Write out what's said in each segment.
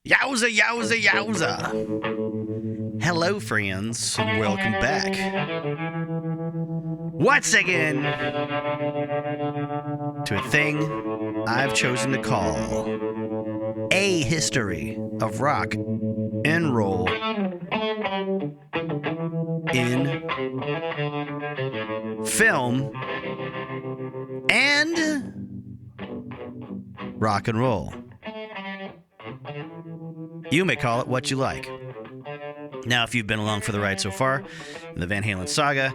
Yowza, yowza, yowza. Hello, friends, and welcome back. Once again, to a thing I've chosen to call A History of Rock and Roll in Film and Rock and Roll. You may call it what you like. Now, if you've been along for the ride so far in the Van Halen saga,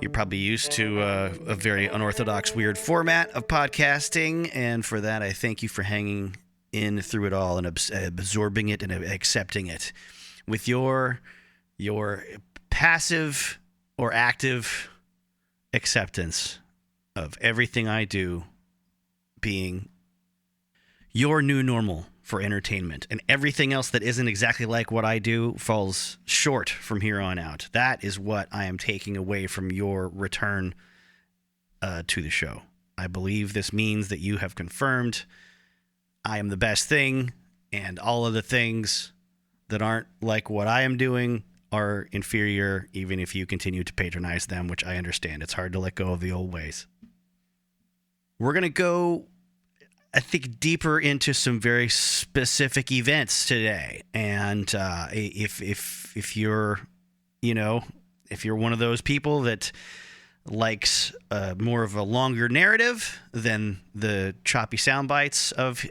you're probably used to a very unorthodox, weird format of podcasting, and for that, I thank you for hanging in through it all and absorbing it and accepting it with your passive or active acceptance of everything I do being your new normal for entertainment, and everything else that isn't exactly like what I do falls short from here on out. That is what I am taking away from your return to the show. I believe this means that you have confirmed I am the best thing, and all of the things that aren't like what I am doing are inferior, even if you continue to patronize them, which I understand. It's hard to let go of the old ways. We're going to go, I think, deeper into some very specific events today. And if you're, if you're one of those people that likes more of a longer narrative than the choppy sound bites of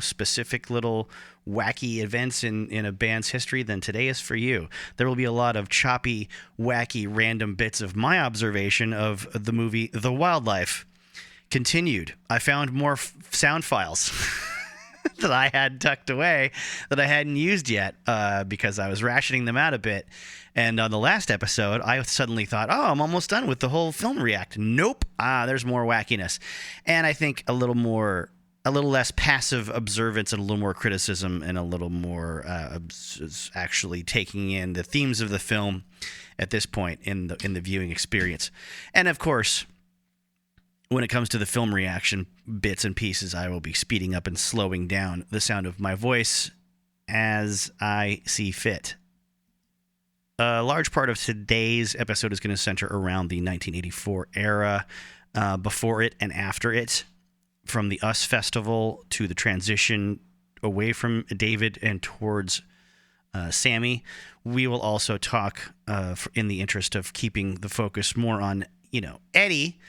specific little wacky events in a band's history, then today is for you. There will be a lot of choppy, wacky, random bits of my observation of the movie The Wildlife. Continued. I found more sound files that I had tucked away that I hadn't used yet because I was rationing them out a bit. And on the last episode, I suddenly thought, oh, I'm almost done with the whole film react. Nope. There's more wackiness. And I think a little less passive observance and a little more criticism and a little more actually taking in the themes of the film at this point in the viewing experience. And of course, when it comes to the film reaction bits and pieces, I will be speeding up and slowing down the sound of my voice as I see fit. A large part of today's episode is going to center around the 1984 era, before it and after it, from the US Festival to the transition away from David and towards Sammy. We will also talk, in the interest of keeping the focus more on, Eddie.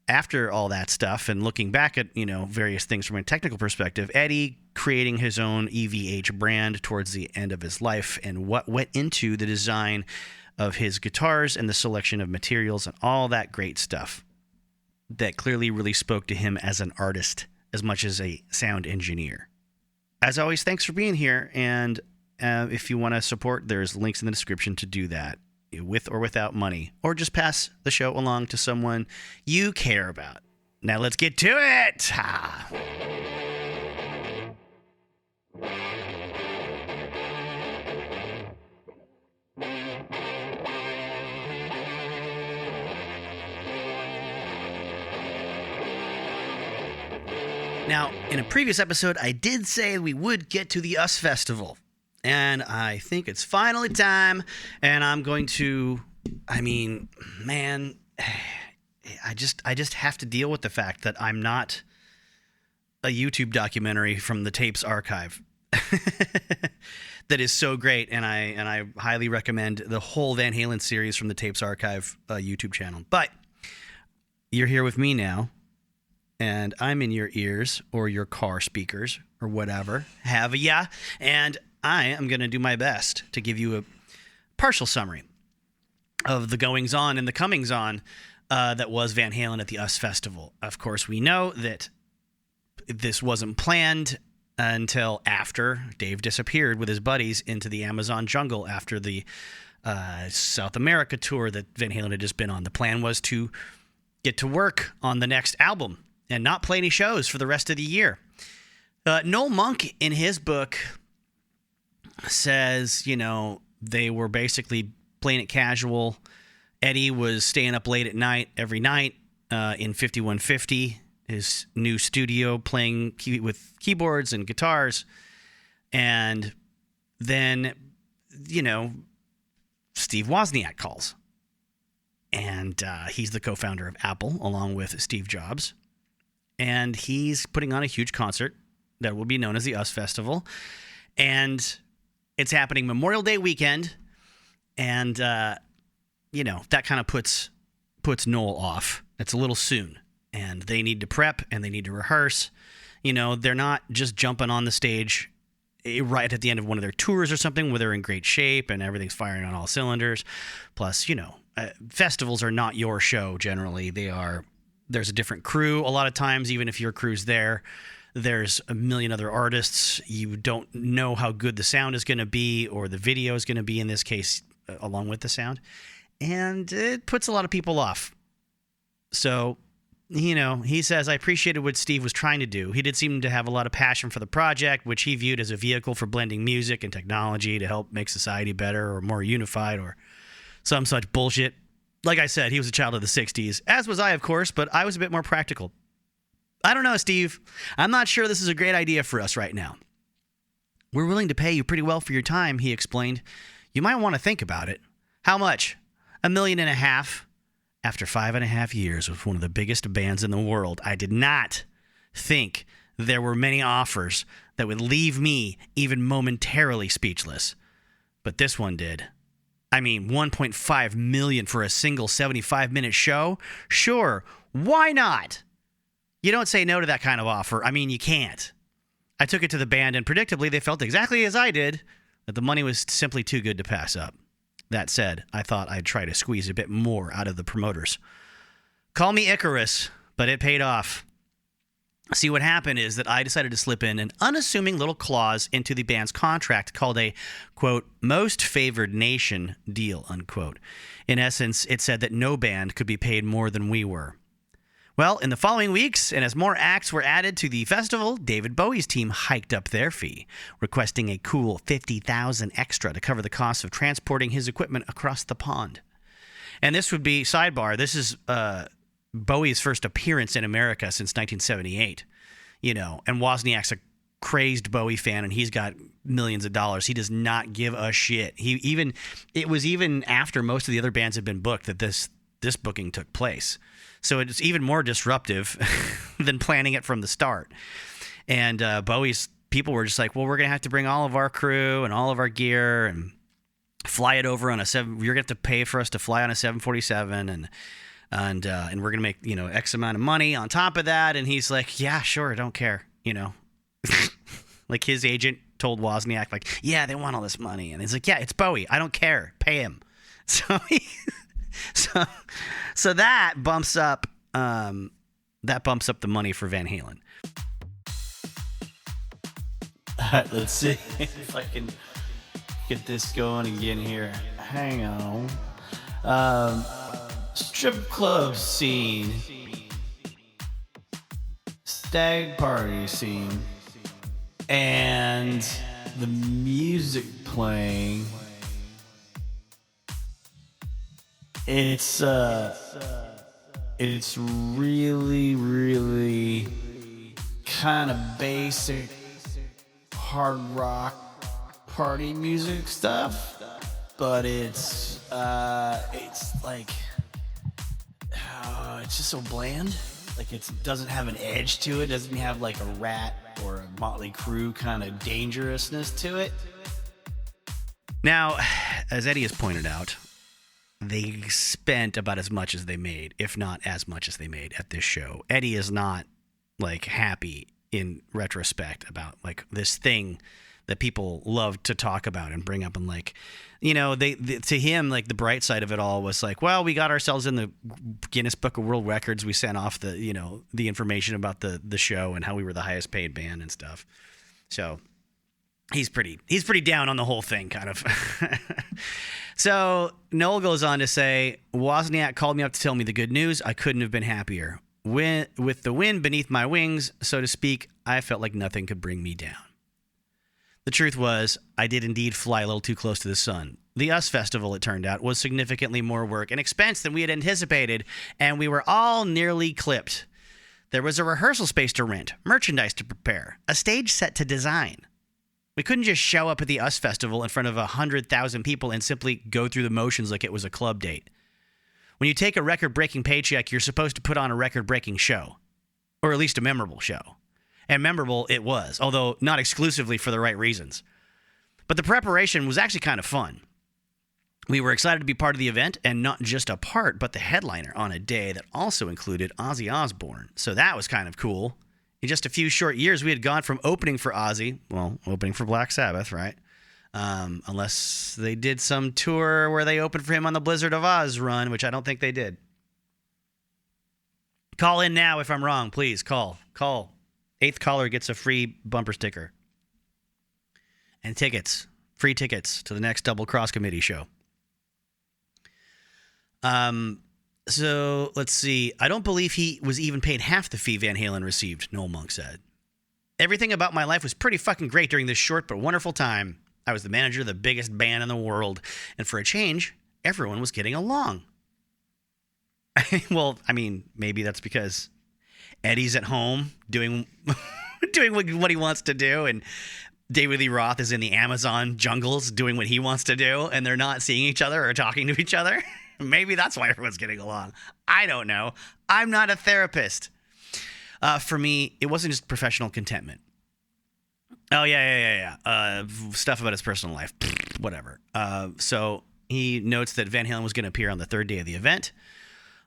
After all that stuff and looking back at, various things from a technical perspective, Eddie creating his own EVH brand towards the end of his life and what went into the design of his guitars and the selection of materials and all that great stuff that clearly really spoke to him as an artist as much as a sound engineer. As always, thanks for being here. And if you want to support, there's links in the description to do that, with or without money, or just pass the show along to someone you care about. Now let's get to it. Now, in a previous episode, I did say we would get to the US Festival. And I think it's finally time, and I'm going to, I just have to deal with the fact that I'm not a YouTube documentary from the tapes archive that is so great, and I highly recommend the whole Van Halen series from the tapes archive YouTube channel. But you're here with me now, and I'm in your ears or your car speakers or whatever, have ya, and I am going to do my best to give you a partial summary of the goings-on and the comings-on that was Van Halen at the US Festival. Of course, we know that this wasn't planned until after Dave disappeared with his buddies into the Amazon jungle after the South America tour that Van Halen had just been on. The plan was to get to work on the next album and not play any shows for the rest of the year. Noel Monk, in his book, says, they were basically playing it casual. Eddie was staying up late at night every night in 5150, his new studio, playing with keyboards and guitars. And then, Steve Wozniak calls. And he's the co-founder of Apple, along with Steve Jobs. And he's putting on a huge concert that will be known as the US Festival. And it's happening Memorial Day weekend. And, that kind of puts Noel off. It's a little soon. And they need to prep and they need to rehearse. They're not just jumping on the stage right at the end of one of their tours or something where they're in great shape and everything's firing on all cylinders. Plus, festivals are not your show generally. There's a different crew a lot of times, even if your crew's there. There's a million other artists. You don't know how good the sound is going to be or the video is going to be in this case, along with the sound. And it puts a lot of people off. So, he says, I appreciated what Steve was trying to do. He did seem to have a lot of passion for the project, which he viewed as a vehicle for blending music and technology to help make society better or more unified or some such bullshit. Like I said, he was a child of the 60s, as was I, of course, but I was a bit more practical. I don't know, Steve. I'm not sure this is a great idea for us right now. We're willing to pay you pretty well for your time, he explained. You might want to think about it. How much? $1.5 million. After 5.5 years with one of the biggest bands in the world, I did not think there were many offers that would leave me even momentarily speechless. But this one did. I mean, $1.5 million for a single 75-minute show? Sure, why not? You don't say no to that kind of offer. I mean, you can't. I took it to the band, and predictably, they felt exactly as I did, that the money was simply too good to pass up. That said, I thought I'd try to squeeze a bit more out of the promoters. Call me Icarus, but it paid off. See, what happened is that I decided to slip in an unassuming little clause into the band's contract called a, quote, most favored nation deal, unquote. In essence, it said that no band could be paid more than we were. Well, in the following weeks, and as more acts were added to the festival, David Bowie's team hiked up their fee, requesting a cool $50,000 extra to cover the cost of transporting his equipment across the pond. And this would be, sidebar, this is Bowie's first appearance in America since 1978, and Wozniak's a crazed Bowie fan, and he's got millions of dollars. He does not give a shit. It was even after most of the other bands had been booked that this booking took place. So it's even more disruptive than planning it from the start. And Bowie's people were just like, well, we're going to have to bring all of our crew and all of our gear and fly it over on a you're going to have to pay for us to fly on a 747 and we're going to make, X amount of money on top of that. And he's like, yeah, sure. I don't care. Like his agent told Wozniak, like, yeah, they want all this money. And he's like, yeah, it's Bowie. I don't care. Pay him. So that bumps up the money for Van Halen. All right, let's see if I can get this going again here. Hang on. Strip club scene, stag party scene, and the music playing. It's really, really kind of basic hard rock party music stuff, but it's like, it's just so bland. Like it doesn't have an edge to it. Doesn't have like a Rat or a Motley Crue kind of dangerousness to it. Now, as Eddie has pointed out, they spent about as much as they made, if not as much as they made at this show. Eddie is not like happy in retrospect about like this thing that people love to talk about and bring up, and like, to him, like the bright side of it all was like, well, we got ourselves in the Guinness Book of World Records. We sent off the information about the show and how we were the highest paid band and stuff. So he's pretty down on the whole thing, kind of. So Noel goes on to say, Wozniak called me up to tell me the good news. I couldn't have been happier. With the wind beneath my wings, so to speak, I felt like nothing could bring me down. The truth was, I did indeed fly a little too close to the sun. The US Festival, it turned out, was significantly more work and expense than we had anticipated, and we were all nearly clipped. There was a rehearsal space to rent, merchandise to prepare, a stage set to design. We couldn't just show up at the US Festival in front of 100,000 people and simply go through the motions like it was a club date. When you take a record-breaking paycheck, you're supposed to put on a record-breaking show, or at least a memorable show. And memorable it was, although not exclusively for the right reasons. But the preparation was actually kind of fun. We were excited to be part of the event, and not just a part, but the headliner on a day that also included Ozzy Osbourne. So that was kind of cool. In just a few short years, we had gone from opening for Ozzy, well, opening for Black Sabbath, right? Unless they did some tour where they opened for him on the Blizzard of Oz run, which I don't think they did. Call in now if I'm wrong, please. Call. 8th caller gets a free bumper sticker. And tickets. Free tickets to the next Double Cross Committee show. So, let's see. I don't believe he was even paid half the fee Van Halen received, Noel Monk said. Everything about my life was pretty fucking great during this short but wonderful time. I was the manager of the biggest band in the world. And for a change, everyone was getting along. Well, I mean, maybe that's because Eddie's at home doing what he wants to do, and David Lee Roth is in the Amazon jungles doing what he wants to do, and they're not seeing each other or talking to each other. Maybe that's why everyone's getting along. I don't know. I'm not a therapist. For me, it wasn't just professional contentment. Oh, yeah. Stuff about his personal life. Whatever. So he notes that Van Halen was going to appear on the third day of the event.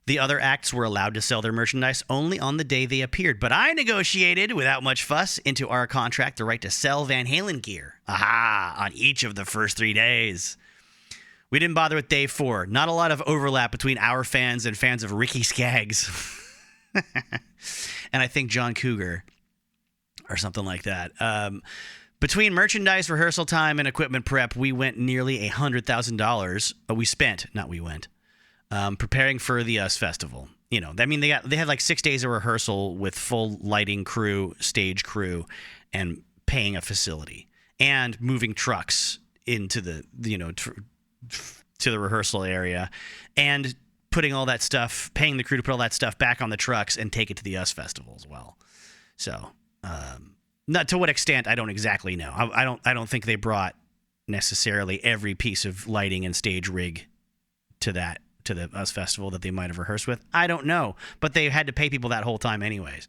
The other acts were allowed to sell their merchandise only on the day they appeared. But I negotiated, without much fuss, into our contract the right to sell Van Halen gear. Aha! On each of the first 3 days. We didn't bother with day 4. Not a lot of overlap between our fans and fans of Ricky Skaggs. And I think John Cougar or something like that. Between merchandise, rehearsal time, and equipment prep, we went nearly $100,000. We spent, not we went, preparing for the US Festival. You know, I mean, they had like 6 days of rehearsal with full lighting crew, stage crew, and paying a facility and moving trucks into the, to the rehearsal area, and putting all that stuff, paying the crew to put all that stuff back on the trucks and take it to the US Festival as well. So, not to what extent, I don't exactly know. I don't think they brought necessarily every piece of lighting and stage rig to the US Festival that they might have rehearsed with. I don't know, but they had to pay people that whole time anyways.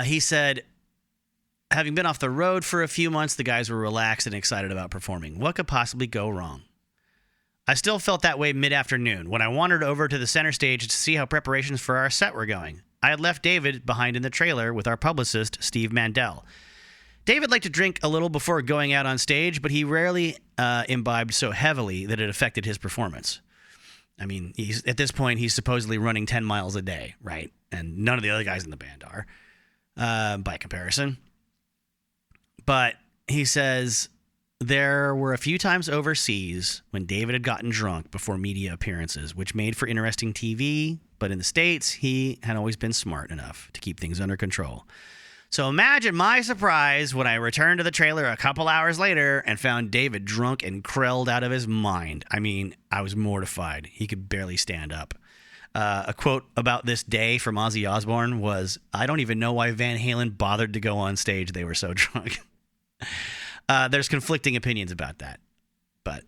He said, having been off the road for a few months, the guys were relaxed and excited about performing. What could possibly go wrong? I still felt that way mid-afternoon when I wandered over to the center stage to see how preparations for our set were going. I had left David behind in the trailer with our publicist, Steve Mandel. David liked to drink a little before going out on stage, but he rarely imbibed so heavily that it affected his performance. I mean, at this point, he's supposedly running 10 miles a day, right? And none of the other guys in the band are, by comparison. But he says there were a few times overseas when David had gotten drunk before media appearances, which made for interesting TV, but in the States, he had always been smart enough to keep things under control. So imagine my surprise when I returned to the trailer a couple hours later and found David drunk and krelled out of his mind. I mean, I was mortified. He could barely stand up. A quote about this day from Ozzy Osbourne was, "I don't even know why Van Halen bothered to go on stage. They were so drunk." There's conflicting opinions about that. But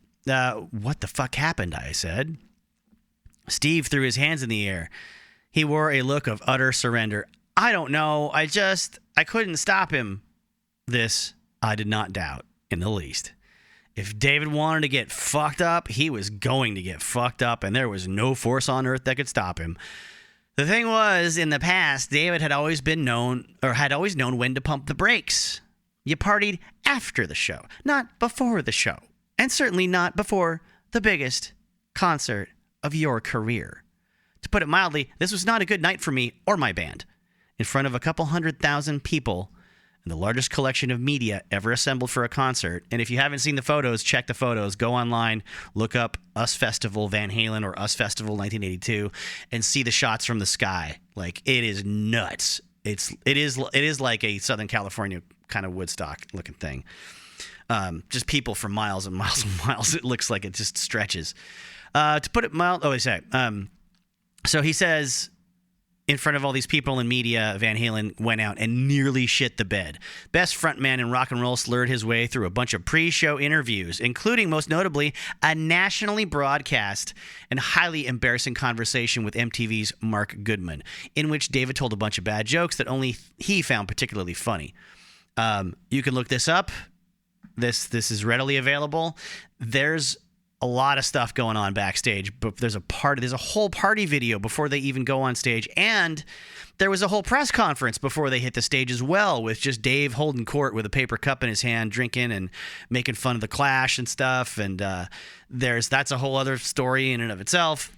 what the fuck happened, I said. Steve threw his hands in the air. He wore a look of utter surrender. I don't know. I couldn't stop him. This I did not doubt in the least. If David wanted to get fucked up, he was going to get fucked up, and there was no force on earth that could stop him. The thing was, in the past, David had always known when to pump the brakes. You partied after the show, not before the show, and certainly not before the biggest concert of your career. To put it mildly, this was not a good night for me or my band. In front of a couple 100,000 people and the largest collection of media ever assembled for a concert. And if you haven't seen the photos, check the photos. Go online, look up US Festival Van Halen or US Festival 1982, and see the shots from the sky. Like, it is nuts. It is like a Southern California kind of Woodstock looking thing. Just people for miles and miles and miles. It looks like it just stretches. To put it mild, so he says, in front of all these people in media, Van Halen went out and nearly shit the bed. Best frontman in rock and roll slurred his way through a bunch of pre-show interviews, including, most notably, a nationally broadcast and highly embarrassing conversation with MTV's Mark Goodman, in which David told a bunch of bad jokes that only he found particularly funny. You can look this up. This is readily available. There's a lot of stuff going on backstage, but there's a whole party video before they even go on stage, and there was a whole press conference before they hit the stage as well, with just Dave holding court with a paper cup in his hand, drinking and making fun of the Clash and stuff. And that's a whole other story in and of itself.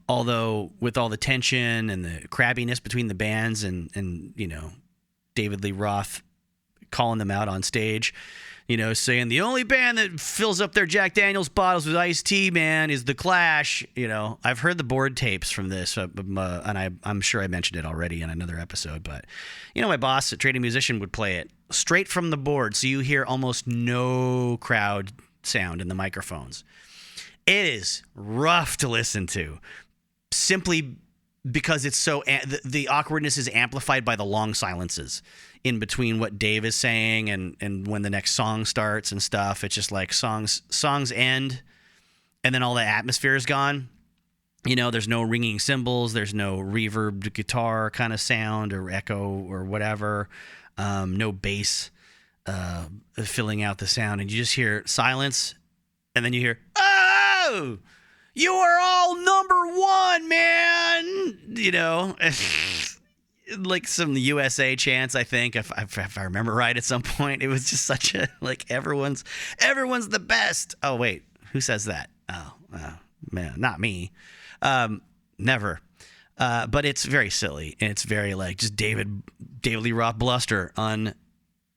Although with all the tension and the crabbiness between the bands and you know, David Lee Roth calling them out on stage, you know, saying the only band that fills up their Jack Daniels bottles with iced tea, man, is the Clash. You know, I've heard the board tapes from this, and I'm sure I mentioned it already in another episode. But, you know, my boss at Trading Musician would play it straight from the board, so you hear almost no crowd sound in the microphones. It is rough to listen to, simply because it's so the awkwardness is amplified by the long silences in between what Dave is saying and when the next song starts and stuff. It's just like songs end, and then all the atmosphere is gone. You know, there's no ringing cymbals, there's no reverb guitar kind of sound or echo or whatever, no bass filling out the sound, and you just hear silence, and then you hear, "Oh, you are all number one, man!" You know, like some USA chants, I think, if I remember right at some point. It was just such a, like, everyone's the best. Oh, wait, who says that? Oh, man, not me. Never. But it's very silly, and it's very, like, just David Lee Roth bluster,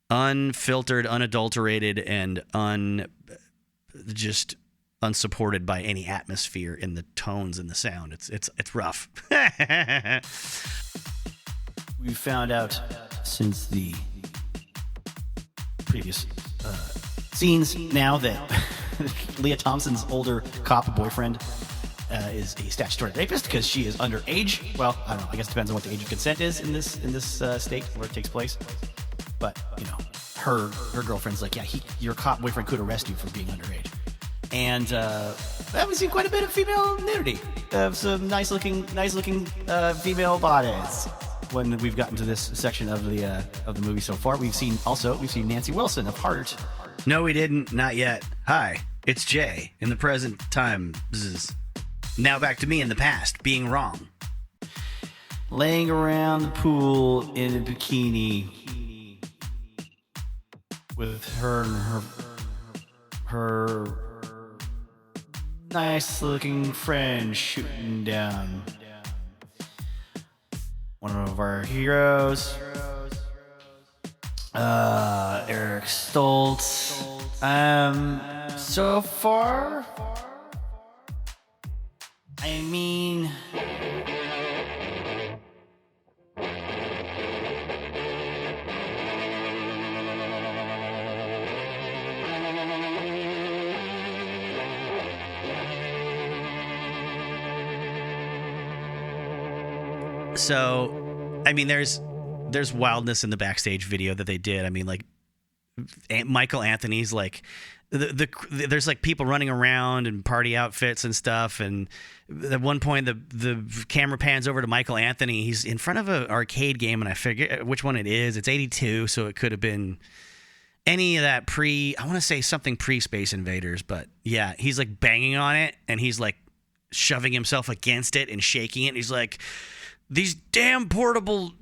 unfiltered, unadulterated, and just unsupported by any atmosphere in the tones and the sound. It's rough. We found out since the previous scenes now that Leah Thompson's older cop boyfriend is a statutory rapist because she is underage. Well, I don't know. I guess it depends on what the age of consent is in this state where it takes place. But, you know, her girlfriend's like, yeah, your cop boyfriend could arrest you for being underage. And we've seen quite a bit of female nudity, of some nice looking female bodies. When we've gotten to this section of the movie so far, we've seen Nancy Wilson of Heart. No, we didn't. Not yet. Hi, it's Jay in the present time. Now back to me in the past, being wrong. Laying around the pool in a bikini with her and her nice looking friend shooting down one of our heroes, Eric Stoltz. So far, I mean, so, I mean, there's wildness in the backstage video that they did. I mean, like, Michael Anthony's like, there's like people running around in party outfits and stuff, and at one point the camera pans over to Michael Anthony. He's in front of an arcade game, and I forget which one it is. It's 82, so it could have been any of that I want to say something pre-Space Invaders, but yeah, he's like banging on it, and he's like shoving himself against it and shaking it. And he's like, these damn portable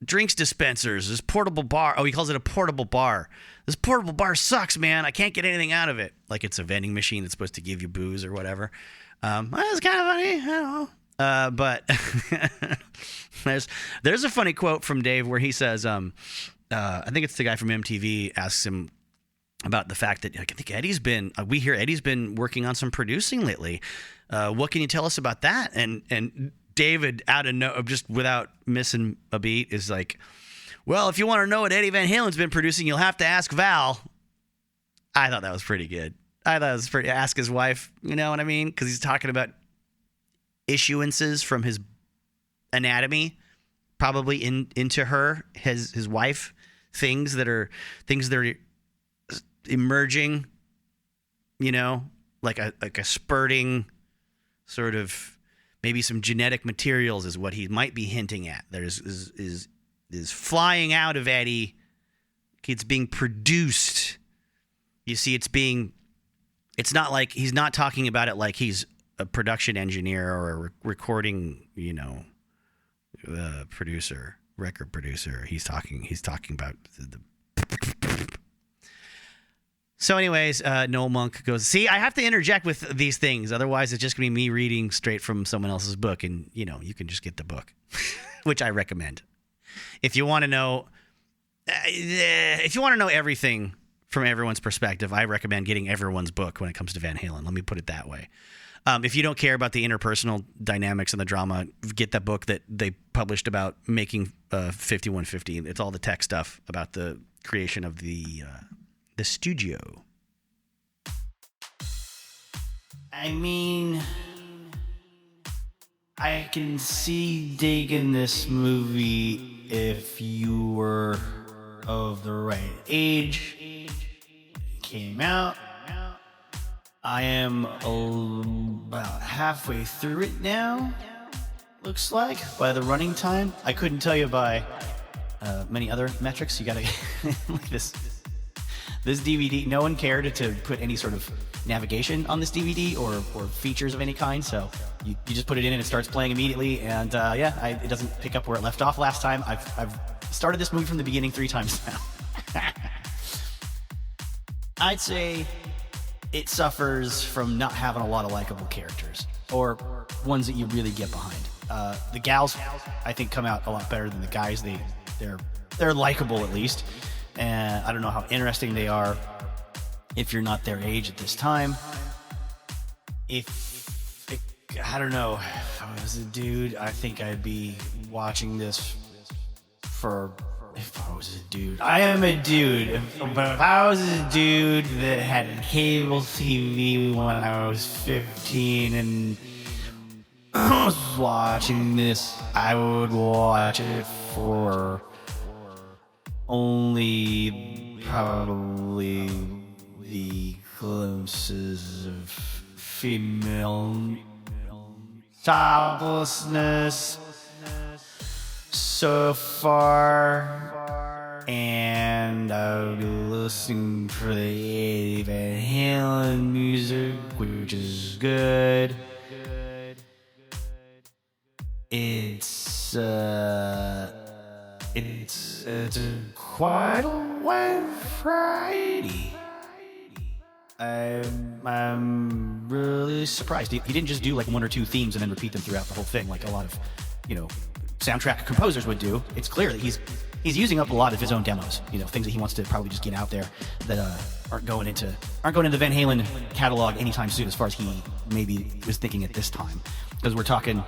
drinks dispensers, this portable bar. Oh, he calls it a portable bar. This portable bar sucks, man. I can't get anything out of it. Like it's a vending machine that's supposed to give you booze or whatever. It's kind of funny. I don't know. But there's a funny quote from Dave where he says, I think it's the guy from MTV asks him about the fact that, like, I think we hear Eddie's been working on some producing lately. What can you tell us about that? And David, just without missing a beat, is like, well, if you want to know what Eddie Van Halen's been producing, you'll have to ask Val. I thought that was pretty good. Ask his wife, you know what I mean? Because he's talking about issuances from his anatomy, probably into his wife, things that are emerging, like a spurting sort of, maybe some genetic materials is what he might be hinting at. Is flying out of Eddie. It's being produced. You see, it's not like he's not talking about it like he's a production engineer or a recording, producer, record producer. He's talking about the. So anyways, Noel Monk goes, see, I have to interject with these things. Otherwise, it's just going to be me reading straight from someone else's book. And, you can just get the book, which I recommend. If you want to know everything from everyone's perspective, I recommend getting everyone's book when it comes to Van Halen. Let me put it that way. If you don't care about the interpersonal dynamics and the drama, get that book that they published about making 5150. It's all the tech stuff about the creation of the studio. I mean, I can see digging this movie if you were of the right age. It came out. I am about halfway through it now, looks like, by the running time. I couldn't tell you by many other metrics. You gotta like this DVD. No one cared to put any sort of navigation on this DVD or features of any kind, so you just put it in and it starts playing immediately. And it doesn't pick up where it left off last time. I've started this movie from the beginning 3 times now. I'd say it suffers from not having a lot of likable characters, or ones that you really get behind. The gals, I think, come out a lot better than the guys. They're likable, at least. And I don't know how interesting they are if you're not their age at this time. I don't know. If I was a dude, I think I'd be watching this for... If I was a dude. I am a dude. But if I was a dude that had cable TV when I was 15 and I was watching this, I would watch it for only probably the glimpses of female toplessness so far, and I would be listening for the Eddie Van Halen music, which is good. It's quite a wide variety. I'm really surprised. He didn't just do like 1 or 2 themes and then repeat them throughout the whole thing like a lot of, soundtrack composers would do. It's clear that he's using up a lot of his own demos, things that he wants to probably just get out there that aren't going into the Van Halen catalog anytime soon, as far as he maybe was thinking at this time, because we're talking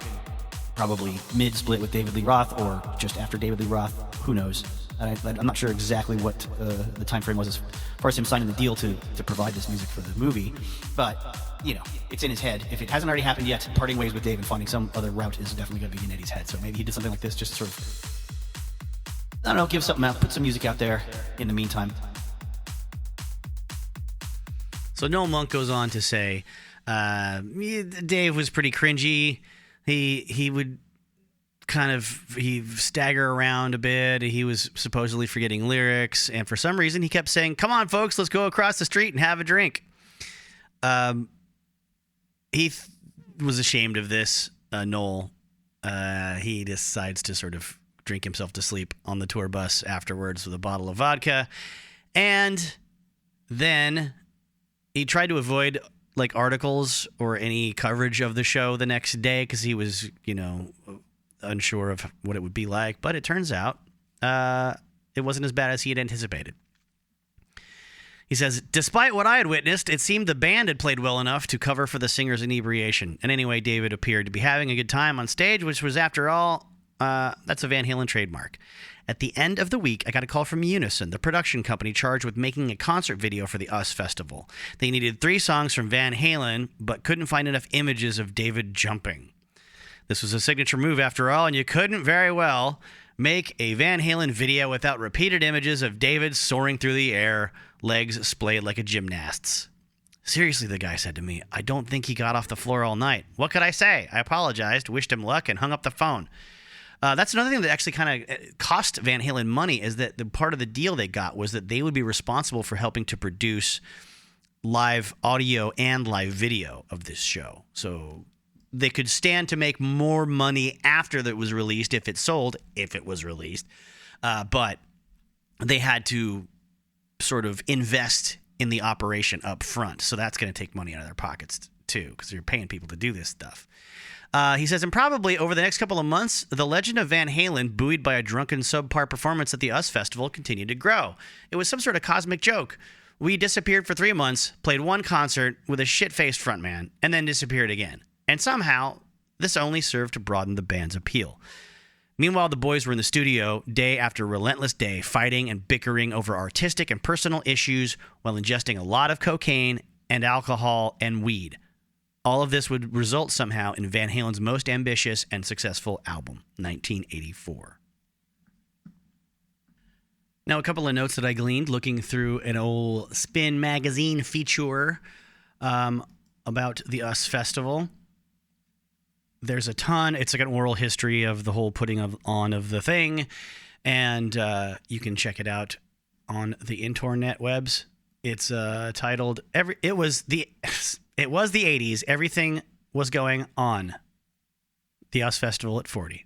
probably mid-split with David Lee Roth or just after David Lee Roth. Who knows? I'm not sure exactly what the time frame was as far as him signing the deal to provide this music for the movie, but it's in his head. If it hasn't already happened yet, parting ways with Dave and finding some other route is definitely going to be in Eddie's head. So maybe he did something like this just to sort of, I don't know, give something out, put some music out there in the meantime. So Noel Monk goes on to say, Dave was pretty cringy. He would he stagger around a bit. He was supposedly forgetting lyrics, and for some reason he kept saying, "Come on, folks, let's go across the street and have a drink." He was ashamed of this, Noel. He decides to sort of drink himself to sleep on the tour bus afterwards with a bottle of vodka, and then he tried to avoid like articles or any coverage of the show the next day because he was, unsure of what it would be like. But it turns out it wasn't as bad as he had anticipated. He says, despite what I had witnessed, it seemed the band had played well enough to cover for the singer's inebriation. And anyway, David appeared to be having a good time on stage, which was, after all, that's a Van Halen trademark. At the end of the week, I got a call from Unison, the production company charged with making a concert video for the US Festival. They needed 3 songs from Van Halen, but couldn't find enough images of David jumping. This was a signature move after all, and you couldn't very well make a Van Halen video without repeated images of David soaring through the air, legs splayed like a gymnast's. Seriously, the guy said to me, I don't think he got off the floor all night. What could I say? I apologized, wished him luck, and hung up the phone. That's another thing that actually kind of cost Van Halen money, is that the part of the deal they got was that they would be responsible for helping to produce live audio and live video of this show. So they could stand to make more money after that was released if it sold, if it was released. But they had to sort of invest in the operation up front. So that's going to take money out of their pockets too, because you're paying people to do this stuff. He says, and probably over the next couple of months, the legend of Van Halen, buoyed by a drunken subpar performance at the US Festival, continued to grow. It was some sort of cosmic joke. We disappeared for 3 months, played one concert with a shit-faced frontman, and then disappeared again. And somehow, this only served to broaden the band's appeal. Meanwhile, the boys were in the studio day after relentless day, fighting and bickering over artistic and personal issues while ingesting a lot of cocaine and alcohol and weed. All of this would result somehow in Van Halen's most ambitious and successful album, 1984. Now, a couple of notes that I gleaned looking through an old Spin magazine feature about the US Festival. There's a ton. It's like an oral history of the whole putting on of the thing, and you can check it out on the internet webs. It's titled It was the 80s. Everything was going on. The US Festival at 40.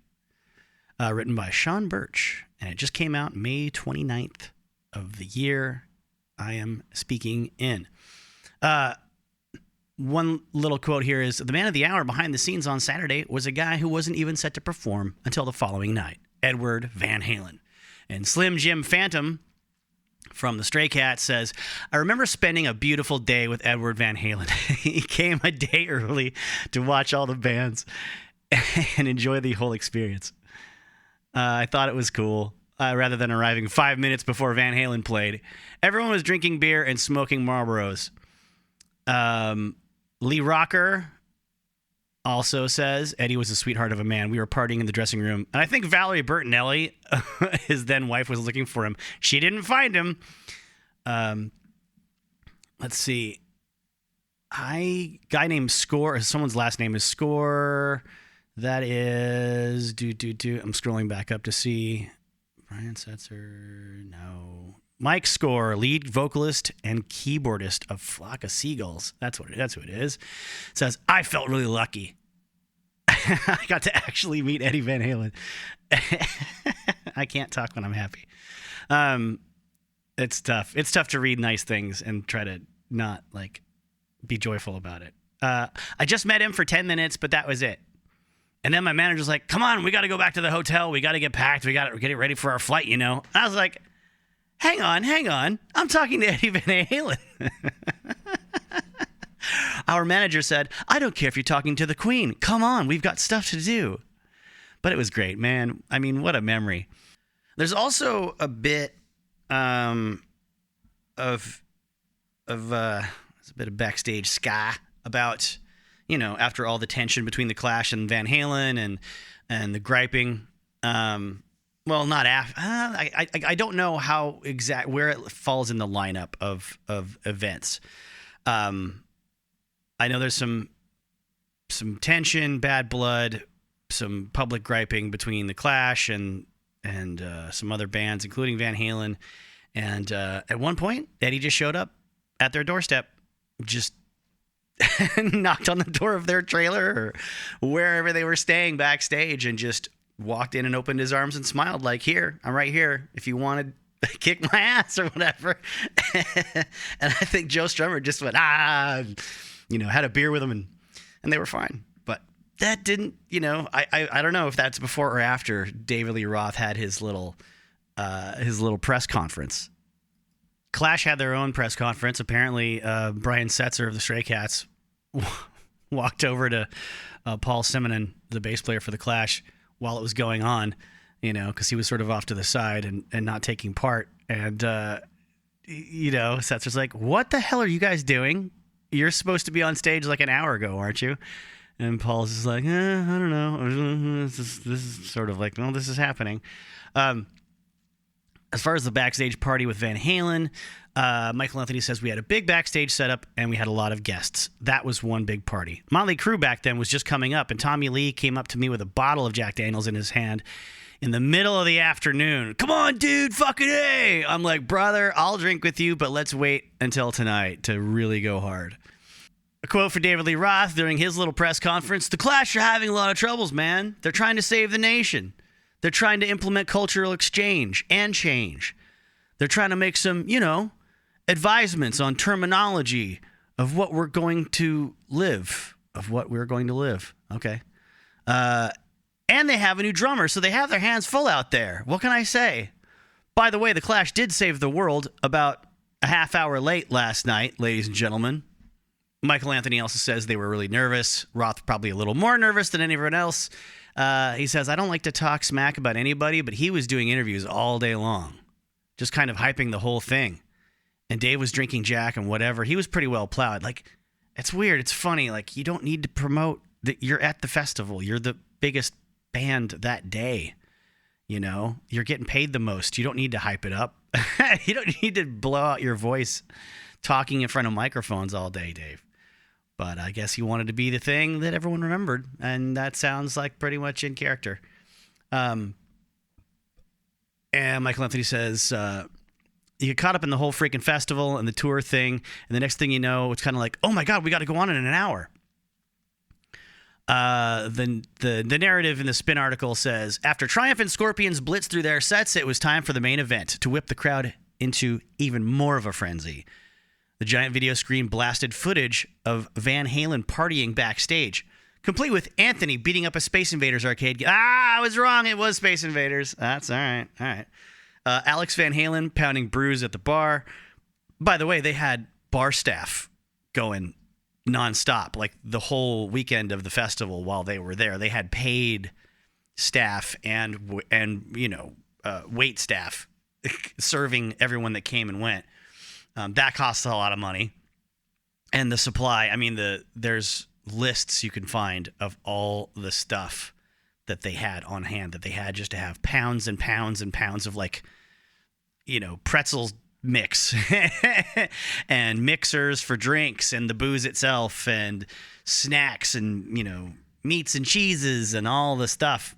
Written by Sean Birch, and it just came out May 29th of the year I am speaking in. One little quote here is, the man of the hour behind the scenes on Saturday was a guy who wasn't even set to perform until the following night, Edward Van Halen. And Slim Jim Phantom from the Stray Cats says, I remember spending a beautiful day with Edward Van Halen. He came a day early to watch all the bands and enjoy the whole experience. I thought it was cool. Rather than arriving 5 minutes before Van Halen played, everyone was drinking beer and smoking Marlboros. Lee Rocker also says, Eddie was a sweetheart of a man. We were partying in the dressing room. And I think Valerie Bertinelli, his then wife, was looking for him. She didn't find him. Let's see. Guy named Score. Someone's last name is Score. That is... I'm scrolling back up to see. Brian Setzer. No. Mike Score, lead vocalist and keyboardist of Flock of Seagulls. That's who it is. Says, I felt really lucky. I got to actually meet Eddie Van Halen. I can't talk when I'm happy. It's tough. It's tough to read nice things and try to not be joyful about it. I just met him for 10 minutes, but that was it. And then my manager's like, come on, we got to go back to the hotel. We got to get packed. We got to get it ready for our flight, you know. I was like, hang on. I'm talking to Eddie Van Halen. Our manager said, I don't care if you're talking to the Queen. Come on, we've got stuff to do. But it was great, man. I mean, what a memory. There's also a bit of a bit of backstage ska about, after all the tension between the Clash and Van Halen and the griping. Well, not after. I don't know where it falls in the lineup of events. I know there's some tension, bad blood, some public griping between the Clash and some other bands, including Van Halen. And at one point, Eddie just showed up at their doorstep, just knocked on the door of their trailer or wherever they were staying backstage, and just walked in and opened his arms and smiled like, here, I'm right here if you wanted to kick my ass or whatever. And I think Joe Strummer just went, had a beer with him and they were fine. But that didn't, I don't know if that's before or after David Lee Roth had his little press conference. Clash had their own press conference. Apparently, Brian Setzer of the Stray Cats walked over to Paul Simonon, the bass player for the Clash, while it was going on, because he was sort of off to the side and not taking part. And, Setzer's like, what the hell are you guys doing? You're supposed to be on stage like an hour ago, aren't you? And Paul's just like, I don't know. This is sort of like, well, this is happening. As far as the backstage party with Van Halen, Michael Anthony says we had a big backstage setup and we had a lot of guests. That was one big party. Motley Crue back then was just coming up, and Tommy Lee came up to me with a bottle of Jack Daniels in his hand in the middle of the afternoon. Come on, dude, fucking A! I'm like, brother, I'll drink with you, but let's wait until tonight to really go hard. A quote for David Lee Roth during his little press conference: "The Clash are having a lot of troubles, man. They're trying to save the nation. They're trying to implement cultural exchange and change. They're trying to make some, advisements on terminology of what we're going to live. Okay. And they have a new drummer, so they have their hands full out there. What can I say? By the way, the Clash did save the world about a half hour late last night, ladies and gentlemen." Michael Anthony also says they were really nervous. Roth probably a little more nervous than anyone else. He says, "I don't like to talk smack about anybody," but he was doing interviews all day long, just kind of hyping the whole thing. And Dave was drinking Jack and whatever. He was pretty well plowed. Like, it's weird. It's funny. Like, you don't need to promote that you're at the festival. You're the biggest band that day. You're getting paid the most. You don't need to hype it up. You don't need to blow out your voice talking in front of microphones all day, Dave. But I guess he wanted to be the thing that everyone remembered, and that sounds like pretty much in character. And Michael Anthony says, you get caught up in the whole freaking festival and the tour thing, and the next thing you know, it's kind of like, oh my God, we got to go on in an hour. The narrative in the Spin article says, after Triumphant Scorpions blitzed through their sets, it was time for the main event to whip the crowd into even more of a frenzy. The giant video screen blasted footage of Van Halen partying backstage, complete with Anthony beating up a Space Invaders arcade. I was wrong. It was Space Invaders. That's all right. All right. Alex Van Halen pounding brews at the bar. By the way, they had bar staff going nonstop, like the whole weekend of the festival while they were there. They had paid staff and wait staff serving everyone that came and went. That costs a lot of money. And the supply, there's lists you can find of all the stuff that they had on hand, that they had just to have pounds and pounds and pounds of pretzel mix and mixers for drinks and the booze itself and snacks and, meats and cheeses and all the stuff.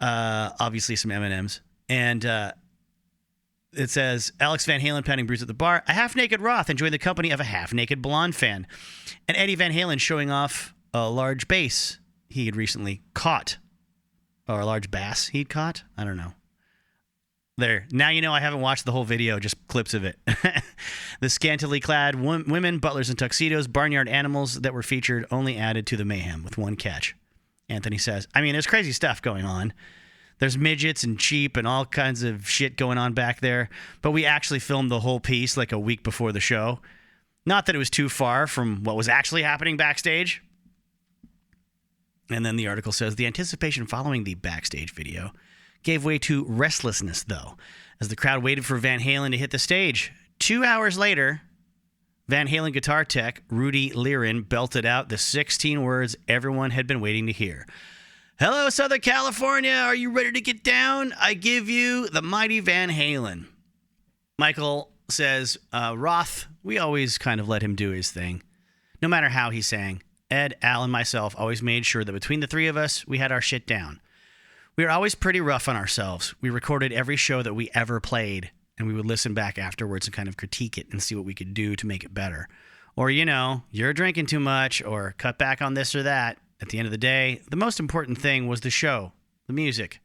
Obviously some M&Ms. And, it says, Alex Van Halen pounding brews at the bar. A half-naked Roth enjoying the company of a half-naked blonde fan. And Eddie Van Halen showing off a large bass he had recently caught. Or a large bass he'd caught? I don't know. There. Now you know I haven't watched the whole video, just clips of it. The scantily clad women, butlers in tuxedos, barnyard animals that were featured only added to the mayhem with one catch. Anthony says, there's crazy stuff going on. There's midgets and sheep and all kinds of shit going on back there. But we actually filmed the whole piece like a week before the show. Not that it was too far from what was actually happening backstage. And then the article says, the anticipation following the backstage video gave way to restlessness, though, as the crowd waited for Van Halen to hit the stage. 2 hours later, Van Halen guitar tech Rudy Lirin belted out the 16 words everyone had been waiting to hear. Hello, Southern California. Are you ready to get down? I give you the mighty Van Halen. Michael says, Roth, we always kind of let him do his thing. No matter how he sang, Ed, Al, and myself always made sure that between the three of us, we had our shit down. We were always pretty rough on ourselves. We recorded every show that we ever played, and we would listen back afterwards and kind of critique it and see what we could do to make it better. Or, you're drinking too much, or cut back on this or that. At the end of the day, the most important thing was the show, the music.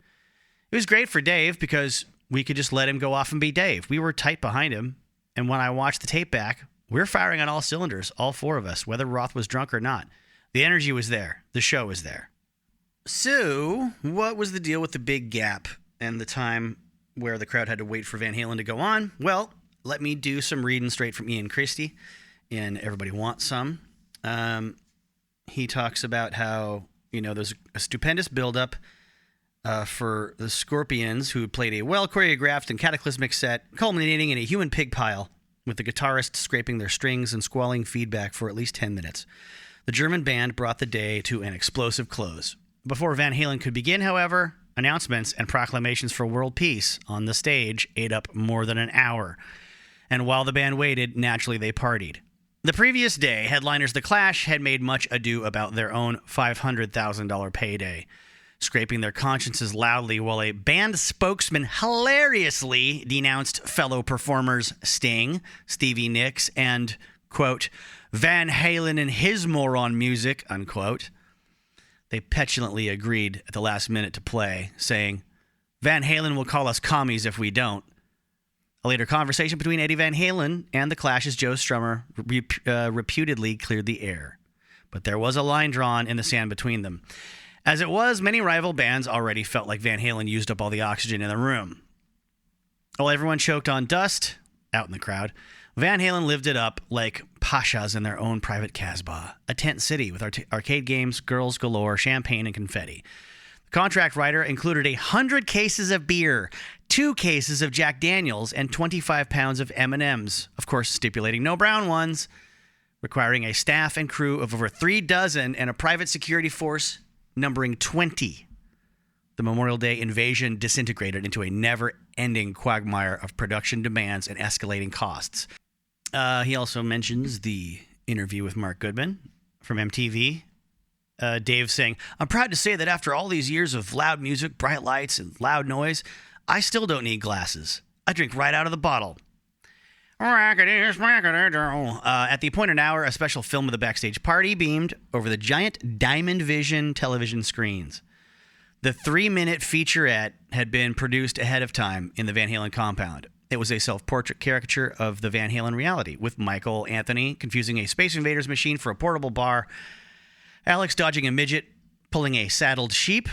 It was great for Dave because we could just let him go off and be Dave. We were tight behind him, and when I watched the tape back, we were firing on all cylinders, all four of us, whether Roth was drunk or not. The energy was there. The show was there. So, what was the deal with the big gap and the time where the crowd had to wait for Van Halen to go on? Well, let me do some reading straight from Ian Christie in Everybody Wants Some. He talks about how, there's a stupendous buildup for the Scorpions, who played a well-choreographed and cataclysmic set, culminating in a human pig pile, with the guitarists scraping their strings and squalling feedback for at least 10 minutes. The German band brought the day to an explosive close. Before Van Halen could begin, however, announcements and proclamations for world peace on the stage ate up more than an hour. And while the band waited, naturally they partied. The previous day, headliners The Clash had made much ado about their own $500,000 payday, scraping their consciences loudly while a band spokesman hilariously denounced fellow performers Sting, Stevie Nicks, and, quote, Van Halen and his moron music, unquote. They petulantly agreed at the last minute to play, saying, Van Halen will call us commies if we don't. A later conversation between Eddie Van Halen and The Clash's Joe Strummer reputedly cleared the air. But there was a line drawn in the sand between them. As it was, many rival bands already felt like Van Halen used up all the oxygen in the room. While everyone choked on dust out in the crowd, Van Halen lived it up like pashas in their own private Casbah, a tent city with arcade games, girls galore, champagne, and confetti. The contract writer included 100 cases of beer, 2 cases of Jack Daniels, and 25 pounds of M&Ms, of course stipulating no brown ones, requiring a staff and crew of over 3 dozen and a private security force numbering 20. The Memorial Day invasion disintegrated into a never-ending quagmire of production demands and escalating costs. He also mentions the interview with Mark Goodman from MTV. Dave saying, I'm proud to say that after all these years of loud music, bright lights, and loud noise, I still don't need glasses. I drink right out of the bottle. At the appointed hour, a special film of the backstage party beamed over the giant Diamond Vision television screens. The 3-minute featurette had been produced ahead of time in the Van Halen compound. It was a self-portrait caricature of the Van Halen reality, with Michael Anthony confusing a Space Invaders machine for a portable bar, Alex dodging a midget, pulling a saddled sheep,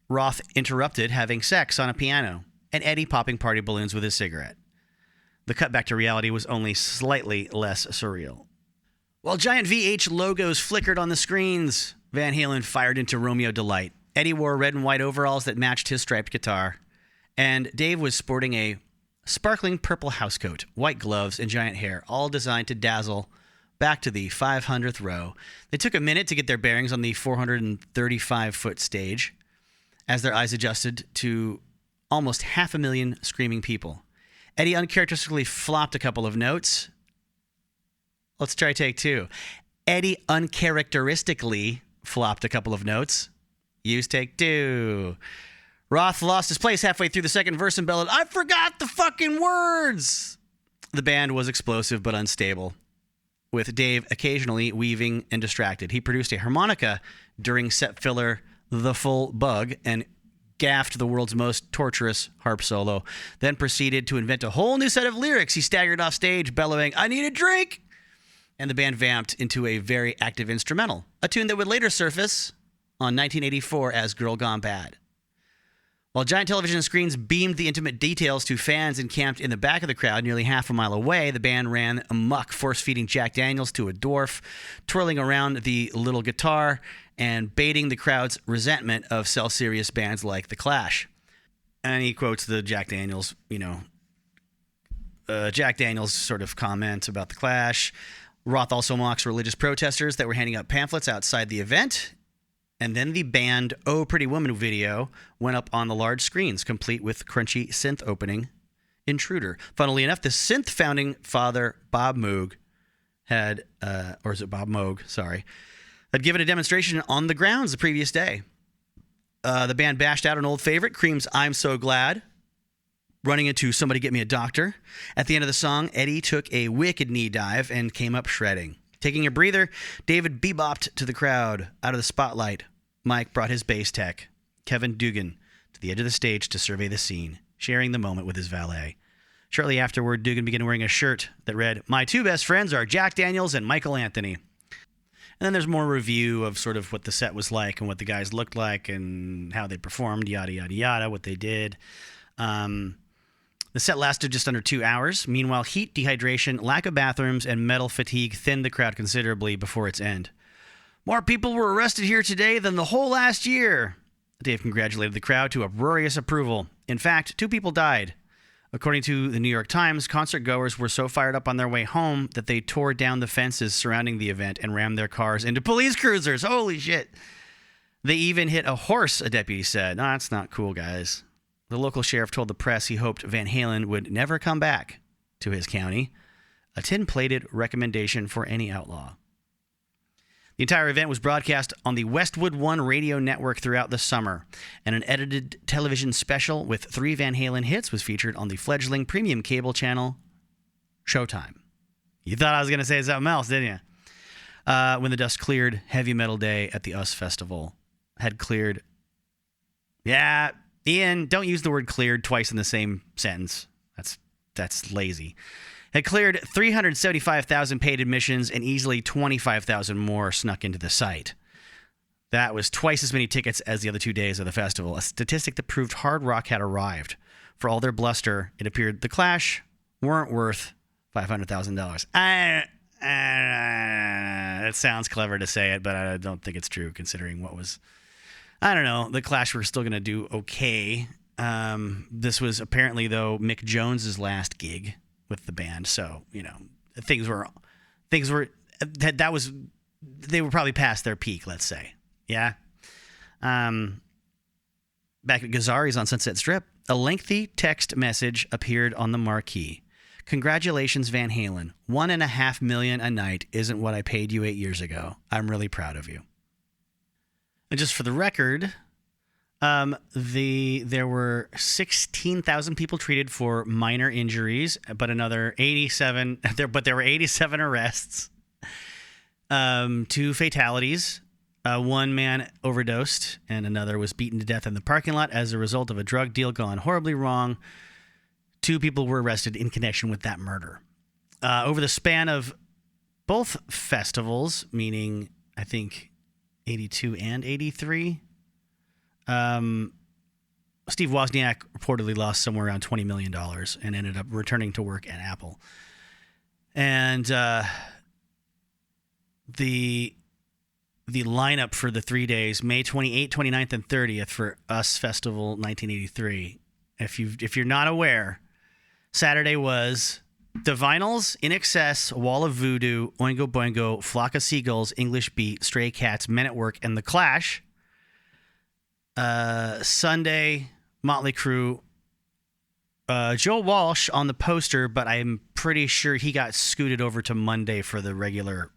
Roth interrupted having sex on a piano, and Eddie popping party balloons with his cigarette. The cut back to reality was only slightly less surreal. While giant VH logos flickered on the screens, Van Halen fired into Romeo Delight. Eddie wore red and white overalls that matched his striped guitar, and Dave was sporting a sparkling purple housecoat, white gloves, and giant hair, all designed to dazzle back to the 500th row. They took a minute to get their bearings on the 435-foot stage as their eyes adjusted to almost 500,000 screaming people. Eddie uncharacteristically flopped a couple of notes. Let's try take 2. Eddie uncharacteristically flopped a couple of notes. Use take 2. Roth lost his place halfway through the second verse and bellowed, I forgot the fucking words! The band was explosive but unstable, with Dave occasionally weaving and distracted. He produced a harmonica during set filler The Full Bug and gaffed the world's most torturous harp solo, then proceeded to invent a whole new set of lyrics. He staggered off stage, bellowing, I need a drink! And the band vamped into a very active instrumental, a tune that would later surface on 1984 as Girl Gone Bad. While giant television screens beamed the intimate details to fans encamped in the back of the crowd nearly half a mile away, the band ran amok, force-feeding Jack Daniels to a dwarf, twirling around the little guitar, and baiting the crowd's resentment of self-serious bands like The Clash. And he quotes the Jack Daniels, Jack Daniels sort of comment about The Clash. Roth also mocks religious protesters that were handing out pamphlets outside the event. And then the band Oh Pretty Woman video went up on the large screens, complete with crunchy synth opening Intruder. Funnily enough, the synth founding father, Bob Moog, had given a demonstration on the grounds the previous day. The band bashed out an old favorite, Cream's I'm So Glad, running into Somebody Get Me a Doctor. At the end of the song, Eddie took a wicked knee dive and came up shredding. Taking a breather, David bebopped to the crowd out of the spotlight. Mike brought his bass tech, Kevin Dugan, to the edge of the stage to survey the scene, sharing the moment with his valet. Shortly afterward, Dugan began wearing a shirt that read, My 2 best friends are Jack Daniels and Michael Anthony. And then there's more review of sort of what the set was like and what the guys looked like and how they performed, yada, yada, yada, what they did. The set lasted just under 2 hours. Meanwhile, heat, dehydration, lack of bathrooms, and metal fatigue thinned the crowd considerably before its end. More people were arrested here today than the whole last year. Dave congratulated the crowd to uproarious approval. In fact, 2 people died. According to the New York Times, concert goers were so fired up on their way home that they tore down the fences surrounding the event and rammed their cars into police cruisers. Holy shit. They even hit a horse, a deputy said. No, that's not cool, guys. The local sheriff told the press he hoped Van Halen would never come back to his county, a tin-plated recommendation for any outlaw. The entire event was broadcast on the Westwood One radio network throughout the summer, and an edited television special with 3 Van Halen hits was featured on the fledgling premium cable channel Showtime. You thought I was going to say something else, didn't you? When the dust cleared, Heavy Metal Day at the US Festival had cleared. Yeah, Ian, don't use the word cleared twice in the same sentence. That's lazy. Had cleared 375,000 paid admissions, and easily 25,000 more snuck into the site. That was twice as many tickets as the other 2 days of the festival, a statistic that proved hard rock had arrived. For all their bluster, it appeared the Clash weren't worth $500,000. It sounds clever to say it, but I don't think it's true considering what was... I don't know. The Clash were still going to do okay. This was apparently, though, Mick Jones's last gig with the band, so they were probably past their peak, let's say. Yeah. Back at Gazzari's on Sunset Strip, a lengthy text message appeared on the marquee. Congratulations, Van Halen. $1.5 million a night isn't what I paid you 8 years ago. I'm really proud of you. And just for the record, there were 16,000 people treated for minor injuries, but another 87. But there were 87 arrests, 2 fatalities. One man overdosed, and another was beaten to death in the parking lot as a result of a drug deal gone horribly wrong. 2 people were arrested in connection with that murder. Over the span of both festivals, meaning I think 82 and 83. Steve Wozniak reportedly lost somewhere around $20 million and ended up returning to work at Apple. And the lineup for the 3 days, May 28th, 29th, and 30th for US Festival 1983. If you're not aware, Saturday was The Vinyls, In Excess, Wall of Voodoo, Oingo Boingo, Flock of Seagulls, English Beat, Stray Cats, Men at Work, and The Clash. Sunday, Motley Crue, Joe Walsh on the poster, but I'm pretty sure he got scooted over to Monday for the regular,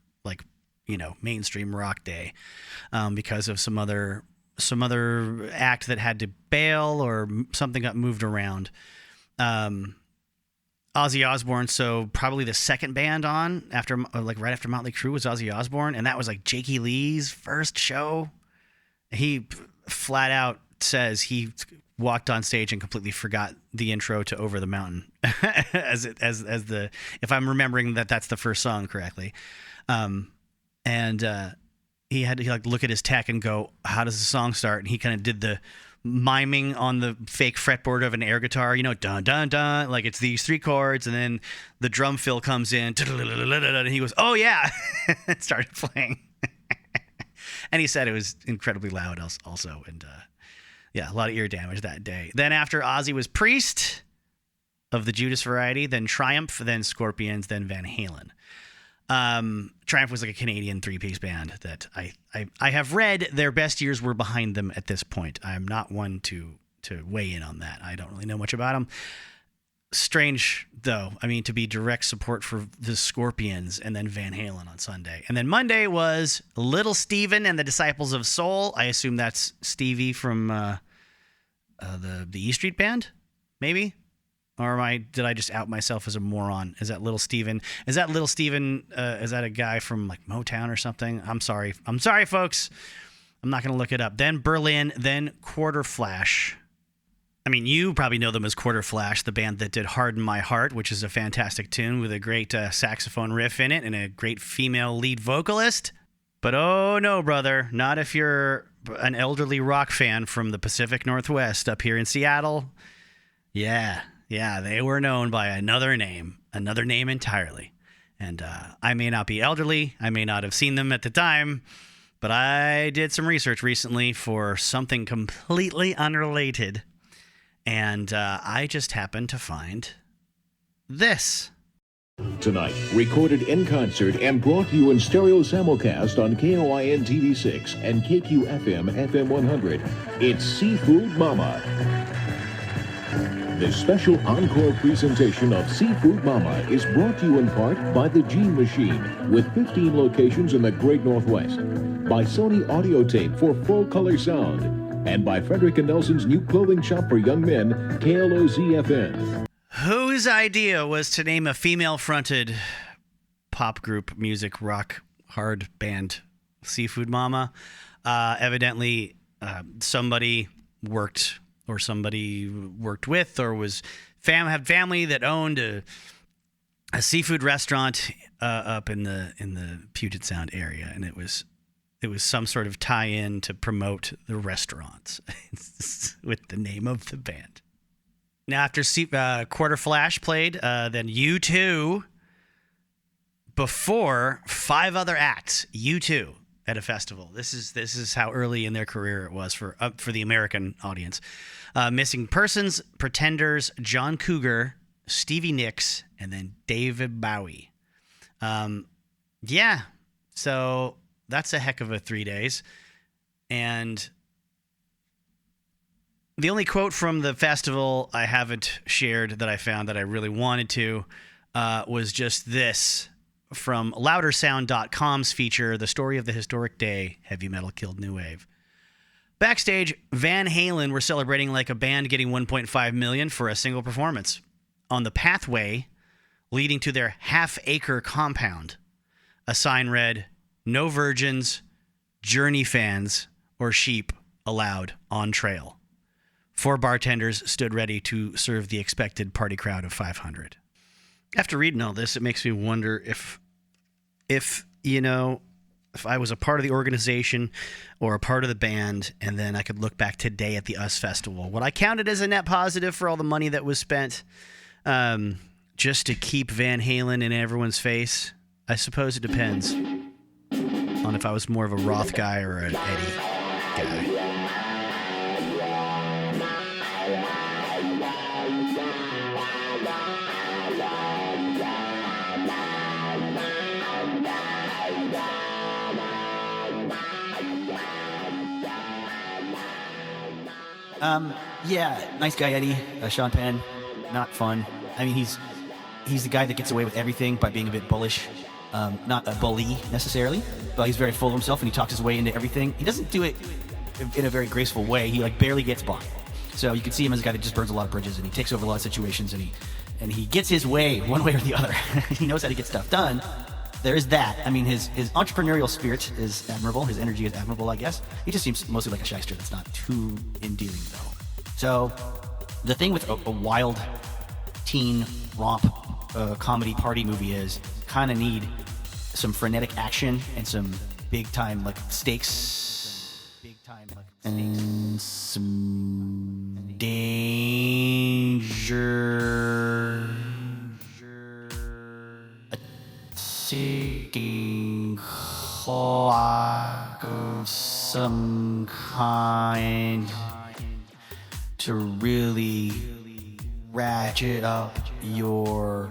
mainstream rock day, because of some other act that had to bail or something got moved around. Ozzy Osbourne, so probably the second band on after, right after Motley Crue was Ozzy Osbourne, and that was Jakey Lee's first show. He flat out says he walked on stage and completely forgot the intro to Over the Mountain if I'm remembering that's the first song correctly. He had to look at his tech and go, how does the song start? And he kind of did the miming on the fake fretboard of an air guitar, dun dun dun, like it's these 3 chords, and then the drum fill comes in, and he goes, oh yeah, and started playing. And he said it was incredibly loud also. And a lot of ear damage that day. Then after Ozzy was Priest of the Judas variety, then Triumph, then Scorpions, then Van Halen. Triumph was like a Canadian 3-piece band that I have read their best years were behind them at this point. I'm not one to weigh in on that. I don't really know much about them. Strange, though, to be direct support for the Scorpions and then Van Halen on Sunday. And then Monday was Little Steven and the Disciples of Soul. I assume that's Stevie from the E Street Band, maybe? Or did I just out myself as a moron? Is that Little Steven? Is that a guy from Motown or something? I'm sorry, folks. I'm not going to look it up. Then Berlin, then Quarter Flash. You probably know them as Quarter Flash, the band that did Harden My Heart, which is a fantastic tune with a great saxophone riff in it and a great female lead vocalist. But oh no, brother, not if you're an elderly rock fan from the Pacific Northwest up here in Seattle. Yeah, they were known by another name entirely. And I may not be elderly, I may not have seen them at the time, but I did some research recently for something completely unrelated. And I just happened to find this. Tonight, recorded in concert and brought to you in stereo simulcast on KOIN TV6 and KQFM FM 100. It's Seafood Mama. This special encore presentation of Seafood Mama is brought to you in part by the Gene Machine, with 15 locations in the Great Northwest, by Sony Audio Tape for full color sound, and by Frederick and Nelson's new clothing shop for young men, KLOZ-FM. Whose idea was to name a female-fronted pop group, music, rock, hard band Seafood Mama? Evidently, somebody worked with or was had family that owned a seafood restaurant up in the Puget Sound area, and it was some sort of tie-in to promote the restaurants with the name of the band. Now, after Quarter Flash played, then U2, before 5 other acts, U2 at a festival. This is how early in their career it was for the American audience. Missing Persons, Pretenders, John Cougar, Stevie Nicks, and then David Bowie. Yeah, so that's a heck of a 3 days. And the only quote from the festival I haven't shared that I found that I really wanted to was just this from loudersound.com's feature, The Story of the Historic Day, Heavy Metal Killed New Wave. Backstage, Van Halen were celebrating like a band getting $1.5 million for a single performance. On the pathway leading to their half-acre compound, a sign read, "No virgins, Journey fans, or sheep allowed on trail." 4 bartenders stood ready to serve the expected party crowd of 500. After reading all this, it makes me wonder if I was a part of the organization or a part of the band, and then I could look back today at the US Festival, would I count it as a net positive for all the money that was spent just to keep Van Halen in everyone's face? I suppose it depends on if I was more of a Roth guy or an Eddie guy. Yeah, nice guy Eddie, Sean Penn, not fun. I mean, he's the guy that gets away with everything by being a bit bullish. Not a bully necessarily, but he's very full of himself and he talks his way into everything. He doesn't do it in a very graceful way. He barely gets by. So you can see him as a guy that just burns a lot of bridges, and he takes over a lot of situations, and he gets his way one way or the other. He knows how to get stuff done. There is that. I mean, his entrepreneurial spirit is admirable. His energy is admirable, I guess. He just seems mostly like a shyster that's not too endearing, though. So the thing with a wild teen romp comedy party movie is kind of need some frenetic action and some big-time stakes. And some danger. Seeking clock of some kind to really ratchet up your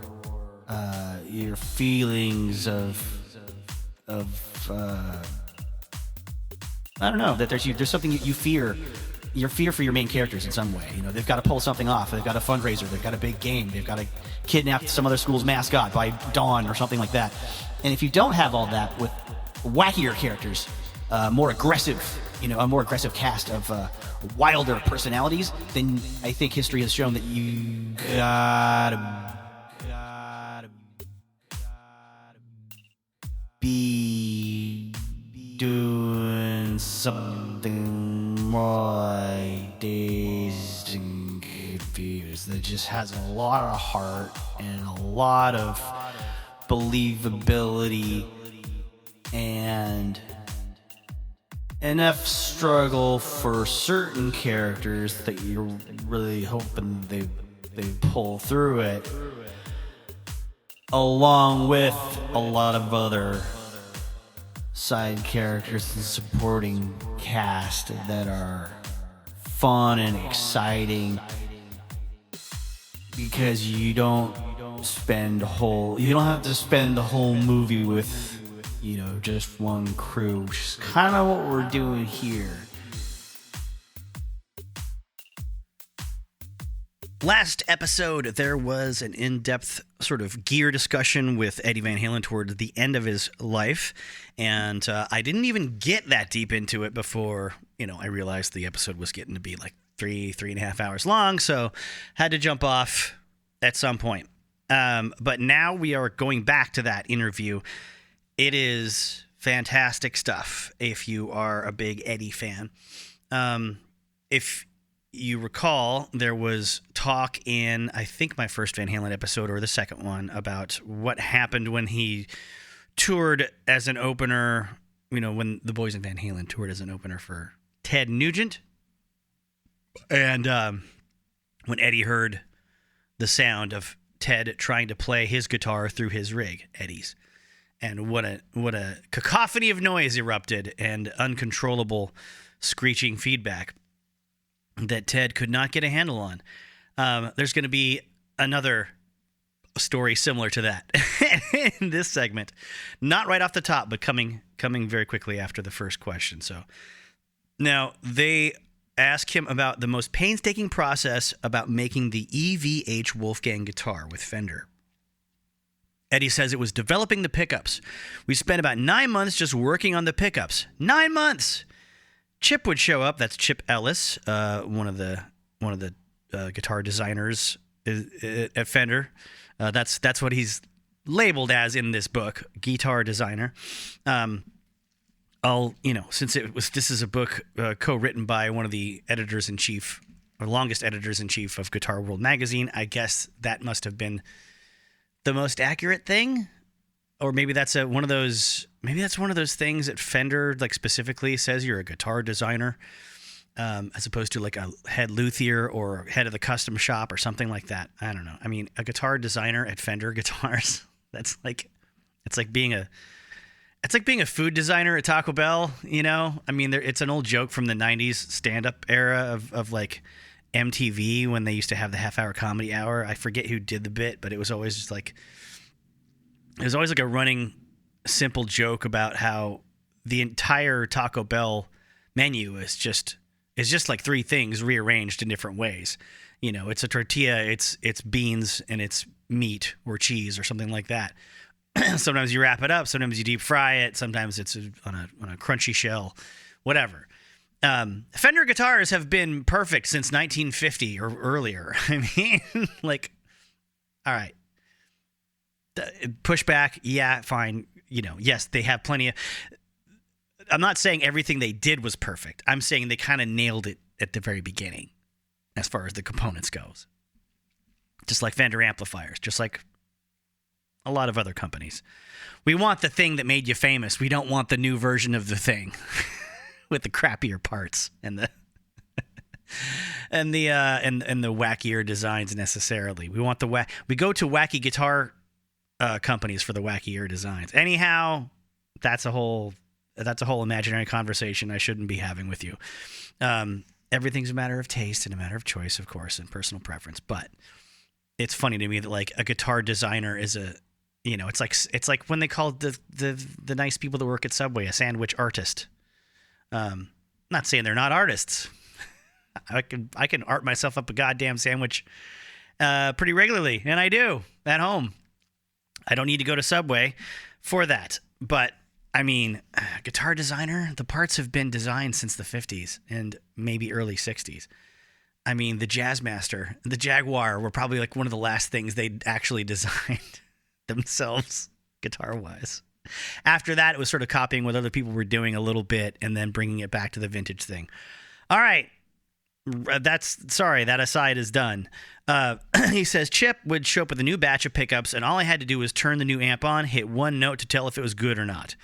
feelings of I don't know, that there's something you fear. Your fear for your main characters in some way. You know, they've got to pull something off. They've got a fundraiser. They've got a big game. They've got to kidnap some other school's mascot by dawn or something like that. And if you don't have all that with wackier characters, more aggressive, a more aggressive cast of wilder personalities, then I think history has shown that you gotta be doing something more like Dazed and Confused that just has a lot of heart and a lot of believability and enough struggle for certain characters that you're really hoping they pull through it, along with a lot of other side characters and supporting cast that are fun and exciting because you don't have to spend the whole movie with, just one crew, which is kind of what we're doing here. Last episode, there was an in-depth sort of gear discussion with Eddie Van Halen toward the end of his life, and I didn't even get that deep into it before, I realized the episode was getting to be like 3.5 hours long, so had to jump off at some point. But now we are going back to that interview. It is fantastic stuff if you are a big Eddie fan. If you recall, there was talk in, I think, my first Van Halen episode or the second one about what happened when he toured as an opener, when the boys in Van Halen toured as an opener for Ted Nugent. And when Eddie heard the sound of Ted trying to play his guitar through his rig, Eddie's, and what a cacophony of noise erupted and uncontrollable screeching feedback that Ted could not get a handle on. There's going to be another story similar to that in this segment. Not right off the top, but coming very quickly after the first question. So now they ask him about the most painstaking process about making the EVH Wolfgang guitar with Fender. Eddie says it was developing the pickups. We spent about 9 months just working on the pickups. 9 months! Chip would show up. That's Chip Ellis, one of the guitar designers at Fender. That's what he's labeled as in this book, guitar designer. Since this is a book co-written by one of the editors-in-chief or longest editors-in-chief of Guitar World magazine, I guess that must have been the most accurate thing. Or maybe that's one of those things that Fender specifically says you're a guitar designer, as opposed to like a head luthier or head of the custom shop or something like that. I don't know. I mean, a guitar designer at Fender Guitars, it's like being a food designer at Taco Bell, I mean, it's an old joke from the 90s stand-up era of like MTV when they used to have the half-hour comedy hour. I forget who did the bit, but it was always just like a running simple joke about how the entire Taco Bell menu is just like three things rearranged in different ways. It's a tortilla, it's beans, and it's meat or cheese or something like that. Sometimes you wrap it up, sometimes you deep fry it, sometimes it's on a crunchy shell, whatever. Fender guitars have been perfect since 1950 or earlier. I mean, all right. Pushback, yeah, fine. Yes, they have plenty of... I'm not saying everything they did was perfect. I'm saying they kind of nailed it at the very beginning as far as the components goes. Just like Fender amplifiers, just like a lot of other companies. We want the thing that made you famous. We don't want the new version of the thing with the crappier parts and the and the wackier designs necessarily. We want we go to wacky guitar companies for the wackier designs. Anyhow, that's a whole imaginary conversation I shouldn't be having with you. Everything's a matter of taste and a matter of choice, of course, and personal preference. But it's funny to me that like a guitar designer is it's like when they called the nice people that work at Subway a sandwich artist. Not saying they're not artists. I can art myself up a goddamn sandwich pretty regularly, and I do at home. I don't need to go to Subway for that. But I mean, guitar designer, the parts have been designed since the 50s and maybe early 60s. I mean, the Jazzmaster, the Jaguar were probably like one of the last things they'd actually designed themselves guitar-wise. After that, it was sort of copying what other people were doing a little bit and then bringing it back to the vintage thing. All right. That aside is done. He says, Chip would show up with a new batch of pickups, and all I had to do was turn the new amp on, hit one note to tell if it was good or not.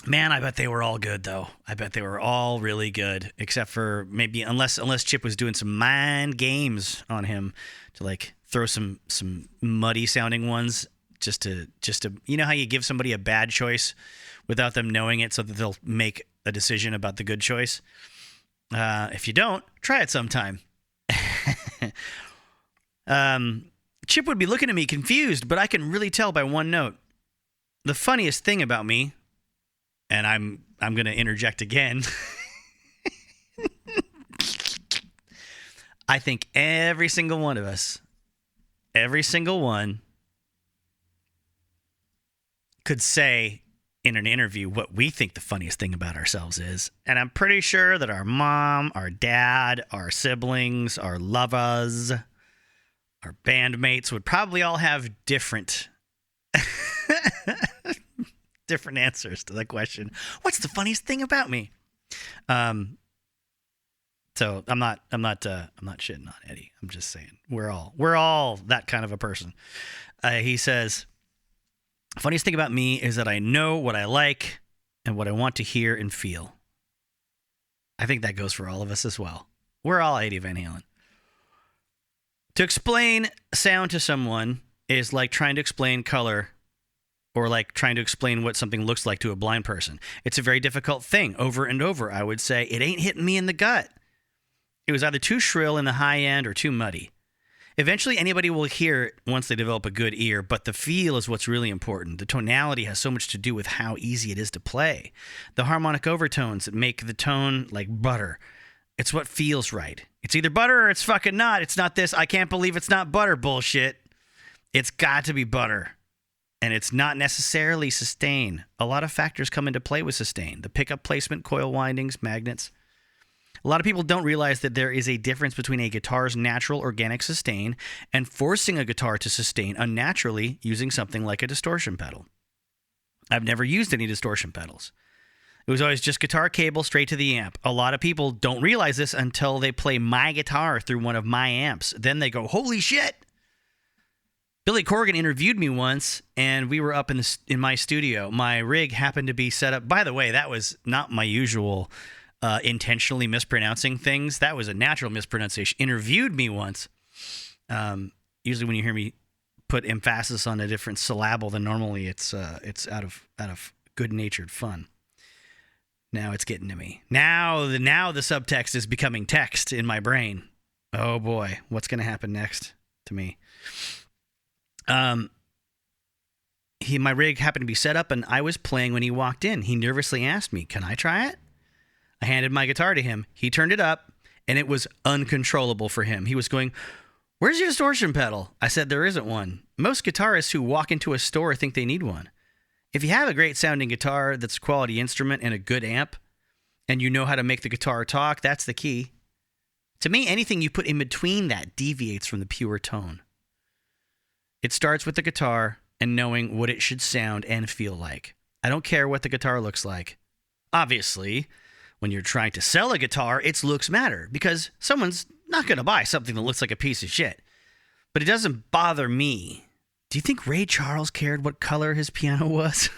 Man, I bet they were all good, though. I bet they were all really good, except for maybe unless Chip was doing some mind games on him to like throw some muddy sounding ones just to how you give somebody a bad choice without them knowing it so that they'll make a decision about the good choice. If you don't, try it sometime. Chip would be looking at me confused, but I can really tell by one note. The funniest thing about me, and I'm going to interject again. I think every single one of us, every single one could say in an interview what we think the funniest thing about ourselves is. And I'm pretty sure that our mom, our dad, our siblings, our lovers, our bandmates would probably all have different answers to that question. What's the funniest thing about me? So I'm not shitting on Eddie. I'm just saying we're all that kind of a person. He says, funniest thing about me is that I know what I like and what I want to hear and feel. I think that goes for all of us as well. We're all Eddie Van Halen. To explain sound to someone is like trying to explain color or like trying to explain what something looks like to a blind person. It's a very difficult thing. Over and over, I would say, it ain't hitting me in the gut. It was either too shrill in the high end or too muddy. Eventually, anybody will hear it once they develop a good ear, but the feel is what's really important. The tonality has so much to do with how easy it is to play. The harmonic overtones that make the tone like butter. It's what feels right. It's either butter or it's fucking not. It's not this, I can't believe it's not butter bullshit. It's got to be butter. And it's not necessarily sustain. A lot of factors come into play with sustain. The pickup placement, coil windings, magnets. A lot of people don't realize that there is a difference between a guitar's natural organic sustain and forcing a guitar to sustain unnaturally using something like a distortion pedal. I've never used any distortion pedals. It was always just guitar cable straight to the amp. A lot of people don't realize this until they play my guitar through one of my amps. Then they go, holy shit! Billy Corgan interviewed me once, and we were up in my studio. My rig happened to be set up. By the way, that was not my usual intentionally mispronouncing things. That was a natural mispronunciation. Interviewed me once. Usually when you hear me put emphasis on a different syllable than normally, it's out of good-natured fun. Now it's getting to me. Now the subtext is becoming text in my brain. Oh boy, what's going to happen next to me? My rig happened to be set up, and I was playing when he walked in. He nervously asked me, "Can I try it?" I handed my guitar to him. He turned it up, and it was uncontrollable for him. He was going, "Where's your distortion pedal?" I said, "There isn't one." Most guitarists who walk into a store think they need one. If you have a great sounding guitar that's a quality instrument and a good amp, and you know how to make the guitar talk, that's the key. To me, anything you put in between that deviates from the pure tone. It starts with the guitar and knowing what it should sound and feel like. I don't care what the guitar looks like. Obviously, when you're trying to sell a guitar, its looks matter because someone's not going to buy something that looks like a piece of shit. But it doesn't bother me. Do you think Ray Charles cared what color his piano was?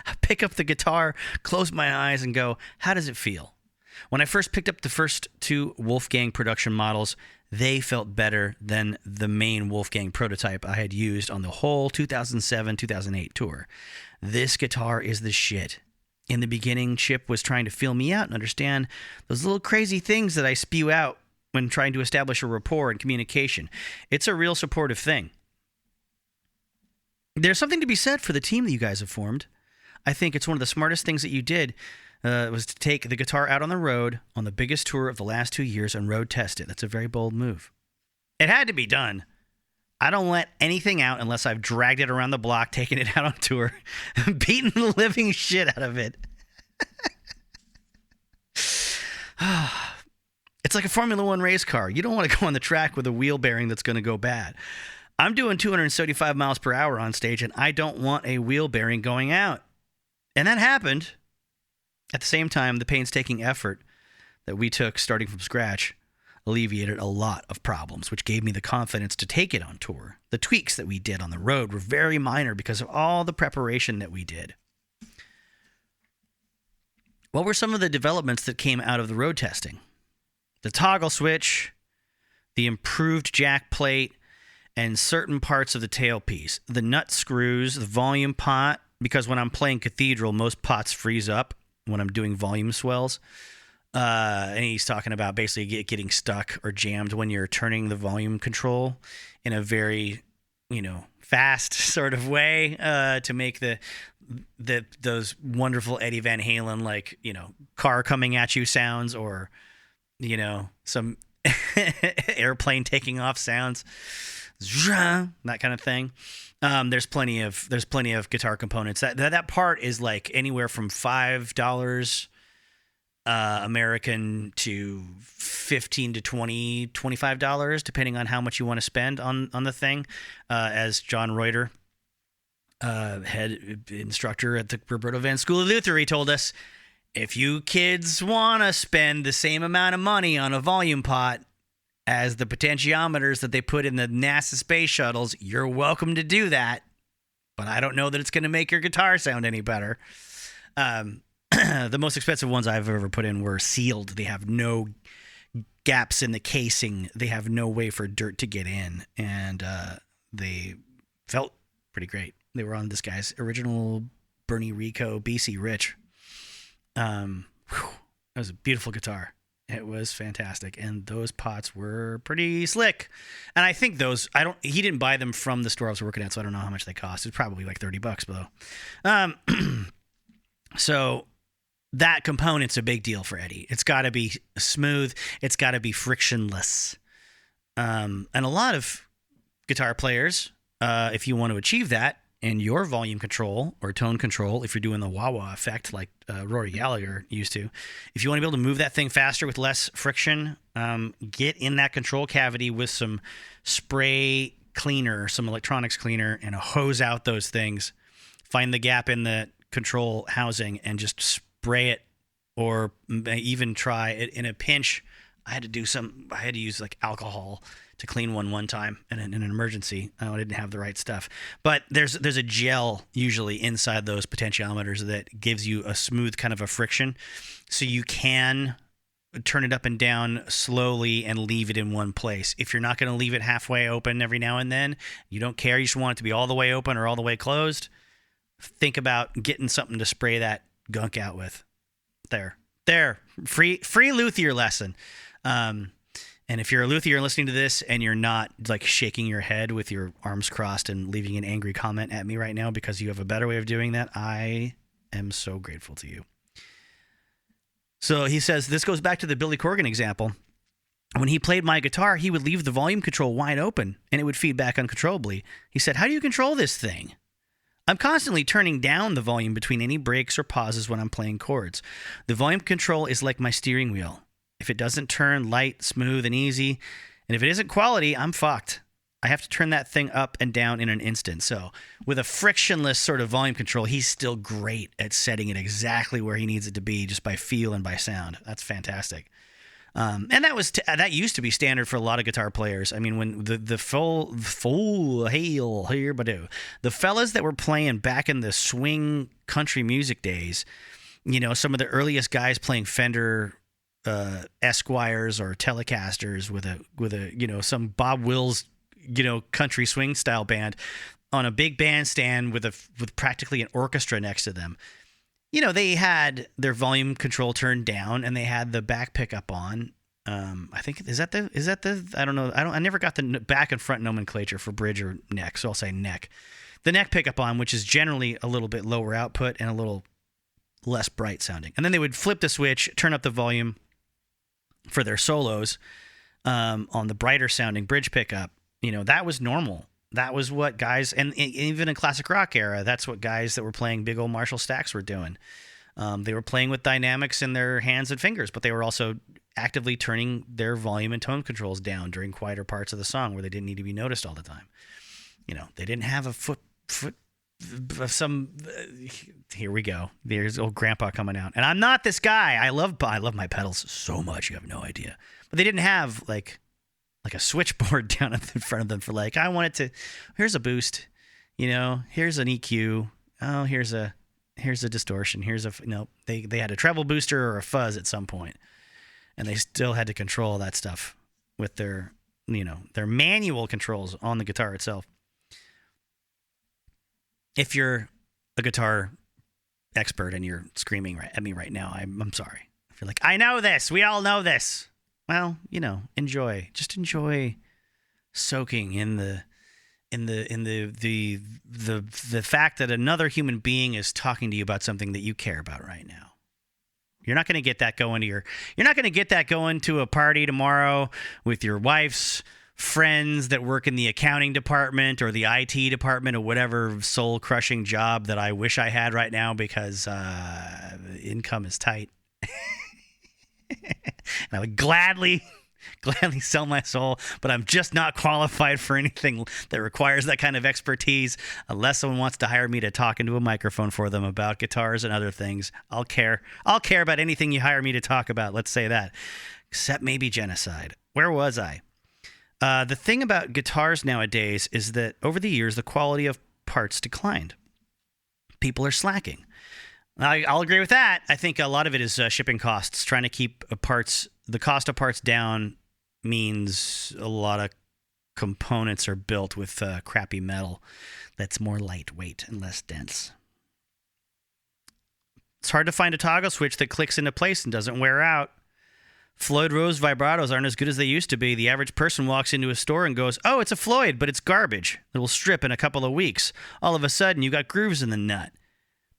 I pick up the guitar, close my eyes, and go, how does it feel? When I first picked up the first two Wolfgang production models, they felt better than the main Wolfgang prototype I had used on the whole 2007-2008 tour. This guitar is the shit. In the beginning, Chip was trying to feel me out and understand those little crazy things that I spew out when trying to establish a rapport and communication. It's a real supportive thing. There's something to be said for the team that you guys have formed. I think it's one of the smartest things that you did was to take the guitar out on the road on the biggest tour of the last 2 years and road test it. That's a very bold move. It had to be done. I don't let anything out unless I've dragged it around the block, taken it out on tour, beaten the living shit out of it. It's like a Formula One race car. You don't want to go on the track with a wheel bearing that's going to go bad. I'm doing 275 miles per hour on stage, and I don't want a wheel bearing going out. And that happened. At the same time, the painstaking effort that we took starting from scratch alleviated a lot of problems, which gave me the confidence to take it on tour. The tweaks that we did on the road were very minor because of all the preparation that we did. What were some of the developments that came out of the road testing? The toggle switch, the improved jack plate, and certain parts of the tailpiece. The nut screws, the volume pot, because when I'm playing Cathedral, most pots freeze up when I'm doing volume swells. And he's talking about basically getting stuck or jammed when you're turning the volume control in a very, fast sort of way to make those wonderful Eddie Van Halen, car coming at you sounds, or, some airplane taking off sounds, that kind of thing. There's plenty of guitar components. That part is like anywhere from $5 American to $15 to $20, $25, depending on how much you want to spend on the thing. As John Reuter, head instructor at the Roberto Van School of Luther, he told us, if you kids want to spend the same amount of money on a volume pot as the potentiometers that they put in the NASA space shuttles, you're welcome to do that. But I don't know that it's going to make your guitar sound any better. The most expensive ones I've ever put in were sealed. They have no gaps in the casing. They have no way for dirt to get in. And they felt pretty great. They were on this guy's original Bernie Rico BC Rich. That was a beautiful guitar. It was fantastic. And those pots were pretty slick. And I think he didn't buy them from the store I was working at, so I don't know how much they cost. It's probably like $30 though. So that component's a big deal for Eddie. It's got to be smooth. It's got to be frictionless. And a lot of guitar players, if you want to achieve that in your volume control or tone control, if you're doing the wah-wah effect like Rory Gallagher used to, if you want to be able to move that thing faster with less friction, get in that control cavity with some spray cleaner, some electronics cleaner, and hose out those things. Find the gap in the control housing and just spray it, or even try it in a pinch. I had to use like alcohol to clean one time in an emergency. I didn't have the right stuff, but there's a gel usually inside those potentiometers that gives you a smooth kind of a friction, so you can turn it up and down slowly and leave it in one place. If you're not going to leave it halfway open every now and then, you don't care, you just want it to be all the way open or all the way closed, think about getting something to spray that gunk out with. There, free luthier lesson. And if you're a luthier listening to this and you're not like shaking your head with your arms crossed and leaving an angry comment at me right now because you have a better way of doing that, I am so grateful to you. So he says, this goes back to the Billy Corgan example. When he played my guitar, he would leave the volume control wide open and it would feed back uncontrollably. He said, how do you control this thing? I'm constantly turning down the volume between any breaks or pauses when I'm playing chords. The volume control is like my steering wheel. If it doesn't turn light, smooth, and easy, and if it isn't quality, I'm fucked. I have to turn that thing up and down in an instant. So with a frictionless sort of volume control, he's still great at setting it exactly where he needs it to be just by feel and by sound. That's fantastic. And that used to be standard for a lot of guitar players. I mean, when the fellas that were playing back in the swing country music days, some of the earliest guys playing Fender Esquires or Telecasters with a some Bob Wills country swing style band on a big bandstand with practically an orchestra next to them. They had their volume control turned down and they had the back pickup on. I think is that the I don't know. I never got the back and front nomenclature for bridge or neck, so I'll say neck. The neck pickup on, which is generally a little bit lower output and a little less bright sounding. And then they would flip the switch, turn up the volume for their solos on the brighter sounding bridge pickup. That was normal. That was what guys, and even in classic rock era, that's what guys that were playing big old Marshall stacks were doing. They were playing with dynamics in their hands and fingers, but they were also actively turning their volume and tone controls down during quieter parts of the song where they didn't need to be noticed all the time. They didn't have a foot some. Here we go. There's old grandpa coming out, and I'm not this guy. I love my pedals so much, you have no idea. But they didn't have like a switchboard down in front of them for I want it to. Here's a boost, Here's an EQ. Oh, here's a distortion. They had a treble booster or a fuzz at some point, and they still had to control that stuff with their manual controls on the guitar itself. If you're a guitar expert and you're screaming at me right now, I'm sorry. You're like, I know this. We all know this. Well, enjoy. Just enjoy soaking in the fact that another human being is talking to you about something that you care about right now. You're not going to get that going to a party tomorrow with your wife's friends that work in the accounting department or the IT department or whatever soul-crushing job that I wish I had right now because income is tight. And I would gladly sell my soul, but I'm just not qualified for anything that requires that kind of expertise unless someone wants to hire me to talk into a microphone for them about guitars and other things. I'll care about anything you hire me to talk about, let's say that, except maybe genocide. Where was I? The thing about guitars nowadays is that over the years, the quality of parts declined. People are slacking. I'll agree with that. I think a lot of it is shipping costs. Trying to keep the cost of parts down means a lot of components are built with crappy metal that's more lightweight and less dense. It's hard to find a toggle switch that clicks into place and doesn't wear out. Floyd Rose vibratos aren't as good as they used to be. The average person walks into a store and goes, oh, it's a Floyd, but it's garbage. It will strip in a couple of weeks. All of a sudden, you got grooves in the nut.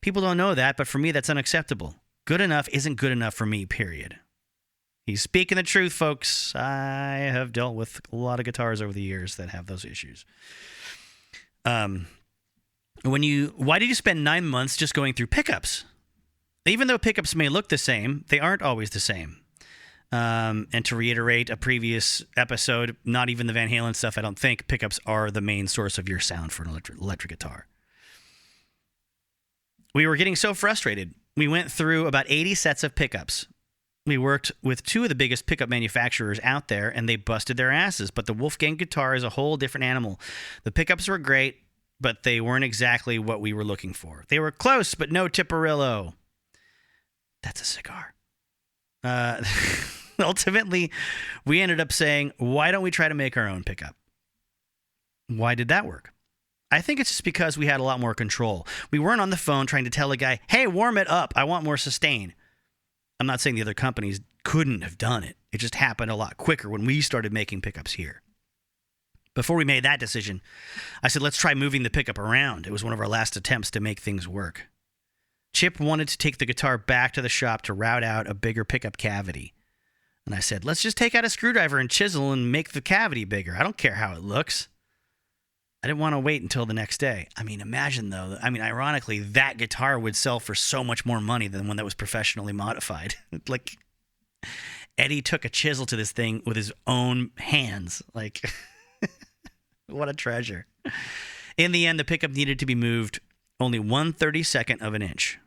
People don't know that, but for me, that's unacceptable. Good enough isn't good enough for me, period. He's speaking the truth, folks. I have dealt with a lot of guitars over the years that have those issues. Why did you spend 9 months just going through pickups? Even though pickups may look the same, they aren't always the same. And to reiterate a previous episode, not even the Van Halen stuff, I don't think pickups are the main source of your sound for an electric guitar. We were getting so frustrated. We went through about 80 sets of pickups. We worked with two of the biggest pickup manufacturers out there, and they busted their asses. But the Wolfgang guitar is a whole different animal. The pickups were great, but they weren't exactly what we were looking for. They were close, but no Tipperillo. That's a cigar. Ultimately, we ended up saying, why don't we try to make our own pickup? Why did that work? I think it's just because we had a lot more control. We weren't on the phone trying to tell a guy, hey, warm it up. I want more sustain. I'm not saying the other companies couldn't have done it. It just happened a lot quicker when we started making pickups here. Before we made that decision, I said, let's try moving the pickup around. It was one of our last attempts to make things work. Chip wanted to take the guitar back to the shop to route out a bigger pickup cavity. And I said, let's just take out a screwdriver and chisel and make the cavity bigger. I don't care how it looks. I didn't want to wait until the next day. Imagine, though. Ironically, that guitar would sell for so much more money than one that was professionally modified. Like, Eddie took a chisel to this thing with his own hands. Like, what a treasure. In the end, the pickup needed to be moved only 1/32 of an inch.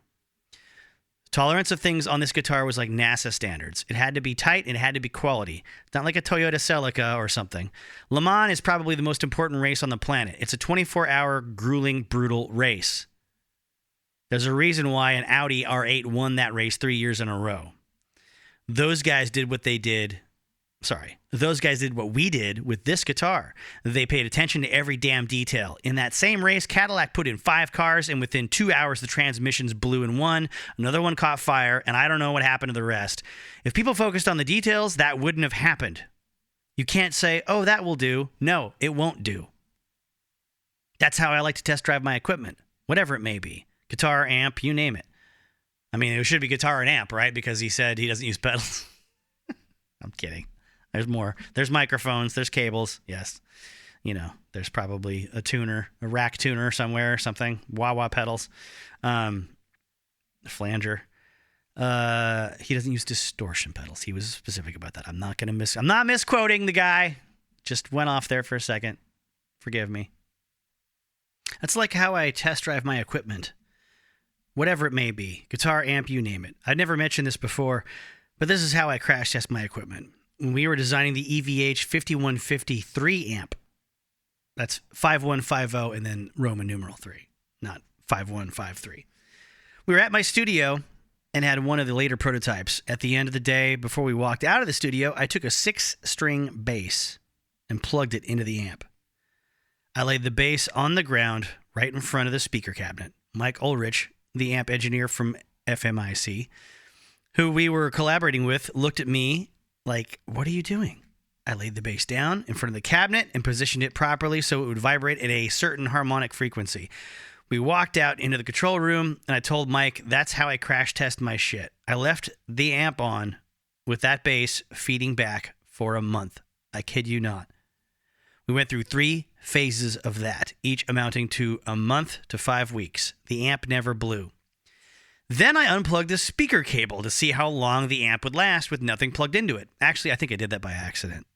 Tolerance of things on this guitar was like NASA standards. It had to be tight and it had to be quality. It's not like a Toyota Celica or something. Le Mans is probably the most important race on the planet. It's a 24-hour, grueling, brutal race. There's a reason why an Audi R8 won that race 3 years in a row. Those guys did what we did with this guitar. They paid attention to every damn detail. In that same race, Cadillac put in 5 cars, and within 2 hours, the transmissions blew in one. Another one caught fire, and I don't know what happened to the rest. If people focused on the details, that wouldn't have happened. You can't say, oh, that will do. No, it won't do. That's how I like to test drive my equipment, whatever it may be. Guitar, amp, you name it. It should be guitar and amp, right? Because he said he doesn't use pedals. I'm kidding. There's more. There's microphones. There's cables. Yes. There's probably a tuner, a rack tuner somewhere or something. Wah-wah pedals. Flanger. He doesn't use distortion pedals. He was specific about that. I'm not misquoting the guy. Just went off there for a second. Forgive me. That's like how I test drive my equipment. Whatever it may be. Guitar, amp, you name it. I've never mentioned this before, but this is how I crash test my equipment. When we were designing the EVH 5153 amp, that's 5150 and then Roman numeral 3, not 5153. We were at my studio and had one of the later prototypes. At the end of the day, before we walked out of the studio, I took a 6-string bass and plugged it into the amp. I laid the bass on the ground right in front of the speaker cabinet. Mike Ulrich, the amp engineer from FMIC, who we were collaborating with, looked at me like, "What are you doing?" I laid the bass down in front of the cabinet and positioned it properly so it would vibrate at a certain harmonic frequency. We walked out into the control room, and I told Mike that's how I crash test my shit. I left the amp on with that bass feeding back for a month. I kid you not. We went through 3 phases of that, each amounting to a month to 5 weeks. The amp never blew. Then I unplugged the speaker cable to see how long the amp would last with nothing plugged into it. Actually, I think I did that by accident.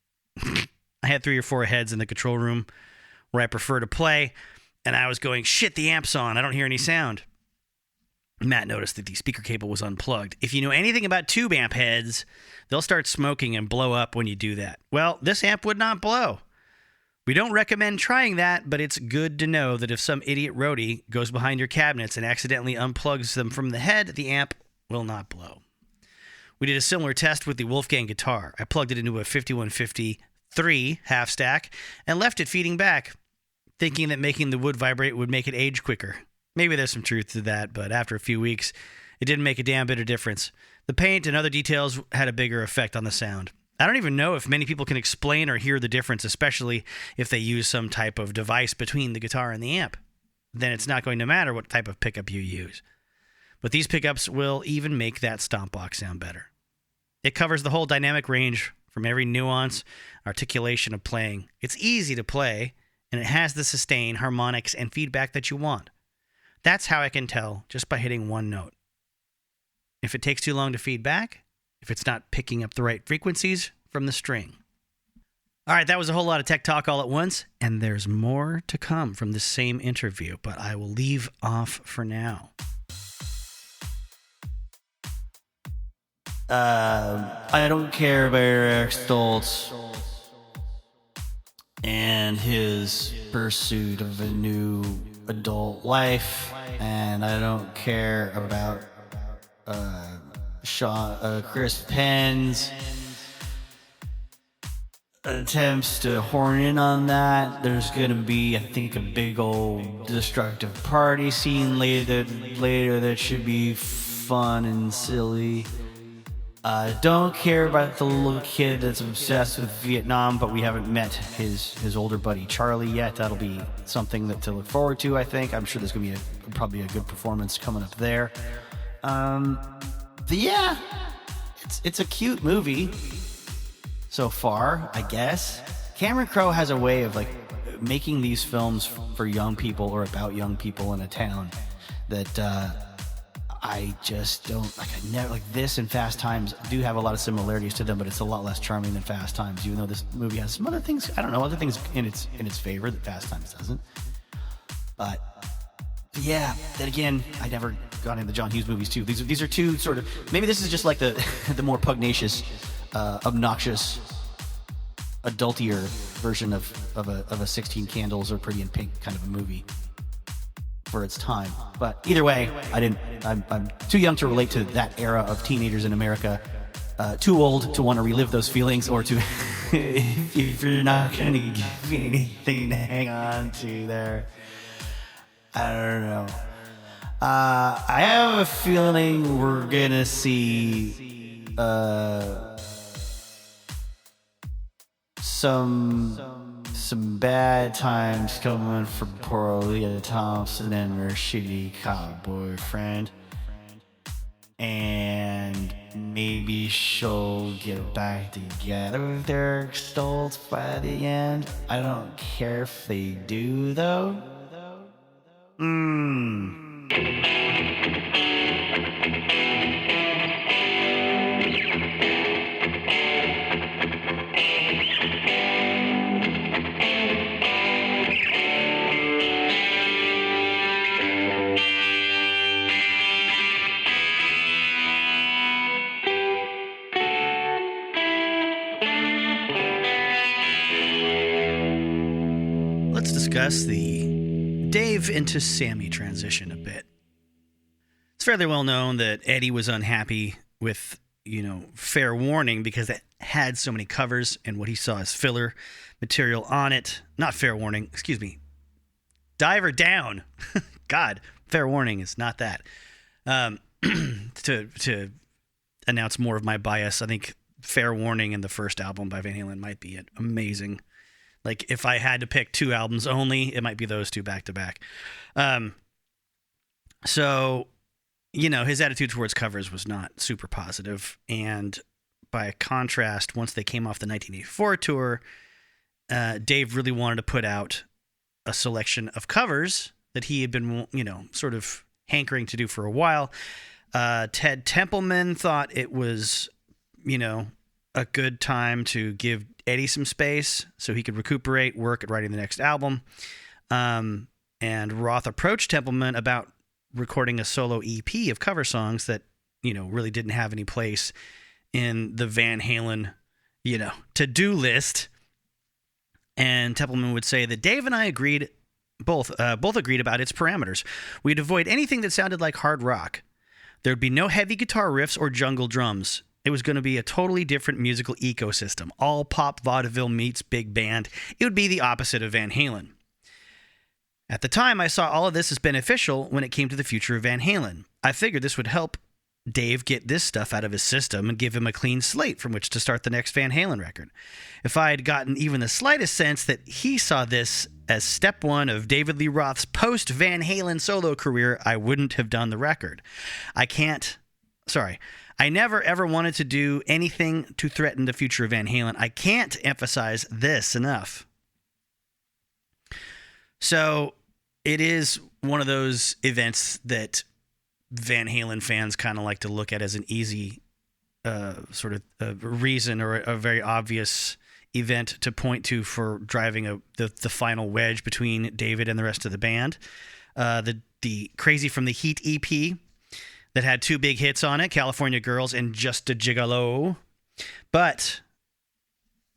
I had 3 or 4 heads in the control room where I prefer to play, and I was going, shit, the amp's on. I don't hear any sound. Matt noticed that the speaker cable was unplugged. If you know anything about tube amp heads, they'll start smoking and blow up when you do that. Well, this amp would not blow. We don't recommend trying that, but it's good to know that if some idiot roadie goes behind your cabinets and accidentally unplugs them from the head, the amp will not blow. We did a similar test with the Wolfgang guitar. I plugged it into a 5153 half stack and left it feeding back, thinking that making the wood vibrate would make it age quicker. Maybe there's some truth to that, but after a few weeks, it didn't make a damn bit of difference. The paint and other details had a bigger effect on the sound. I don't even know if many people can explain or hear the difference, especially if they use some type of device between the guitar and the amp. Then it's not going to matter what type of pickup you use. But these pickups will even make that stomp box sound better. It covers the whole dynamic range from every nuance, articulation of playing. It's easy to play, and it has the sustain, harmonics, and feedback that you want. That's how I can tell just by hitting one note. If it takes too long to feed back, if it's not picking up the right frequencies from the string. All right, that was a whole lot of tech talk all at once, and there's more to come from this same interview, but I will leave off for now. I don't care about Eric Stoltz and his pursuit of a new adult life, and I don't care about Chris Penn's attempts to horn in on that. There's gonna be, I think, a big old destructive party scene later that should be fun and silly. Don't care about the little kid that's obsessed with Vietnam, but we haven't met his older buddy Charlie yet. That'll be something to look forward to, I think. I'm sure there's going to be probably a good performance coming up there. But yeah, it's a cute movie so far, I guess. Cameron Crowe has a way of like making these films for young people or about young people in a town that I just don't like. I never like this and Fast Times do have a lot of similarities to them, but it's a lot less charming than Fast Times. Even though this movie has some other things, I don't know, other things in its favor that Fast Times doesn't. But yeah, then again, I never got into the John Hughes movies too. These are two sort of, maybe this is just like the the more pugnacious, obnoxious, adultier version of a 16 Candles or Pretty in Pink kind of a movie for its time. But either way, I'm too young to relate to that era of teenagers in America, too old to want to relive those feelings, or to if you're not going to give me anything to hang on to there, I don't know. I have a feeling we're gonna see some bad times coming for poor Leah Thompson and her shitty cop boyfriend. And maybe she'll get back together with Eric Stoltz by the end. I don't care if they do, though. Let's discuss the Dave into Sammy transition a bit. It's fairly well known that Eddie was unhappy with, Fair Warning because it had so many covers and what he saw as filler material on it. Not Fair Warning, excuse me. Diver Down. God, Fair Warning is not that. To announce more of my bias. I think Fair Warning and the first album by Van Halen might be amazing. Like, if I had to pick 2 albums only, it might be those 2 back to back. So, his attitude towards covers was not super positive. And by contrast, once they came off the 1984 tour, Dave really wanted to put out a selection of covers that he had been, sort of hankering to do for a while. Ted Templeman thought it was, a good time to give Eddie some space so he could recuperate, work at writing the next album. And Roth approached Templeman about recording a solo EP of cover songs that, really didn't have any place in the Van Halen, to-do list. And Templeman would say that Dave and I both agreed about its parameters. We'd avoid anything that sounded like hard rock. There'd be no heavy guitar riffs or jungle drums. It was going to be a totally different musical ecosystem. All pop vaudeville meets big band. It would be the opposite of Van Halen. At the time, I saw all of this as beneficial when it came to the future of Van Halen. I figured this would help Dave get this stuff out of his system and give him a clean slate from which to start the next Van Halen record. If I had gotten even the slightest sense that he saw this as step 1 of David Lee Roth's post-Van Halen solo career, I wouldn't have done the record. I never ever wanted to do anything to threaten the future of Van Halen. I can't emphasize this enough. So it is one of those events that Van Halen fans kind of like to look at as an easy sort of reason or a very obvious event to point to for driving the final wedge between David and the rest of the band. The Crazy from the Heat EP that had 2 big hits on it, California Girls and Just a Gigolo. But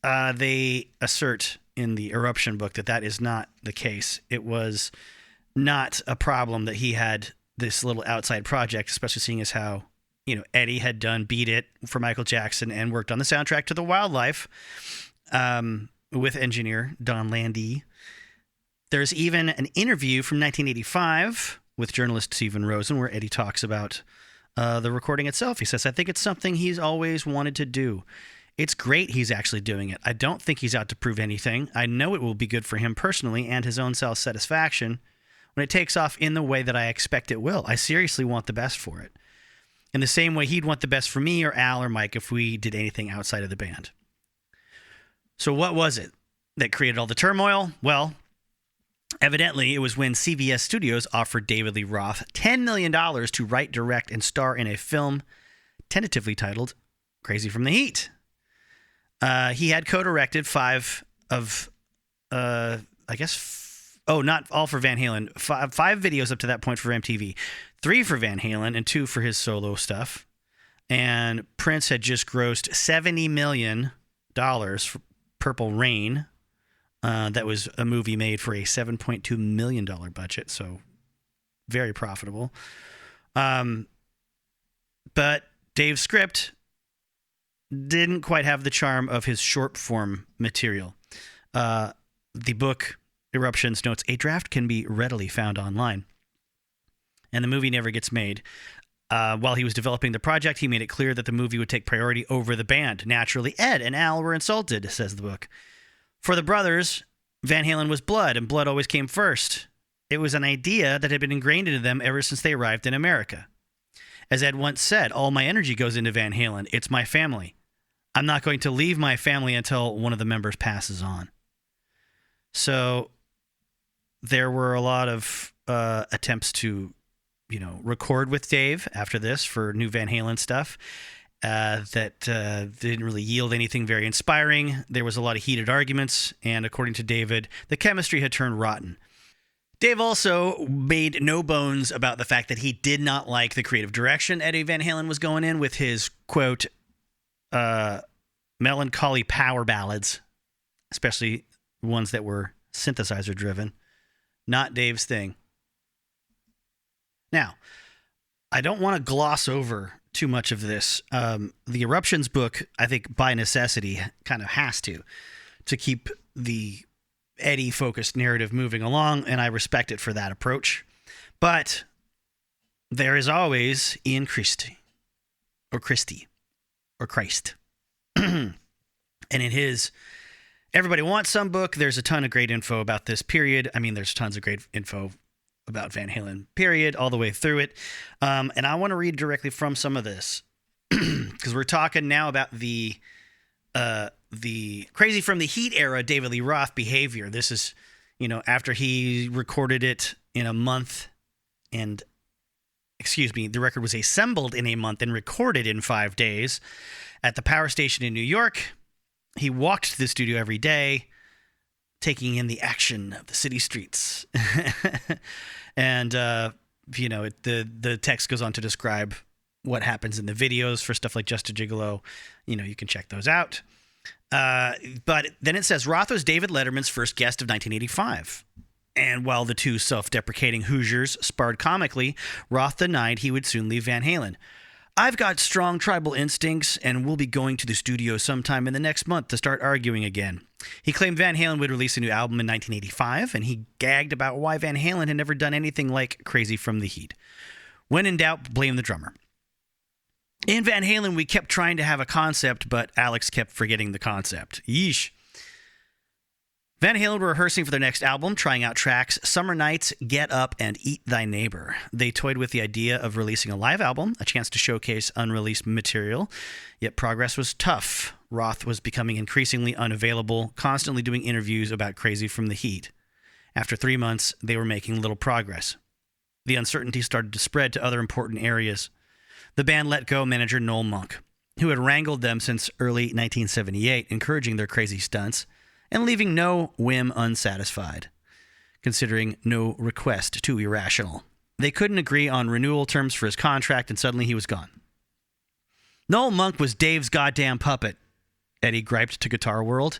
they assert in the Eruption book that is not the case. It was not a problem that he had this little outside project, especially seeing as how, Eddie had done Beat It for Michael Jackson and worked on the soundtrack to The Wildlife with engineer Don Landry. There's even an interview from 1985 with journalist Stephen Rosen where Eddie talks about the recording itself. He says, I think it's something he's always wanted to do. It's great he's actually doing it. I don't think he's out to prove anything. I know it will be good for him personally and his own self-satisfaction when it takes off in the way that I expect it will. I seriously want the best for it. In the same way he'd want the best for me or Al or Mike if we did anything outside of the band. So what was it that created all the turmoil? Well, evidently, it was when CBS Studios offered David Lee Roth $10 million to write, direct, and star in a film tentatively titled Crazy from the Heat. He had co-directed 5 of, not all for Van Halen, 5 videos up to that point for MTV, 3 for Van Halen, and 2 for his solo stuff. And Prince had just grossed $70 million for Purple Rain. That was a movie made for a $7.2 million budget, so very profitable. But Dave's script didn't quite have the charm of his short-form material. The book, Eruptions, notes a draft can be readily found online. And the movie never gets made. While he was developing the project, he made it clear that the movie would take priority over the band. Naturally, Ed and Al were insulted, says the book. For the brothers, Van Halen was blood, and blood always came first. It was an idea that had been ingrained into them ever since they arrived in America. As Ed once said, all my energy goes into Van Halen. It's my family. I'm not going to leave my family until one of the members passes on. So there were a lot of attempts to, record with Dave after this for new Van Halen stuff. That didn't really yield anything very inspiring. There was a lot of heated arguments, and according to David, the chemistry had turned rotten. Dave also made no bones about the fact that he did not like the creative direction Eddie Van Halen was going in with his, quote, melancholy power ballads, especially ones that were synthesizer-driven. Not Dave's thing. Now, I don't want to gloss over too much of this. The Eruptions book, I think by necessity, kind of has to keep the Eddie-focused narrative moving along, and I respect it for that approach. But there is always Ian Christie, or Christ. And in his Everybody Wants Some book, there's a ton of great info about this period. I mean, there's tons of great info about Van Halen, period, all the way through it. And I want to read directly from some of this because we're talking now about the Crazy from the Heat era David Lee Roth behavior. This is, after he recorded it in a month and, the record was assembled in a month and recorded in 5 days at the power station in New York. He walked to the studio every day, taking in the action of the city streets. And, the text goes on to describe what happens in the videos for stuff like Just a Gigolo. You can check those out. But then it says, Roth was David Letterman's first guest of 1985. And while the two self-deprecating Hoosiers sparred comically, Roth denied he would soon leave Van Halen. I've got strong tribal instincts, and we'll be going to the studio sometime in the next month to start arguing again. He claimed Van Halen would release a new album in 1985, and he gagged about why Van Halen had never done anything like Crazy from the Heat. When in doubt, blame the drummer. In Van Halen, we kept trying to have a concept, but Alex kept forgetting the concept. Yeesh. Van Halen were rehearsing for their next album, trying out tracks Summer Nights, Get Up, and Eat Thy Neighbor. They toyed with the idea of releasing a live album, a chance to showcase unreleased material, yet progress was tough. Roth was becoming increasingly unavailable, constantly doing interviews about Crazy from the Heat. After 3 months, they were making little progress. The uncertainty started to spread to other important areas. The band let go manager Noel Monk, who had wrangled them since early 1978, encouraging their crazy stunts, and leaving no whim unsatisfied, considering no request too irrational. They couldn't agree on renewal terms for his contract, and suddenly he was gone. Noel Monk was Dave's goddamn puppet, Eddie griped to Guitar World.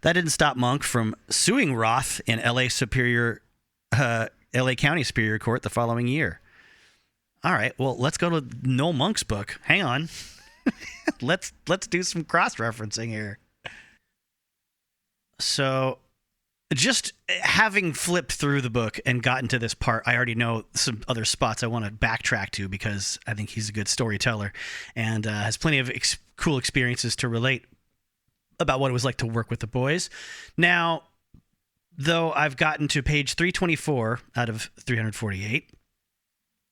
That didn't stop Monk from suing Roth in LA County Superior Court the following year. All right, well, let's go to Noel Monk's book. Hang on. Let's do some cross-referencing here. So, just having flipped through the book and gotten to this part, I already know some other spots I want to backtrack to because I think he's a good storyteller and has plenty of cool experiences to relate about what it was like to work with the boys. Now, though, I've gotten to page 324 out of 348,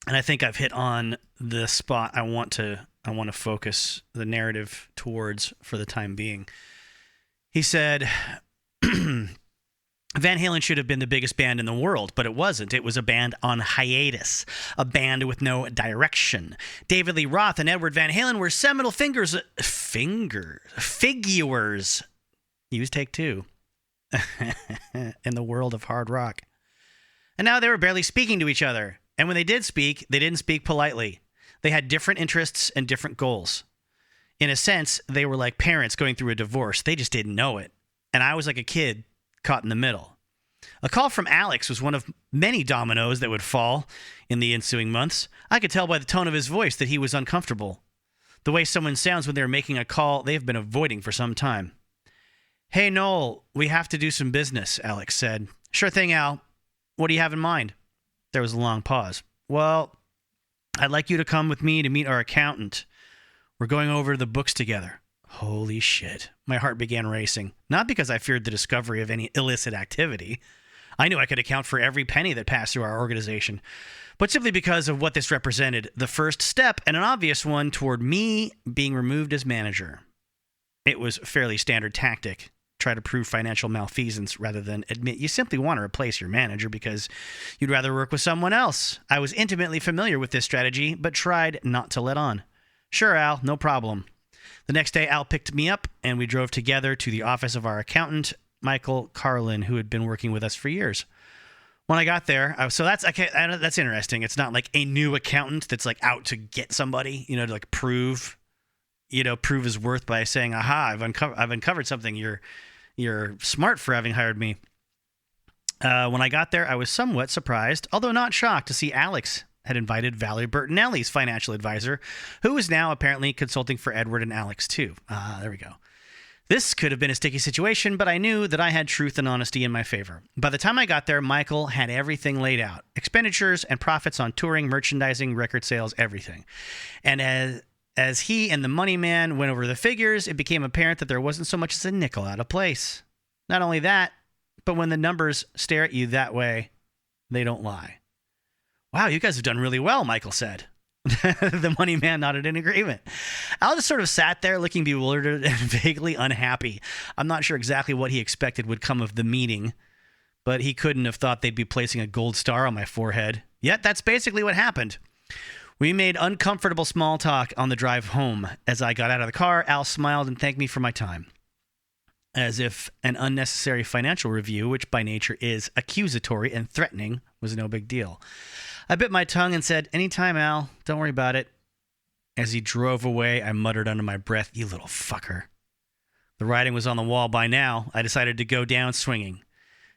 and I think I've hit on the spot I want to focus the narrative towards for the time being. He said, Van Halen should have been the biggest band in the world, but it wasn't. It was a band on hiatus, a band with no direction. David Lee Roth and Edward Van Halen were seminal figures. Use take two. In the world of hard rock. And now they were barely speaking to each other. And when they did speak, they didn't speak politely. They had different interests and different goals. In a sense, they were like parents going through a divorce. They just didn't know it. And I was like a kid caught in the middle. A call from Alex was one of many dominoes that would fall in the ensuing months. I could tell by the tone of his voice that he was uncomfortable. The way someone sounds when they're making a call they have been avoiding for some time. Hey, Noel, we have to do some business, Alex said. Sure thing, Al. What do you have in mind? There was a long pause. Well, I'd like you to come with me to meet our accountant. We're going over the books together. Holy shit. My heart began racing. Not because I feared the discovery of any illicit activity. I knew I could account for every penny that passed through our organization. But simply because of what this represented, the first step, and an obvious one, toward me being removed as manager. It was a fairly standard tactic. Try to prove financial malfeasance rather than admit you simply want to replace your manager because you'd rather work with someone else. I was intimately familiar with this strategy, but tried not to let on. Sure, Al, no problem. The next day, Al picked me up, and we drove together to the office of our accountant, Michael Carlin, who had been working with us for years. When I got there, that's interesting. It's not like a new accountant that's like out to get somebody, to like prove his worth by saying, "Aha, I've uncovered something. You're smart for having hired me." When I got there, I was somewhat surprised, although not shocked, to see Alex had invited Valerie Bertinelli's financial advisor, who was now apparently consulting for Edward and Alex too. There we go. This could have been a sticky situation, but I knew that I had truth and honesty in my favor. By the time I got there, Michael had everything laid out. Expenditures and profits on touring, merchandising, record sales, everything. And As he and the money man went over the figures, it became apparent that there wasn't so much as a nickel out of place. Not only that, but when the numbers stare at you that way, they don't lie. Wow, you guys have done really well, Michael said. The money man nodded in agreement. Al just sort of sat there looking bewildered and vaguely unhappy. I'm not sure exactly what he expected would come of the meeting, but he couldn't have thought they'd be placing a gold star on my forehead. Yet that's basically what happened. We made uncomfortable small talk on the drive home. As I got out of the car, Al smiled and thanked me for my time. As if an unnecessary financial review, which by nature is accusatory and threatening, was no big deal. I bit my tongue and said, "Anytime, Al. Don't worry about it." As he drove away, I muttered under my breath, "You little fucker." The writing was on the wall by now. I decided to go down swinging.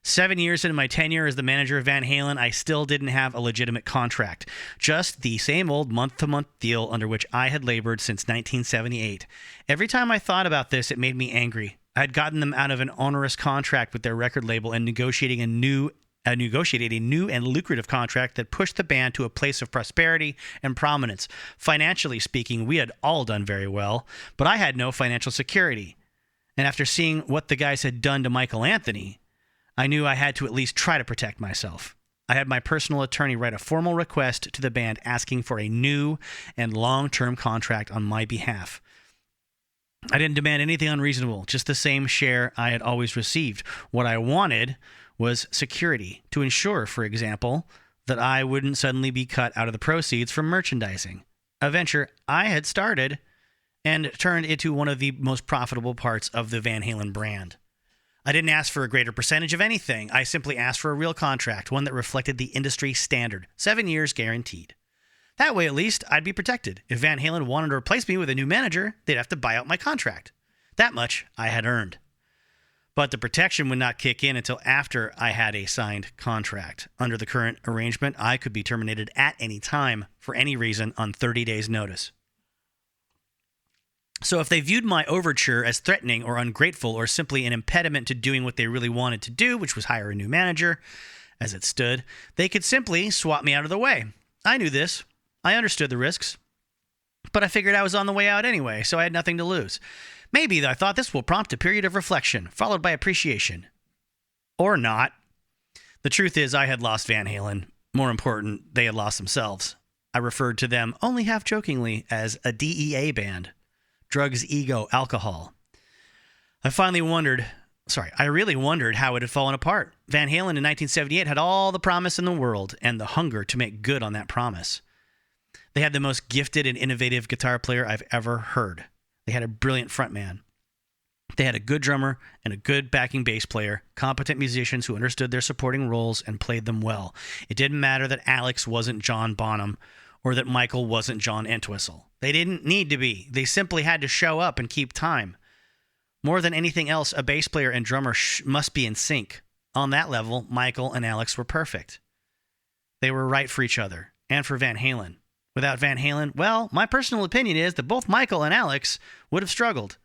7 years into my tenure as the manager of Van Halen, I still didn't have a legitimate contract. Just the same old month-to-month deal under which I had labored since 1978. Every time I thought about this, it made me angry. I had gotten them out of an onerous contract with their record label and negotiated a new and lucrative contract that pushed the band to a place of prosperity and prominence. Financially speaking, we had all done very well, but I had no financial security. And after seeing what the guys had done to Michael Anthony, I knew I had to at least try to protect myself. I had my personal attorney write a formal request to the band asking for a new and long-term contract on my behalf. I didn't demand anything unreasonable, just the same share I had always received. What I wanted was security, to ensure, for example, that I wouldn't suddenly be cut out of the proceeds from merchandising, a venture I had started and turned into one of the most profitable parts of the Van Halen brand. I didn't ask for a greater percentage of anything. I simply asked for a real contract, one that reflected the industry standard, 7 years guaranteed. That way, at least, I'd be protected. If Van Halen wanted to replace me with a new manager, they'd have to buy out my contract. That much I had earned. But the protection would not kick in until after I had a signed contract. Under the current arrangement, I could be terminated at any time for any reason on 30 days' notice. So if they viewed my overture as threatening or ungrateful or simply an impediment to doing what they really wanted to do, which was hire a new manager, as it stood, they could simply swap me out of the way. I knew this. I understood the risks. But I figured I was on the way out anyway, so I had nothing to lose. Maybe I thought this will prompt a period of reflection, followed by appreciation. Or not. The truth is I had lost Van Halen. More important, they had lost themselves. I referred to them only half-jokingly as a DEA band. Drugs, ego, alcohol. I really wondered how it had fallen apart. Van Halen in 1978 had all the promise in the world and the hunger to make good on that promise. They had the most gifted and innovative guitar player I've ever heard. They had a brilliant frontman. They had a good drummer and a good backing bass player, competent musicians who understood their supporting roles and played them well. It didn't matter that Alex wasn't John Bonham or that Michael wasn't John Entwistle. They didn't need to be. They simply had to show up and keep time. More than anything else, a bass player and drummer must be in sync. On that level, Michael and Alex were perfect. They were right for each other and for Van Halen. Without Van Halen, well, my personal opinion is that both Michael and Alex would have struggled.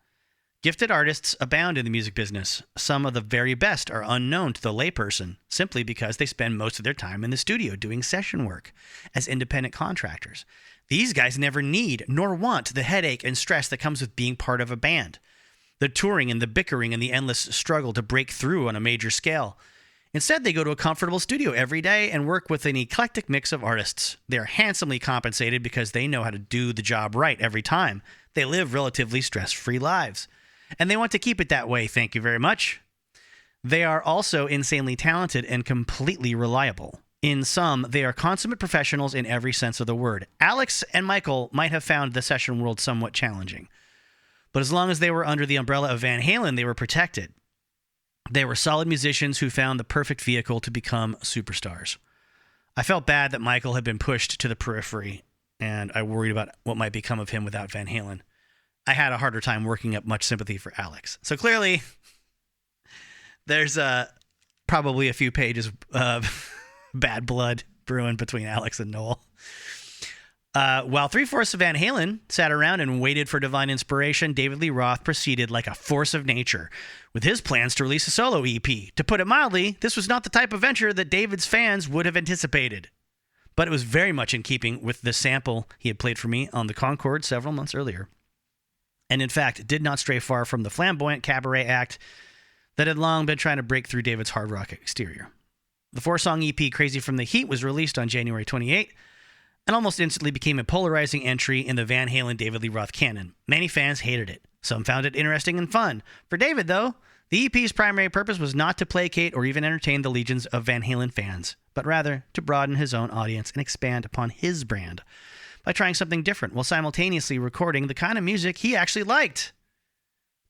Gifted artists abound in the music business. Some of the very best are unknown to the layperson simply because they spend most of their time in the studio doing session work as independent contractors. These guys never need nor want the headache and stress that comes with being part of a band. The touring and the bickering and the endless struggle to break through on a major scale. Instead, they go to a comfortable studio every day and work with an eclectic mix of artists. They are handsomely compensated because they know how to do the job right every time. They live relatively stress-free lives. And they want to keep it that way, thank you very much. They are also insanely talented and completely reliable. In sum, they are consummate professionals in every sense of the word. Alex and Michael might have found the session world somewhat challenging. But as long as they were under the umbrella of Van Halen, they were protected. They were solid musicians who found the perfect vehicle to become superstars. I felt bad that Michael had been pushed to the periphery, and I worried about what might become of him without Van Halen. I had a harder time working up much sympathy for Alex. So clearly, there's probably a few pages of bad blood brewing between Alex and Noel. While 3/4 of Van Halen sat around and waited for divine inspiration, David Lee Roth proceeded like a force of nature with his plans to release a solo EP. To put it mildly, this was not the type of venture that David's fans would have anticipated. but it was very much in keeping with the sample he had played for me on the Concorde several months earlier. And in fact, did not stray far from the flamboyant cabaret act that had long been trying to break through David's hard rock exterior. The 4-song EP Crazy from the Heat was released on January 28 and almost instantly became a polarizing entry in the Van Halen David Lee Roth canon. Many fans hated it. Some found it interesting and fun. For David, though, the EP's primary purpose was not to placate or even entertain the legions of Van Halen fans, but rather to broaden his own audience and expand upon his brand by trying something different while simultaneously recording the kind of music he actually liked.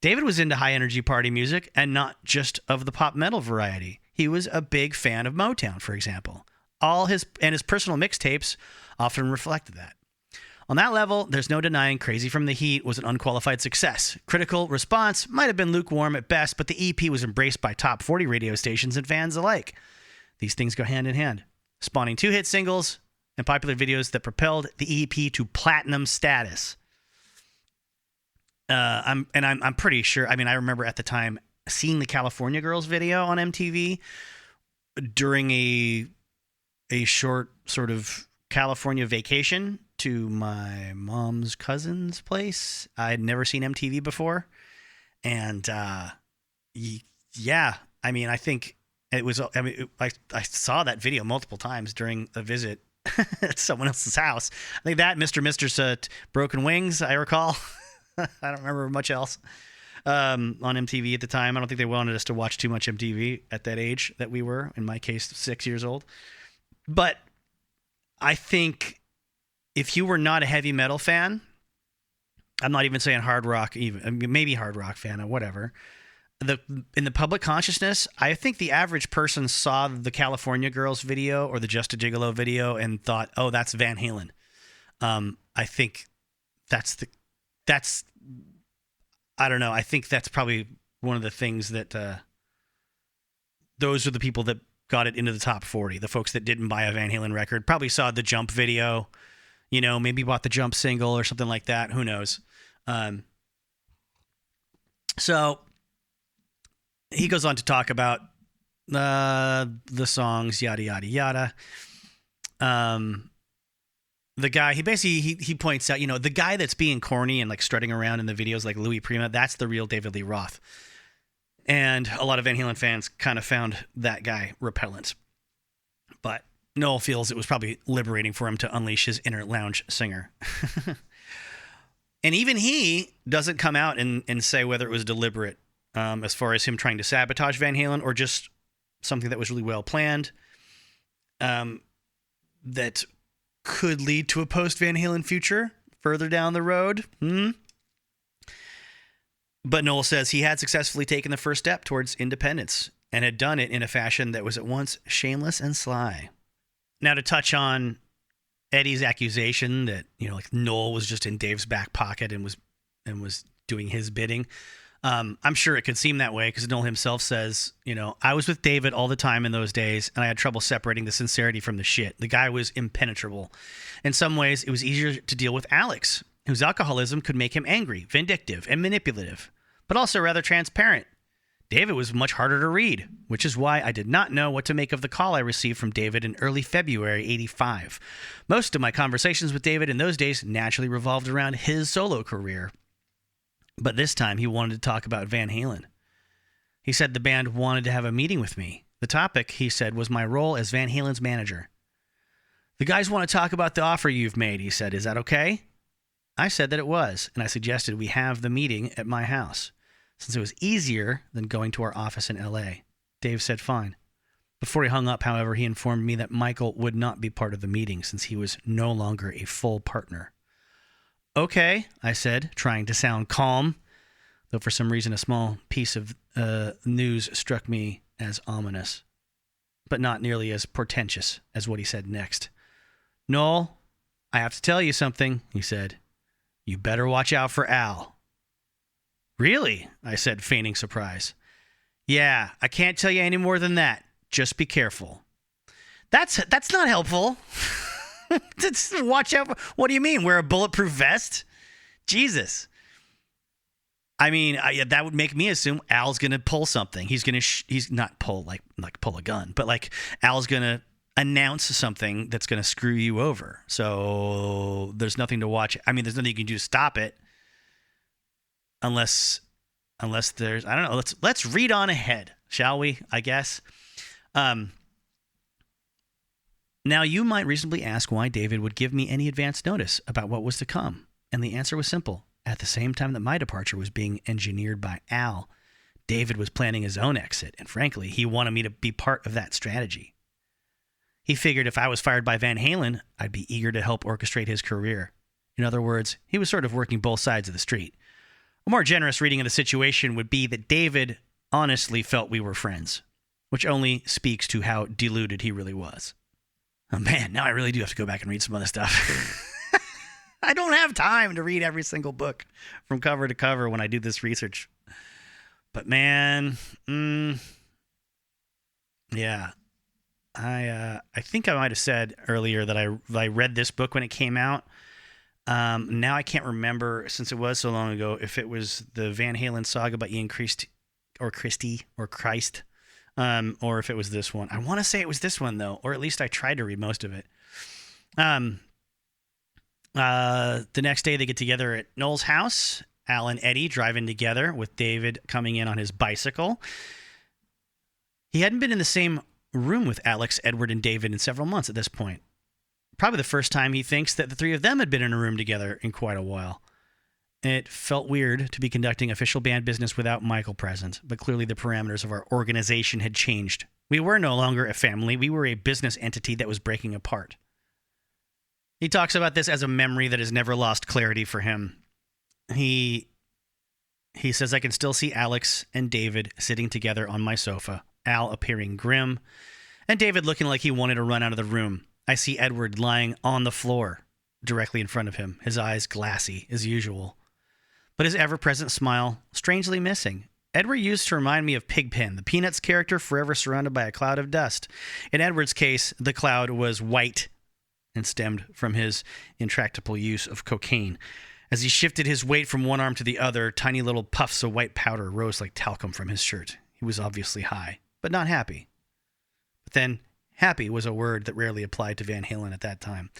David was into high-energy party music and not just of the pop metal variety. He was a big fan of Motown, for example. His personal mixtapes often reflected that. On that level, there's no denying Crazy from the Heat was an unqualified success. Critical response might have been lukewarm at best, but the EP was embraced by top 40 radio stations and fans alike. These things go hand in hand, spawning 2 hit singles and popular videos that propelled the EP to platinum status. I'm pretty sure. I mean, I remember at the time seeing the California Girls video on MTV during a short sort of California vacation to my mom's cousin's place. I had never seen MTV before, and yeah, I mean, I think it was. I mean, I saw that video multiple times during a visit at someone else's house. I think that Mr. Broken Wings, I recall. I don't remember much else on MTV at the time. I don't think they wanted us to watch too much MTV at that age that we were, in my case, 6 years old. But I think if you were not a heavy metal fan, I'm not even saying hard rock, even maybe hard rock fan or whatever, in the public consciousness, I think the average person saw the California Girls video or the Just a Gigolo video and thought, oh, that's Van Halen. I think I don't know. I think that's probably one of the things that those are the people that got it into the top 40. The folks that didn't buy a Van Halen record probably saw the Jump video, maybe bought the Jump single or something like that. Who knows? So he goes on to talk about the songs, yada, yada, yada. The guy, he points out, the guy that's being corny and like strutting around in the videos like Louis Prima, that's the real David Lee Roth. And a lot of Van Halen fans kind of found that guy repellent. But Noel feels it was probably liberating for him to unleash his inner lounge singer. And even he doesn't come out and say whether it was deliberate as far as him trying to sabotage Van Halen or just something that was really well planned that could lead to a post-Van Halen future further down the road. But Noel says he had successfully taken the first step towards independence and had done it in a fashion that was at once shameless and sly. Now, to touch on Eddie's accusation that, like Noel was just in Dave's back pocket and was doing his bidding, I'm sure it could seem that way because Noel himself says, I was with David all the time in those days and I had trouble separating the sincerity from the shit. The guy was impenetrable. In some ways, it was easier to deal with Alex, whose alcoholism could make him angry, vindictive, and manipulative, but also rather transparent. David was much harder to read, which is why I did not know what to make of the call I received from David in early February '85. Most of my conversations with David in those days naturally revolved around his solo career. But this time he wanted to talk about Van Halen. He said the band wanted to have a meeting with me. The topic, he said, was my role as Van Halen's manager. The guys want to talk about the offer you've made, he said. Is that okay? I said that it was, and I suggested we have the meeting at my house, since it was easier than going to our office in L.A. Dave said fine. Before he hung up, however, he informed me that Michael would not be part of the meeting since he was no longer a full partner. Okay, I said, trying to sound calm, though for some reason a small piece of news struck me as ominous, but not nearly as portentous as what he said next. Noel, I have to tell you something, he said. You better watch out for Al. Really? I said, feigning surprise. Yeah, I can't tell you any more than that. Just be careful. That's not helpful. Just watch out. What do you mean? Wear a bulletproof vest? Jesus. I mean, that would make me assume Al's going to pull something. He's going to, he's not pull like pull a gun, but like Al's going to announce something that's going to screw you over. So there's nothing to watch. I mean, there's nothing you can do to stop it unless there's, I don't know. Let's read on ahead, shall we? I guess. Now, you might reasonably ask why David would give me any advance notice about what was to come. And the answer was simple. At the same time that my departure was being engineered by Al, David was planning his own exit. And frankly, he wanted me to be part of that strategy. He figured if I was fired by Van Halen, I'd be eager to help orchestrate his career. In other words, he was sort of working both sides of the street. A more generous reading of the situation would be that David honestly felt we were friends, which only speaks to how deluded he really was. Oh man, now I really do have to go back and read some other stuff. I don't have time to read every single book from cover to cover when I do this research. But man, yeah. I think I might have said earlier that I read this book when it came out. Now I can't remember, since it was so long ago, if it was the Van Halen saga by Ian Christ, or Christ. Or if it was this one. I want to say it was this one, though, or at least I tried to read most of it. The next day they get together at Noel's house. Al and Eddie driving together with David coming in on his bicycle. He hadn't been in the same room with Alex, Edward, and David in several months at this point. Probably the first time he thinks that the three of them had been in a room together in quite a while. It felt weird to be conducting official band business without Michael present, but clearly the parameters of our organization had changed. We were no longer a family. We were a business entity that was breaking apart. He talks about this as a memory that has never lost clarity for him. He says, I can still see Alex and David sitting together on my sofa, Al appearing grim, and David looking like he wanted to run out of the room. I see Edward lying on the floor directly in front of him, his eyes glassy as usual, but his ever-present smile strangely missing. Edward used to remind me of Pigpen, the Peanuts character forever surrounded by a cloud of dust. In Edward's case, the cloud was white and stemmed from his intractable use of cocaine. As he shifted his weight from one arm to the other, tiny little puffs of white powder rose like talcum from his shirt. He was obviously high, but not happy. But then, happy was a word that rarely applied to Van Halen at that time.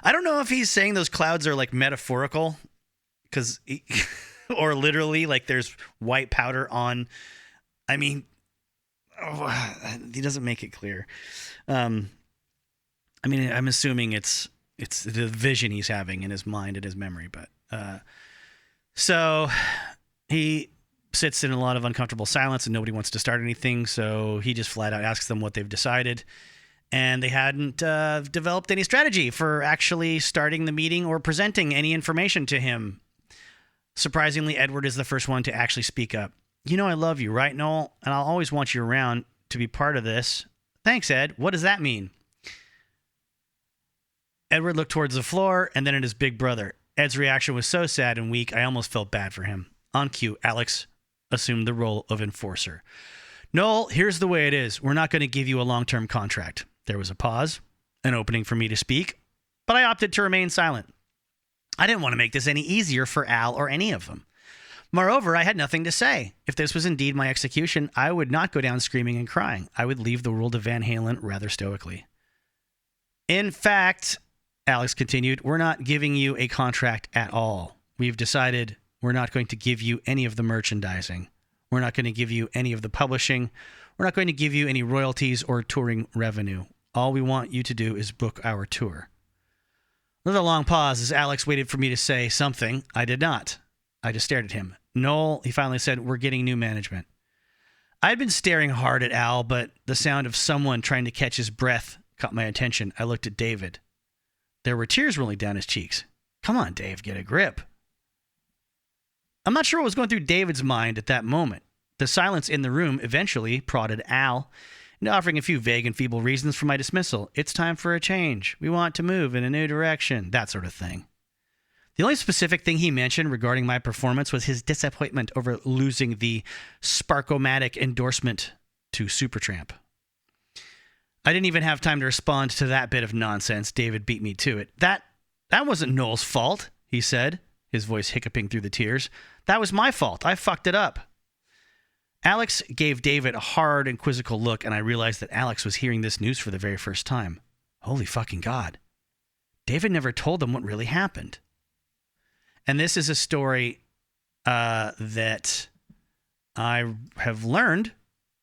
I don't know if he's saying those clouds are like metaphorical, or literally like there's white powder on. I mean, he doesn't make it clear. I mean, I'm assuming it's the vision he's having in his mind and his memory, but so he sits in a lot of uncomfortable silence and nobody wants to start anything, so he just flat out asks them what they've decided, and they hadn't developed any strategy for actually starting the meeting or presenting any information to him. Surprisingly, Edward is the first one to actually speak up. You know I love you, right, Noel? And I'll always want you around to be part of this. Thanks, Ed. What does that mean? Edward looked towards the floor and then at his big brother. Ed's reaction was so sad and weak, I almost felt bad for him. On cue, Alex assumed the role of enforcer. Noel, here's the way it is. We're not going to give you a long-term contract. There was a pause, an opening for me to speak, but I opted to remain silent. I didn't want to make this any easier for Al or any of them. Moreover, I had nothing to say. If this was indeed my execution, I would not go down screaming and crying. I would leave the world of Van Halen rather stoically. In fact, Alex continued, we're not giving you a contract at all. We've decided we're not going to give you any of the merchandising. We're not going to give you any of the publishing. We're not going to give you any royalties or touring revenue. All we want you to do is book our tour. Another long pause as Alex waited for me to say something. I did not. I just stared at him. Noel, he finally said, we're getting new management. I had been staring hard at Al, but the sound of someone trying to catch his breath caught my attention. I looked at David. There were tears rolling down his cheeks. Come on, Dave, get a grip. I'm not sure what was going through David's mind at that moment. The silence in the room eventually prodded Al into offering a few vague and feeble reasons for my dismissal. It's time for a change. We want to move in a new direction. That sort of thing. The only specific thing he mentioned regarding my performance was his disappointment over losing the SPARKOMATIC Endorsement to Supertramp. I didn't even have time to respond to that bit of nonsense. David beat me to it. That wasn't Noel's fault, he said, his voice hiccuping through the tears. That was my fault. I fucked it up. Alex gave David a hard and quizzical look, and I realized that Alex was hearing this news for the very first time. holy fucking God. David never told them what really happened. And this is a story that I have learned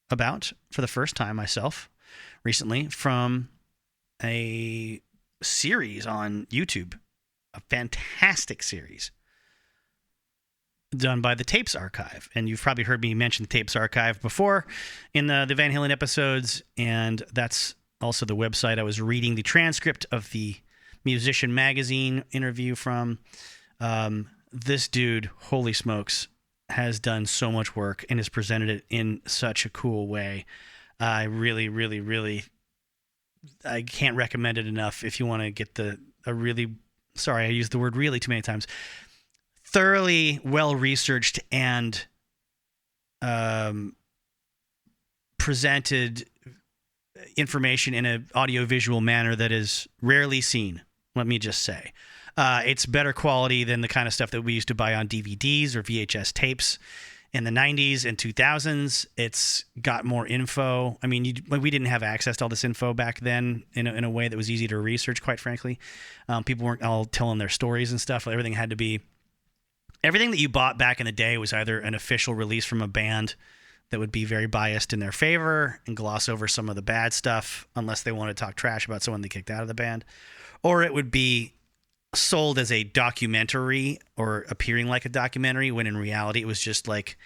about for the first time myself recently from a series on YouTube, a fantastic series done by the Tapes Archive. And you've probably heard me mention the Tapes Archive before in the Van Halen episodes, and that's also the website I was reading the transcript of the Musician Magazine interview from. This dude, holy smokes, has done so much work and has presented it in such a cool way. I really, really, really, I can't recommend it enough if you want to get I used the word really too many times, thoroughly well-researched and presented information in an audio-visual manner that is rarely seen, let me just say. It's better quality than the kind of stuff that we used to buy on DVDs or VHS tapes in the 90s and 2000s. It's got more info. I mean, we didn't have access to all this info back then in a way that was easy to research, quite frankly. People weren't all telling their stories and stuff. Everything that you bought back in the day was either an official release from a band that would be very biased in their favor and gloss over some of the bad stuff unless they wanted to talk trash about someone they kicked out of the band, or it would be sold as a documentary or appearing like a documentary when in reality it was just like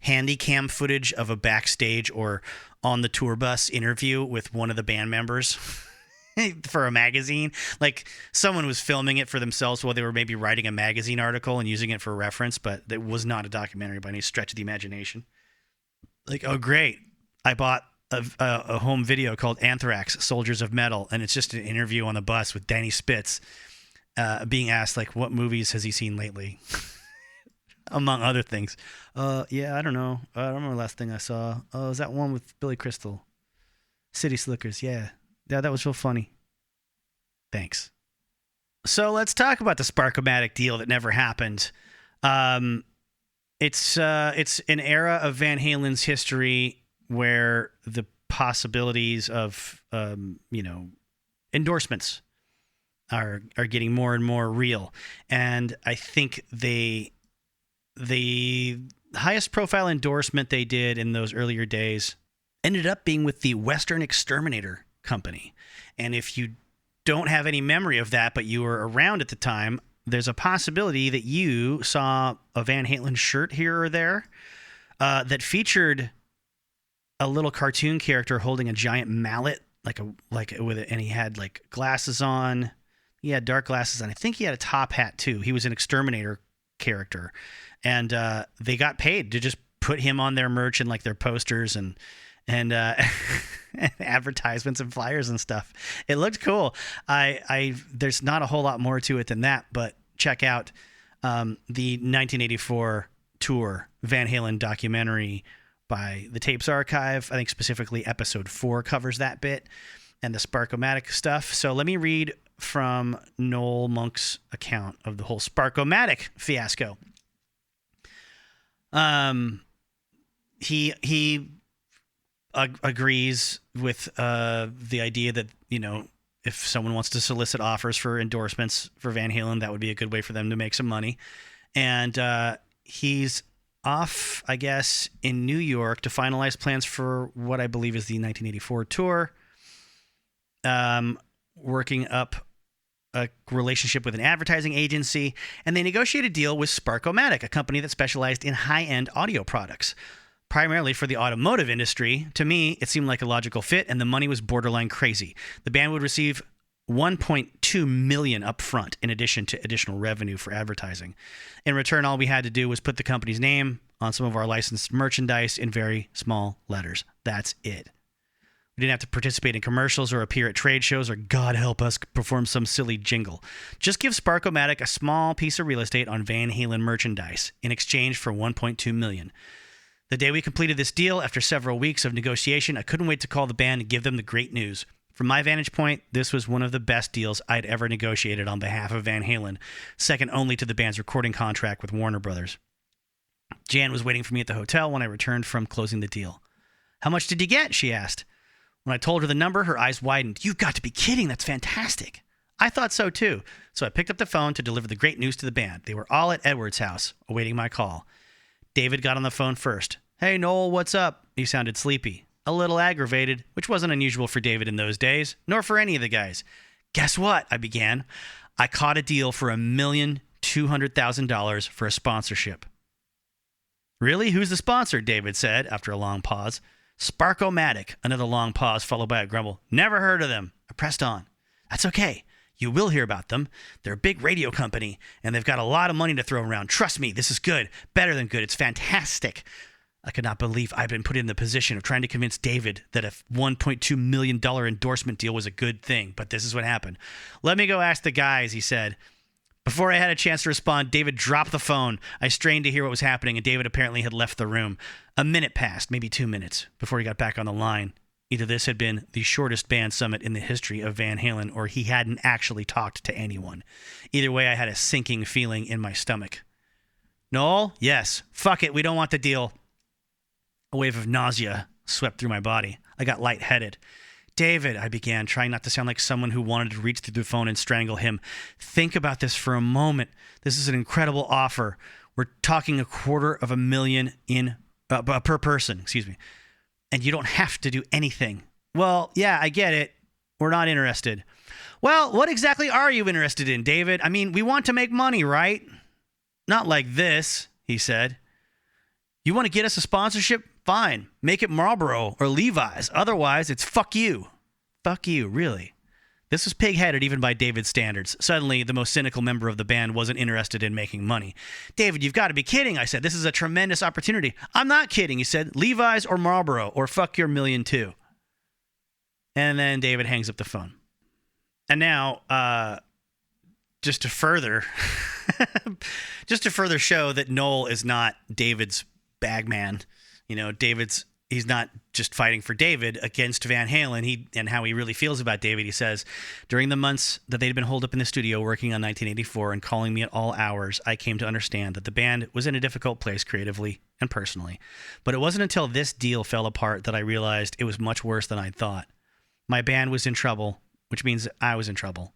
handy cam footage of a backstage or on the tour bus interview with one of the band members for a magazine. Like someone was filming it for themselves while they were maybe writing a magazine article and using it for reference, but it was not a documentary by any stretch of the imagination. Like, oh great, I bought a home video called Anthrax Soldiers of Metal, and it's just an interview on the bus with Danny Spitz being asked, like, what movies has he seen lately? Among other things. Yeah, I don't know. I don't remember the last thing I saw. Oh, is that one with Billy Crystal? City Slickers, yeah. Yeah, that was real funny. Thanks. So let's talk about the Sparkomatic deal that never happened. It's an era of Van Halen's history where the possibilities of, endorsements are getting more and more real. And I think the highest profile endorsement they did in those earlier days ended up being with the Western Exterminator Company. And if you don't have any memory of that, but you were around at the time, there's a possibility that you saw a Van Halen shirt here or there that featured a little cartoon character holding a giant mallet, and he had like glasses on. He had dark glasses on. I think he had a top hat too. He was an exterminator character, and they got paid to just put him on their merch and like their posters and advertisements and flyers and stuff. It looked cool. There's not a whole lot more to it than that, but check out the 1984 tour Van Halen documentary by the Tapes Archive. I think specifically episode 4 covers that bit and the Sparkomatic stuff. So let me read from Noel Monk's account of the whole Sparkomatic fiasco. He agrees with the idea that, if someone wants to solicit offers for endorsements for Van Halen, that would be a good way for them to make some money. And he's off, I guess, in New York to finalize plans for what I believe is the 1984 tour, working up a relationship with an advertising agency, and they negotiate a deal with Sparkomatic, a company that specialized in high-end audio products, primarily for the automotive industry. To me, it seemed like a logical fit, and the money was borderline crazy. The band would receive $1.2 million up front, in addition to additional revenue for advertising. In return, all we had to do was put the company's name on some of our licensed merchandise in very small letters. That's it. We didn't have to participate in commercials or appear at trade shows or, God help us, perform some silly jingle. Just give Sparkomatic a small piece of real estate on Van Halen merchandise in exchange for $1.2 million. The day we completed this deal, after several weeks of negotiation, I couldn't wait to call the band and give them the great news. From my vantage point, this was one of the best deals I'd ever negotiated on behalf of Van Halen, second only to the band's recording contract with Warner Brothers. Jan was waiting for me at the hotel when I returned from closing the deal. "How much did you get?" she asked. When I told her the number, her eyes widened. You've got to be kidding. That's fantastic. I thought so too. So I picked up the phone to deliver the great news to the band. They were all at Edward's house, awaiting my call. David got on the phone first. Hey, Noel, what's up? He sounded sleepy, a little aggravated, which wasn't unusual for David in those days, nor for any of the guys. Guess what? I began. I caught a deal for $1,200,000 for a sponsorship. Really? Who's the sponsor? David said after a long pause. SPARKOMATIC. Another long pause followed by a grumble. Never heard of them. I pressed on. That's okay. You will hear about them. They're a big radio company, and they've got a lot of money to throw around. Trust me, this is good. Better than good. It's fantastic. I could not believe I'd been put in the position of trying to convince David that a $1.2 million endorsement deal was a good thing, but this is what happened. Let me go ask the guys, he said. Before I had a chance to respond, David dropped the phone. I strained to hear what was happening, and David apparently had left the room. A minute passed, maybe 2 minutes, before he got back on the line. Either this had been the shortest band summit in the history of Van Halen, or he hadn't actually talked to anyone. Either way, I had a sinking feeling in my stomach. Noel? Yes. Fuck it, we don't want the deal. A wave of nausea swept through my body. I got lightheaded. David, I began, trying not to sound like someone who wanted to reach through the phone and strangle him. Think about this for a moment. This is an incredible offer. We're talking $250,000 per person, and you don't have to do anything. Well, yeah, I get it. We're not interested. Well, what exactly are you interested in, David? I mean, we want to make money, right? Not like this, he said. You want to get us a sponsorship? Fine. Make it Marlboro or Levi's. Otherwise, it's fuck you. Fuck you, really. This was pig-headed even by David's standards. Suddenly, the most cynical member of the band wasn't interested in making money. David, you've got to be kidding, I said. This is a tremendous opportunity. I'm not kidding, he said. Levi's or Marlboro or fuck your $1 million too. And then David hangs up the phone. And now, just to further show that Noel is not David's bagman, he's not just fighting for David against Van Halen and how he really feels about David. He says, during the months that they'd been holed up in the studio working on 1984 and calling me at all hours, I came to understand that the band was in a difficult place creatively and personally. But it wasn't until this deal fell apart that I realized it was much worse than I'd thought. My band was in trouble, which means I was in trouble.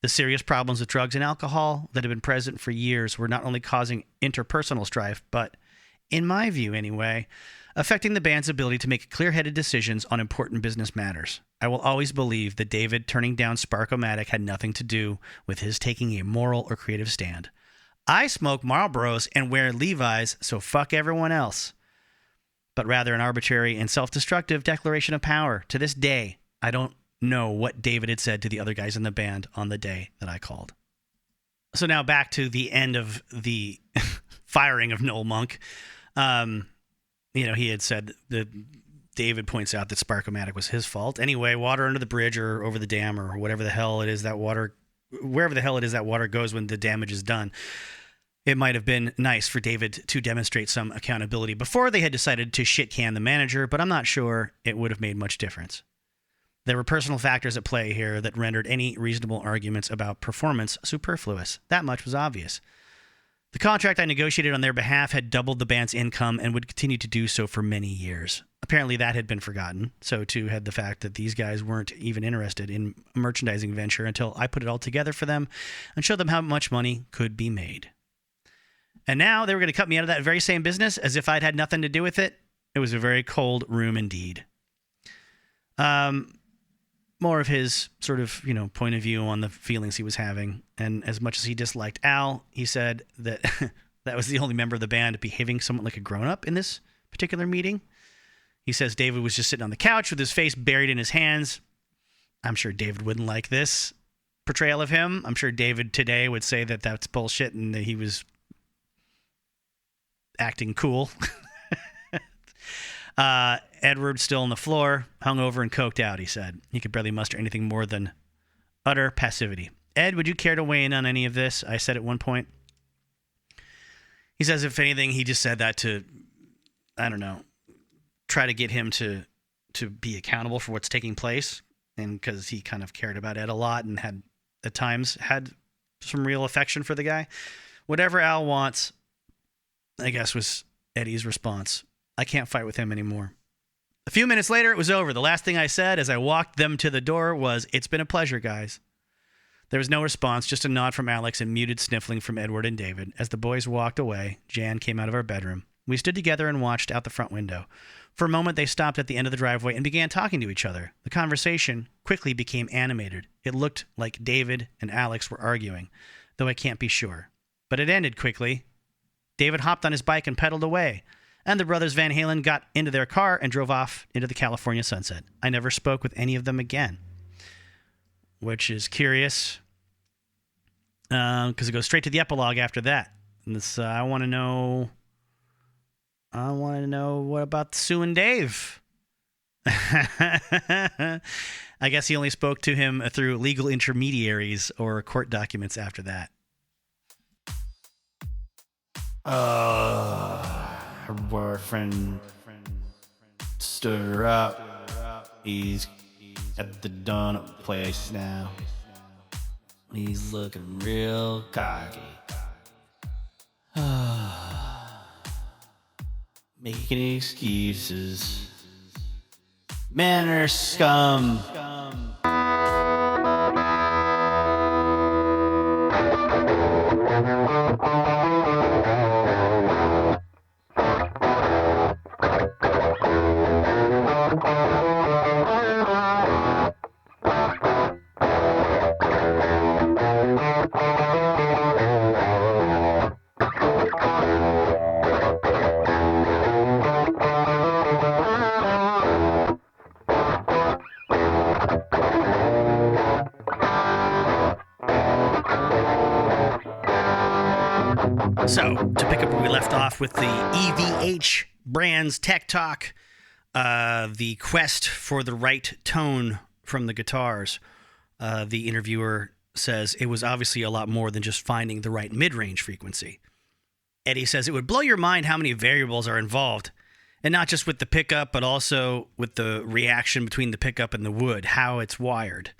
The serious problems with drugs and alcohol that had been present for years were not only causing interpersonal strife, but, in my view anyway, affecting the band's ability to make clear-headed decisions on important business matters. I will always believe that David turning down SPARKOMATIC had nothing to do with his taking a moral or creative stand. I smoke Marlboros and wear Levi's, so fuck everyone else. But rather an arbitrary and self-destructive declaration of power. To this day, I don't know what David had said to the other guys in the band on the day that I called. So now back to the end of the firing of Noel Monk. He had said that David points out that SPARKOMATIC was his fault. Anyway, water under the bridge or over the dam or whatever the hell it is that water, wherever the hell it is that water goes when the damage is done. It might have been nice for David to demonstrate some accountability before they had decided to shit-can the manager, but I'm not sure it would have made much difference. There were personal factors at play here that rendered any reasonable arguments about performance superfluous. That much was obvious. The contract I negotiated on their behalf had doubled the band's income and would continue to do so for many years. Apparently that had been forgotten. So too had the fact that these guys weren't even interested in a merchandising venture until I put it all together for them and showed them how much money could be made. And now they were going to cut me out of that very same business as if I'd had nothing to do with it. It was a very cold room indeed. More of his sort of, point of view on the feelings he was having. And as much as he disliked Al, he said that that was the only member of the band behaving somewhat like a grown-up in this particular meeting. He says David was just sitting on the couch with his face buried in his hands. I'm sure David wouldn't like this portrayal of him. I'm sure David today would say that that's bullshit and that he was acting cool. Edward still on the floor, hungover and coked out, he said. He could barely muster anything more than utter passivity. Ed, would you care to weigh in on any of this? I said at one point. He says, if anything, he just said that to, try to get him to be accountable for what's taking place. And because he kind of cared about Ed a lot and had, at times, had some real affection for the guy. Whatever Al wants, I guess, was Eddie's response. I can't fight with him anymore. A few minutes later, it was over. The last thing I said as I walked them to the door was, "It's been a pleasure, guys." There was no response, just a nod from Alex and muted sniffling from Edward and David. As the boys walked away, Jan came out of our bedroom. We stood together and watched out the front window. For a moment, they stopped at the end of the driveway and began talking to each other. The conversation quickly became animated. It looked like David and Alex were arguing, though I can't be sure. But it ended quickly. David hopped on his bike and pedaled away, and the brothers Van Halen got into their car and drove off into the California sunset. I never spoke with any of them again, which is curious, because it goes straight to the epilogue after that. And this, I want to know what about Sue and Dave. I guess he only spoke to him through legal intermediaries or court documents after that. Her boyfriend stood her up. He's at the donut place now. He's looking real cocky. Making excuses. Men are scum. So, to pick up where we left off with the EVH Brands Tech Talk, the quest for the right tone from the guitars, the interviewer says it was obviously a lot more than just finding the right mid-range frequency. Eddie says it would blow your mind how many variables are involved, and not just with the pickup, but also with the reaction between the pickup and the wood, how it's wired.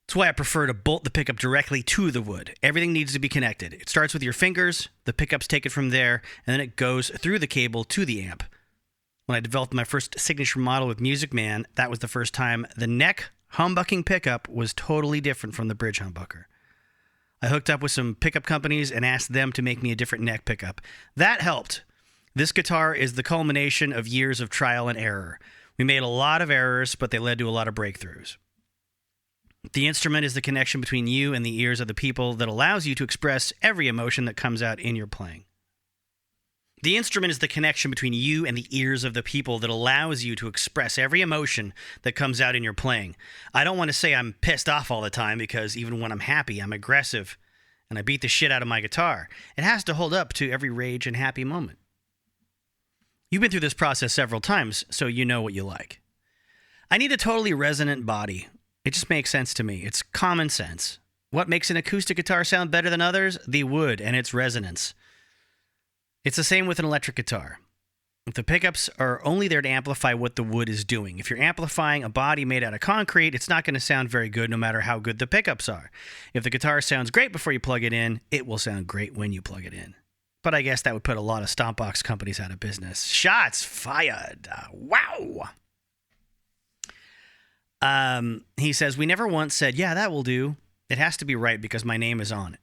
That's why I prefer to bolt the pickup directly to the wood. Everything needs to be connected. It starts with your fingers, the pickups take it from there, and then it goes through the cable to the amp. When I developed my first signature model with Music Man, that was the first time the neck humbucking pickup was totally different from the bridge humbucker. I hooked up with some pickup companies and asked them to make me a different neck pickup. That helped. This guitar is the culmination of years of trial and error. We made a lot of errors, but they led to a lot of breakthroughs. The instrument is the connection between you and the ears of the people that allows you to express every emotion that comes out in your playing. The instrument is the connection between you and the ears of the people that allows you to express every emotion that comes out in your playing. I don't want to say I'm pissed off all the time, because even when I'm happy, I'm aggressive and I beat the shit out of my guitar. It has to hold up to every rage and happy moment. You've been through this process several times, so you know what you like. I need a totally resonant body. It just makes sense to me. It's common sense. What makes an acoustic guitar sound better than others? The wood and its resonance. It's the same with an electric guitar. If the pickups are only there to amplify what the wood is doing. If you're amplifying a body made out of concrete, it's not going to sound very good no matter how good the pickups are. If the guitar sounds great before you plug it in, it will sound great when you plug it in. But I guess that would put a lot of stompbox companies out of business. Shots fired. Wow. He says, we never once said, yeah, that will do. It has to be right because my name is on it.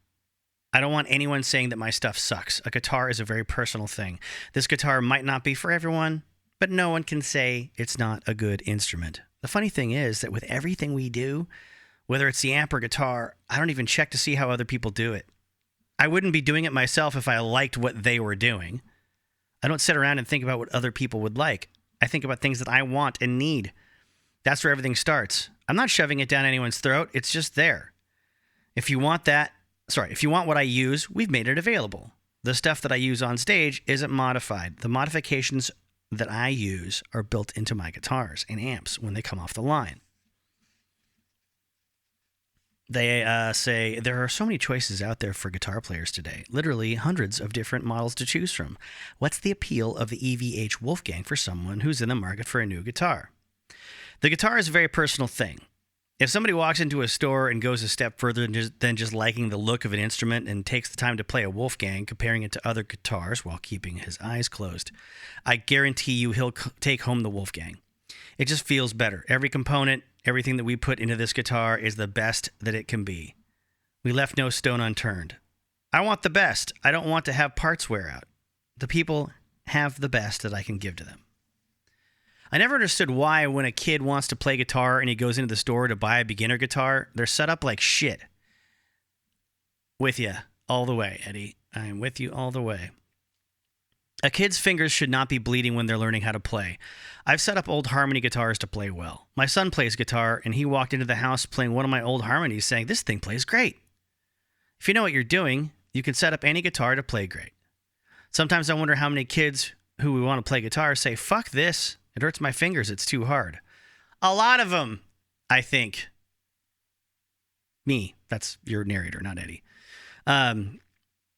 I don't want anyone saying that my stuff sucks. A guitar is a very personal thing. This guitar might not be for everyone, but no one can say it's not a good instrument. The funny thing is that with everything we do, whether it's the amp or guitar, I don't even check to see how other people do it. I wouldn't be doing it myself if I liked what they were doing. I don't sit around and think about what other people would like. I think about things that I want and need. That's where everything starts. I'm not shoving it down anyone's throat. It's just there. If you want what I use, we've made it available. The stuff that I use on stage isn't modified. The modifications that I use are built into my guitars and amps when they come off the line. They say, there are so many choices out there for guitar players today. Literally hundreds of different models to choose from. What's the appeal of the EVH Wolfgang for someone who's in the market for a new guitar? The guitar is a very personal thing. If somebody walks into a store and goes a step further than just liking the look of an instrument and takes the time to play a Wolfgang, comparing it to other guitars while keeping his eyes closed, I guarantee you he'll take home the Wolfgang. It just feels better. Every component, everything that we put into this guitar is the best that it can be. We left no stone unturned. I want the best. I don't want to have parts wear out. The people have the best that I can give to them. I never understood why when a kid wants to play guitar and he goes into the store to buy a beginner guitar, they're set up like shit. With you all the way, Eddie. I am with you all the way. A kid's fingers should not be bleeding when they're learning how to play. I've set up old harmony guitars to play well. My son plays guitar, and he walked into the house playing one of my old harmonies saying, "This thing plays great." If you know what you're doing, you can set up any guitar to play great. Sometimes I wonder how many kids who want to play guitar say, "Fuck this. It hurts my fingers. It's too hard." A lot of them, I think. Me. That's your narrator, not Eddie.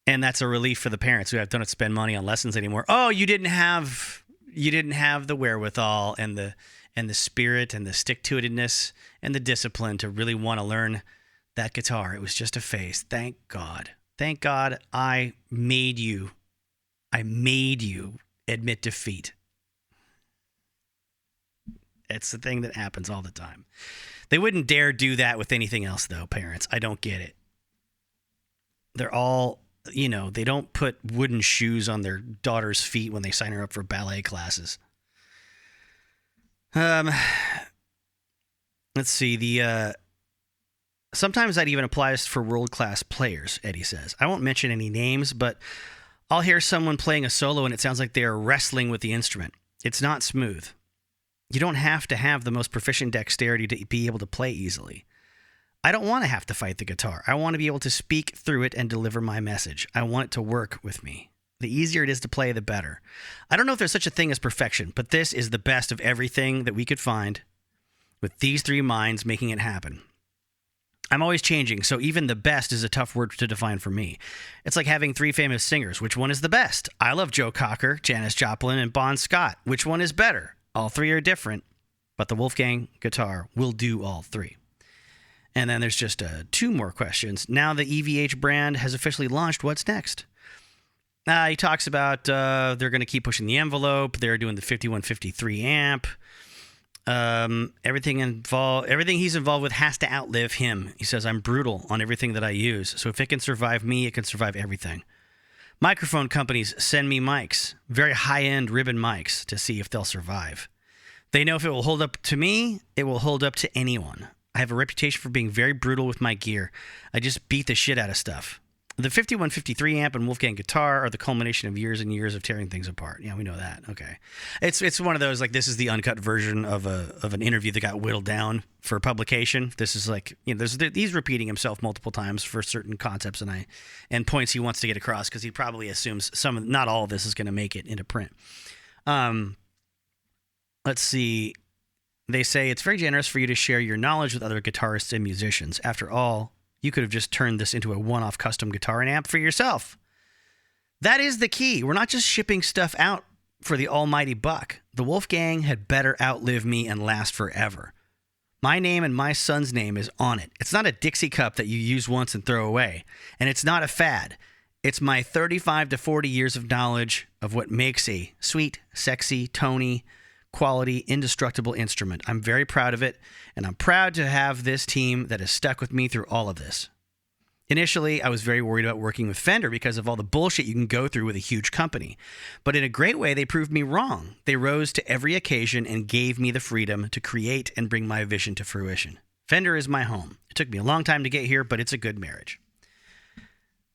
And that's a relief for the parents who don't spend money on lessons anymore. Oh, you didn't have the wherewithal and the spirit and the stick-to-itiveness and the discipline to really want to learn that guitar. It was just a phase. Thank God. Thank God I made you admit defeat. It's the thing that happens all the time. They wouldn't dare do that with anything else, though, parents. I don't get it. They're all, they don't put wooden shoes on their daughter's feet when they sign her up for ballet classes. Let's see. Sometimes that even applies for world-class players, Eddie says. I won't mention any names, but I'll hear someone playing a solo and it sounds like they are wrestling with the instrument. It's not smooth. You don't have to have the most proficient dexterity to be able to play easily. I don't want to have to fight the guitar. I want to be able to speak through it and deliver my message. I want it to work with me. The easier it is to play, the better. I don't know if there's such a thing as perfection, but this is the best of everything that we could find with these three minds making it happen. I'm always changing, so even the best is a tough word to define for me. It's like having three famous singers. Which one is the best? I love Joe Cocker, Janis Joplin, and Bon Scott. Which one is better? All three are different, but the Wolfgang guitar will do all three. And then there's just two more questions. Now the EVH brand has officially launched. What's next? He talks about they're going to keep pushing the envelope. They're doing the 5153 amp. Everything he's involved with has to outlive him. He says, I'm brutal on everything that I use. So if it can survive me, it can survive everything. Microphone companies send me mics, very high-end ribbon mics, to see if they'll survive. They know if it will hold up to me, it will hold up to anyone. I have a reputation for being very brutal with my gear. I just beat the shit out of stuff. The 5153 amp and Wolfgang guitar are the culmination of years and years of tearing things apart. Yeah, we know that. Okay. It's one of those, like, this is the uncut version of an interview that got whittled down for publication. This is like, he's repeating himself multiple times for certain concepts and points he wants to get across, because he probably assumes not all of this is going to make it into print. Let's see. They say it's very generous for you to share your knowledge with other guitarists and musicians. After all, you could have just turned this into a one-off custom guitar and amp for yourself. That is the key. We're not just shipping stuff out for the almighty buck. The Wolfgang had better outlive me and last forever. My name and my son's name is on it. It's not a Dixie cup that you use once and throw away. And it's not a fad. It's my 35 to 40 years of knowledge of what makes a sweet, sexy, tony, quality, indestructible instrument. I'm very proud of it, and I'm proud to have this team that has stuck with me through all of this. Initially, I was very worried about working with Fender because of all the bullshit you can go through with a huge company. But in a great way, they proved me wrong. They rose to every occasion and gave me the freedom to create and bring my vision to fruition. Fender is my home. It took me a long time to get here, but it's a good marriage.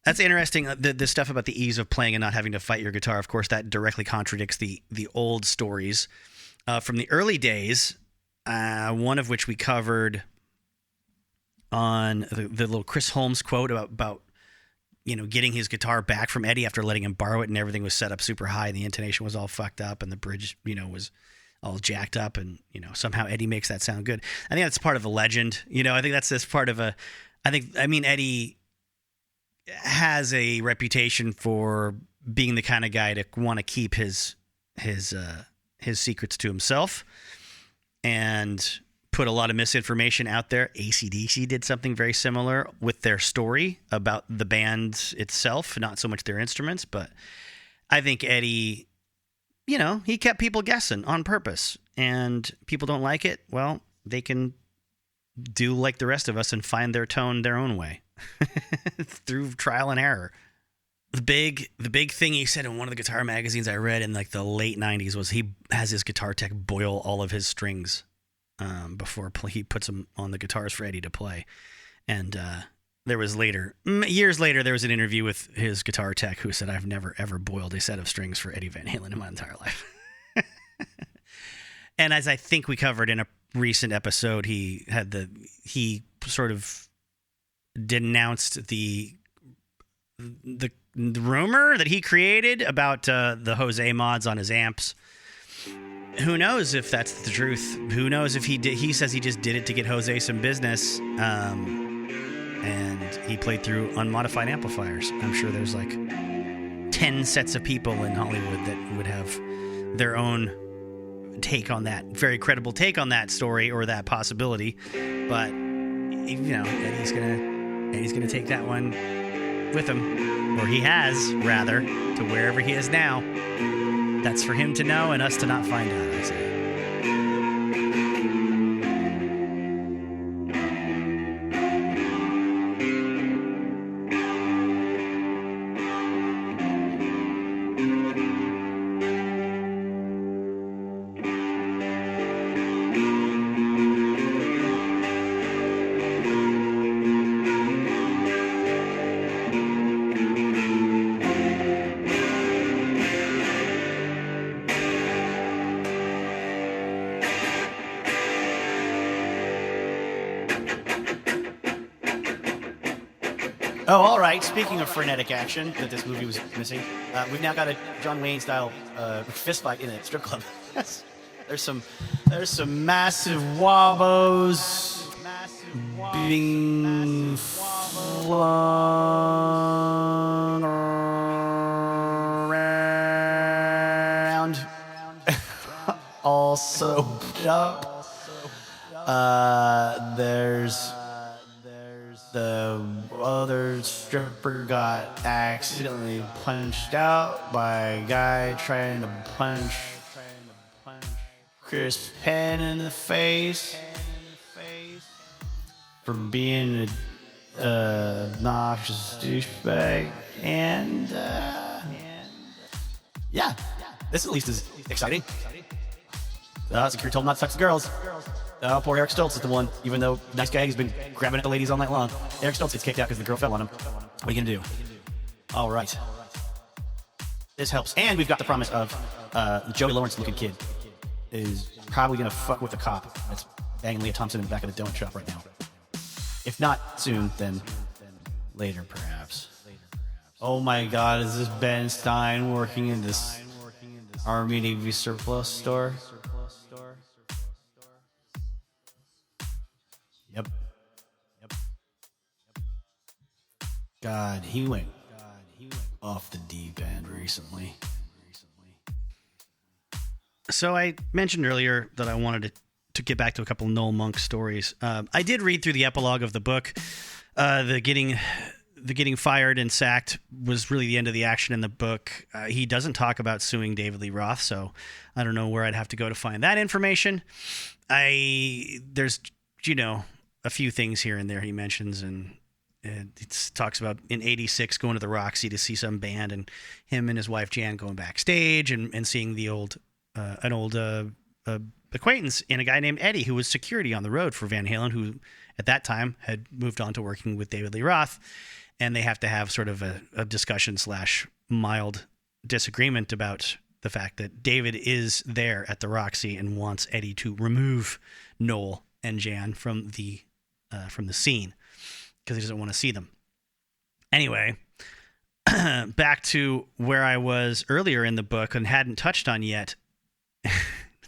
That's interesting, the stuff about the ease of playing and not having to fight your guitar. Of course, that directly contradicts the old stories from the early days, one of which we covered on the little Chris Holmes quote about getting his guitar back from Eddie after letting him borrow it, and everything was set up super high and the intonation was all fucked up and the bridge was all jacked up, and somehow Eddie makes that sound good. I think that's part of a legend. I think that's this part of Eddie has a reputation for being the kind of guy to want to keep his secrets to himself and put a lot of misinformation out there. AC/DC did something very similar with their story about the band itself, not so much their instruments, but I think Eddie, he kept people guessing on purpose. and people don't like it, well, they can do like the rest of us and find their tone their own way through trial and error. The big thing he said in one of the guitar magazines I read in like the late 90s was he has his guitar tech boil all of his strings before he puts them on the guitars for Eddie to play. And there was years later, there was an interview with his guitar tech who said, "I've never ever boiled a set of strings for Eddie Van Halen in my entire life." And as I think we covered in a recent episode, he sort of denounced the rumor that he created about the Jose mods on his amps. Who knows if that's the truth? Who knows if he did? He says he just did it to get Jose some business, and he played through unmodified amplifiers. I'm sure there's like 10 sets of people in Hollywood that would have their own take on that, very credible take on that story or that possibility. But Eddie's gonna take that one with him, or he has rather, to wherever he is now. That's for him to know and us to not find out, I say. Oh, all right. Speaking of frenetic action that this movie was missing, we've now got a John Wayne-style fist fight in a strip club. There's some massive wabos being flung around, all soaked up. There's the other stripper got accidentally punched out by a guy trying to punch Chris Penn in the face for being a obnoxious douchebag. And yeah, this at least is exciting. Security told him not to touch the girls. Oh, poor Eric Stoltz is the one, even though nice guy, he's been grabbing at the ladies all night long. Eric Stoltz gets kicked out because the girl fell on him. What are you going to do? All right. This helps. And we've got the promise of the Joey Lawrence-looking kid is probably going to fuck with the cop that's banging Leah Thompson in the back of the donut shop right now. If not soon, then later, perhaps. Oh my God, is this Ben Stein working in this Army Navy surplus store? Yep. God, he went off the deep end recently. So I mentioned earlier that I wanted to get back to a couple of Noel Monk stories. I did read through the epilogue of the book. The getting fired and sacked was really the end of the action in the book. He doesn't talk about suing David Lee Roth, so I don't know where I'd have to go to find that information. There's a few things here and there he mentions, and it talks about in '86 going to the Roxy to see some band, and him and his wife Jan going backstage and seeing the an old acquaintance in a guy named Eddie, who was security on the road for Van Halen, who at that time had moved on to working with David Lee Roth, and they have to have sort of a discussion / mild disagreement about the fact that David is there at the Roxy and wants Eddie to remove Noel and Jan from the scene because he doesn't want to see them. Anyway, back to where I was earlier in the book and hadn't touched on yet.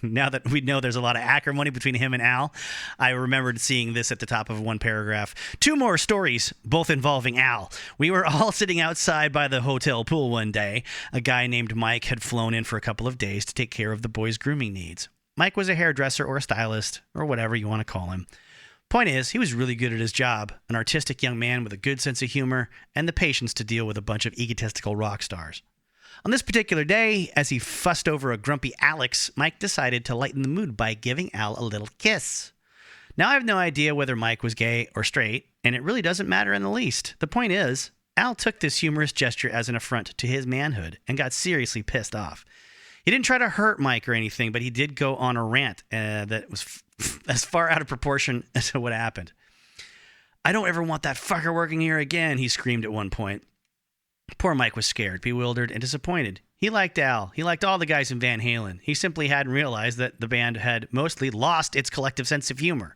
Now that we know there's a lot of acrimony between him and Al, I remembered seeing this at the top of one paragraph. 2 more stories, both involving Al. We were all sitting outside by the hotel pool one day. A guy named Mike had flown in for a couple of days to take care of the boys' grooming needs. Mike was a hairdresser or a stylist, or whatever you want to call him. Point is, he was really good at his job, an artistic young man with a good sense of humor and the patience to deal with a bunch of egotistical rock stars. On this particular day, as he fussed over a grumpy Alex, Mike decided to lighten the mood by giving Al a little kiss. Now, I have no idea whether Mike was gay or straight, and it really doesn't matter in the least. The point is, Al took this humorous gesture as an affront to his manhood and got seriously pissed off. He didn't try to hurt Mike or anything, but he did go on a rant that was as far out of proportion as to what happened. "I don't ever want that fucker working here again," he screamed at one point. Poor Mike was scared, bewildered, and disappointed. He liked Al. He liked all the guys in Van Halen. He simply hadn't realized that the band had mostly lost its collective sense of humor.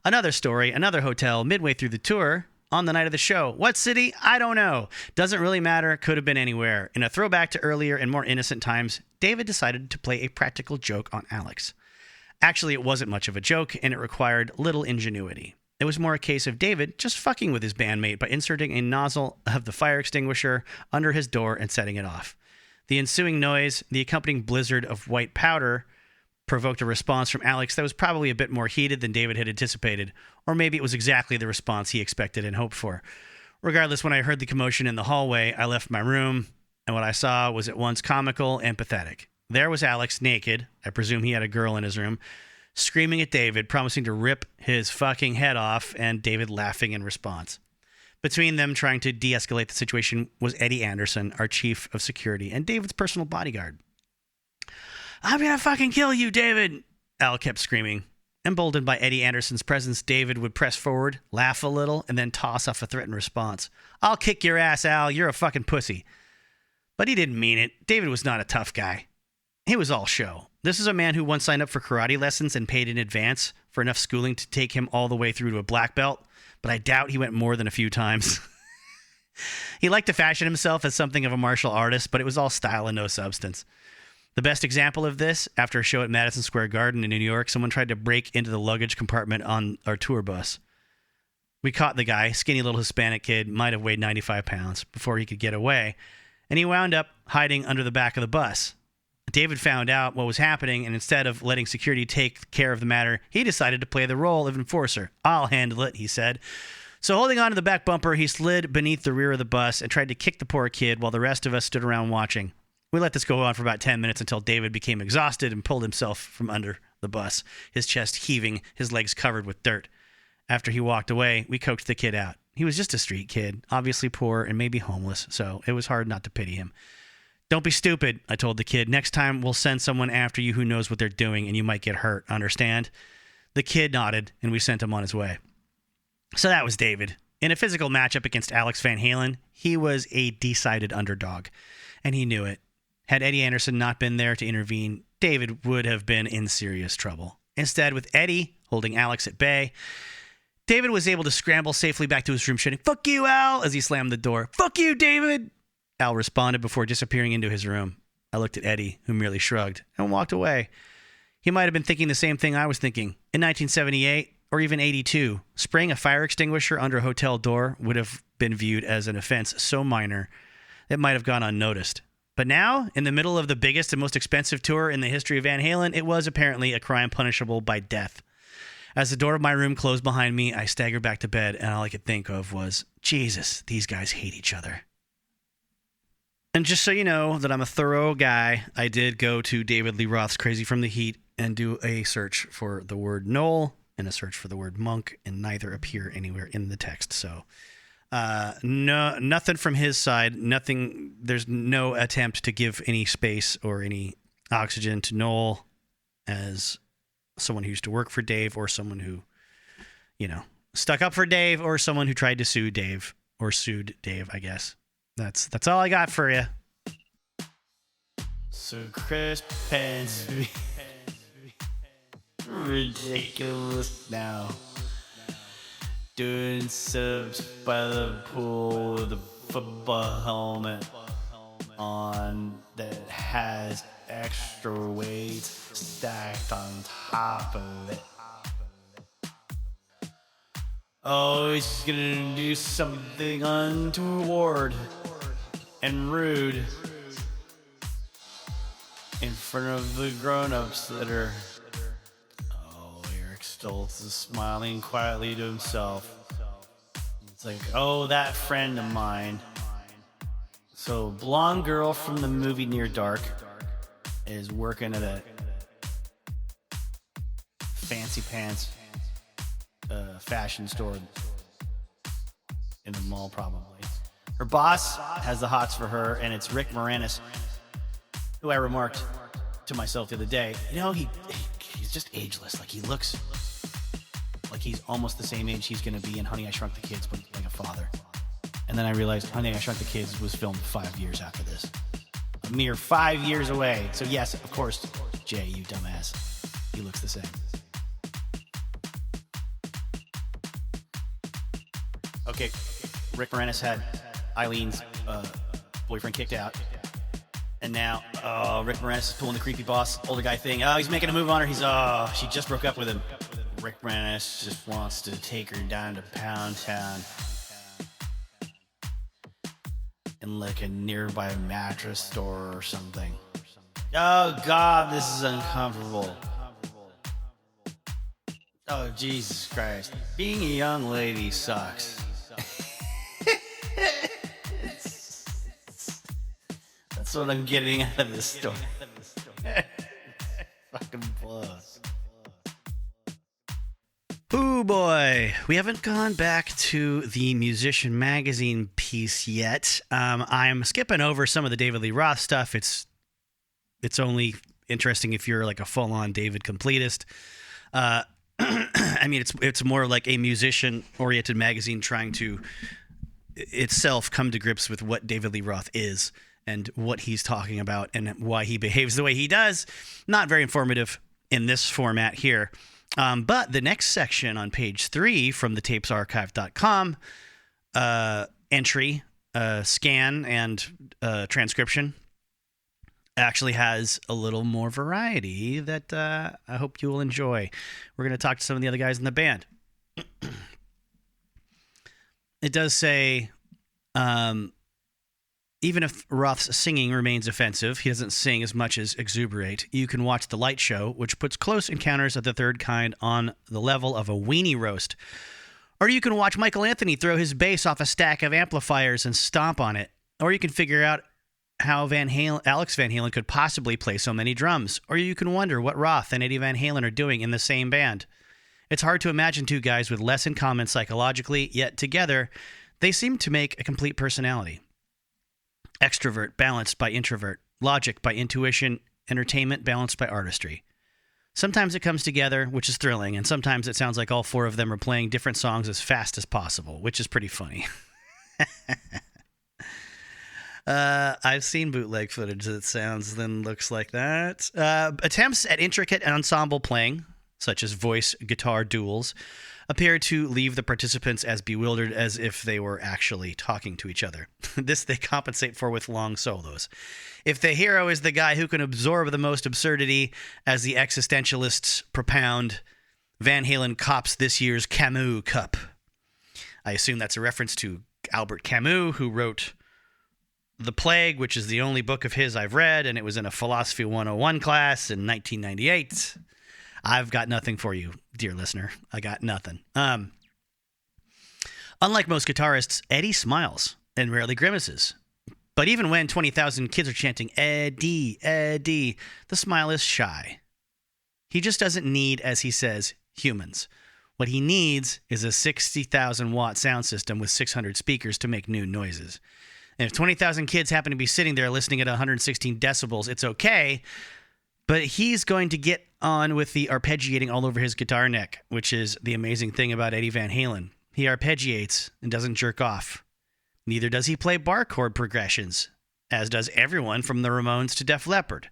Another story, another hotel, midway through the tour, on the night of the show. What city? I don't know. Doesn't really matter. Could have been anywhere. In a throwback to earlier and more innocent times, David decided to play a practical joke on Alex. Actually, it wasn't much of a joke, and it required little ingenuity. It was more a case of David just fucking with his bandmate by inserting a nozzle of the fire extinguisher under his door and setting it off. The ensuing noise, the accompanying blizzard of white powder, provoked a response from Alex that was probably a bit more heated than David had anticipated, or maybe it was exactly the response he expected and hoped for. Regardless, when I heard the commotion in the hallway, I left my room, and what I saw was at once comical and pathetic. There was Alex, naked, I presume he had a girl in his room, screaming at David, promising to rip his fucking head off, and David laughing in response. Between them trying to de-escalate the situation was Eddie Anderson, our chief of security, and David's personal bodyguard. "I'm gonna fucking kill you, David!" Al kept screaming. Emboldened by Eddie Anderson's presence, David would press forward, laugh a little, and then toss off a threatened response. "I'll kick your ass, Al. You're a fucking pussy." But he didn't mean it. David was not a tough guy. He was all show. This is a man who once signed up for karate lessons and paid in advance for enough schooling to take him all the way through to a black belt, but I doubt he went more than a few times. He liked to fashion himself as something of a martial artist, but it was all style and no substance. The best example of this, after a show at Madison Square Garden in New York, someone tried to break into the luggage compartment on our tour bus. We caught the guy, skinny little Hispanic kid, might have weighed 95 pounds, before he could get away, and he wound up hiding under the back of the bus. David found out what was happening, and instead of letting security take care of the matter, he decided to play the role of enforcer. "I'll handle it," he said. So holding on to the back bumper, he slid beneath the rear of the bus and tried to kick the poor kid while the rest of us stood around watching. We let this go on for about 10 minutes until David became exhausted and pulled himself from under the bus, his chest heaving, his legs covered with dirt. After he walked away, we coaxed the kid out. He was just a street kid, obviously poor and maybe homeless, so it was hard not to pity him. "Don't be stupid," I told the kid. "Next time we'll send someone after you who knows what they're doing, and you might get hurt, understand?" The kid nodded, and we sent him on his way. So that was David. In a physical matchup against Alex Van Halen, he was a decided underdog, and he knew it. Had Eddie Anderson not been there to intervene, David would have been in serious trouble. Instead, with Eddie holding Alex at bay, David was able to scramble safely back to his room, shouting, "Fuck you, Al!" as he slammed the door. "Fuck you, David!" Al responded before disappearing into his room. I looked at Eddie, who merely shrugged, and walked away. He might have been thinking the same thing I was thinking. In 1978, or even 82, spraying a fire extinguisher under a hotel door would have been viewed as an offense so minor it might have gone unnoticed. But now, in the middle of the biggest and most expensive tour in the history of Van Halen, it was apparently a crime punishable by death. As the door of my room closed behind me, I staggered back to bed, and all I could think of was, Jesus, these guys hate each other. And just so you know that I'm a thorough guy, I did go to David Lee Roth's Crazy from the Heat and do a search for the word Noel and a search for the word monk, and neither appear anywhere in the text. So no, nothing from his side, nothing. There's no attempt to give any space or any oxygen to Noel as someone who used to work for Dave, or someone who, stuck up for Dave, or someone who tried to sue Dave, or sued Dave, I guess. That's all I got for you. So Chris Pence, ridiculous now. Doing subs by the pool with a football helmet on that has extra weights stacked on top of it. Oh, he's gonna do something untoward and rude in front of the grown-ups that are... Oh, Eric Stoltz is smiling quietly to himself. It's like, oh, that friend of mine So, blonde girl from the movie Near Dark is working at a fancy pants fashion store in the mall, probably. Her boss has the hots for her, and it's Rick Moranis, who I remarked to myself the other day. You know, he's just ageless. Like, he looks like he's almost the same age he's going to be in Honey, I Shrunk the Kids, but like a father. And then I realized Honey, I Shrunk the Kids was filmed 5 years after this. A mere 5 years away. So yes, of course, Jay, you dumbass. He looks the same. Okay, Rick Moranis had Eileen's boyfriend kicked out. And now, Rick Moranis is pulling the creepy boss, older guy thing. Oh, he's making a move on her. She just broke up with him. Rick Moranis just wants to take her down to Pound Town in like a nearby mattress store or something. Oh, God, this is uncomfortable. Oh, Jesus Christ. Being a young lady sucks. That's what I'm getting out of this story. Fucking blows. Ooh, boy. We haven't gone back to the Musician Magazine piece yet. I'm skipping over some of the David Lee Roth stuff. It's only interesting if you're like a full-on David completist. I mean, it's more like a musician-oriented magazine trying to itself come to grips with what David Lee Roth is and what he's talking about and why he behaves the way he does. Not very informative in this format here. But the next section on page 3 from the tapesarchive.com entry, scan and transcription actually has a little more variety that I hope you will enjoy. We're going to talk to some of the other guys in the band. It does say, even if Roth's singing remains offensive, he doesn't sing as much as exuberate. You can watch The Light Show, which puts Close Encounters of the Third Kind on the level of a weenie roast. Or you can watch Michael Anthony throw his bass off a stack of amplifiers and stomp on it. Or you can figure out how Alex Van Halen could possibly play so many drums. Or you can wonder what Roth and Eddie Van Halen are doing in the same band. It's hard to imagine two guys with less in common psychologically, yet together, they seem to make a complete personality. Extrovert balanced by introvert, logic by intuition, entertainment balanced by artistry. Sometimes it comes together, which is thrilling, and sometimes it sounds like all four of them are playing different songs as fast as possible, which is pretty funny. I've seen bootleg footage that sounds and looks like that. Attempts at intricate ensemble playing, such as voice guitar duels, appear to leave the participants as bewildered as if they were actually talking to each other. This they compensate for with long solos. If the hero is the guy who can absorb the most absurdity, as the existentialists propound, Van Halen cops this year's Camus Cup. I assume that's a reference to Albert Camus, who wrote The Plague, which is the only book of his I've read, and it was in a Philosophy 101 class in 1998. I've got nothing for you, dear listener. I got nothing. Unlike most guitarists, Eddie smiles and rarely grimaces. But even when 20,000 kids are chanting, Eddie, Eddie, the smile is shy. He just doesn't need, as he says, humans. What he needs is a 60,000-watt sound system with 600 speakers to make new noises. And if 20,000 kids happen to be sitting there listening at 116 decibels, it's okay. But he's going to get on with the arpeggiating all over his guitar neck, which is the amazing thing about Eddie Van Halen. He arpeggiates and doesn't jerk off. Neither does he play bar chord progressions, as does everyone from the Ramones to Def Leppard.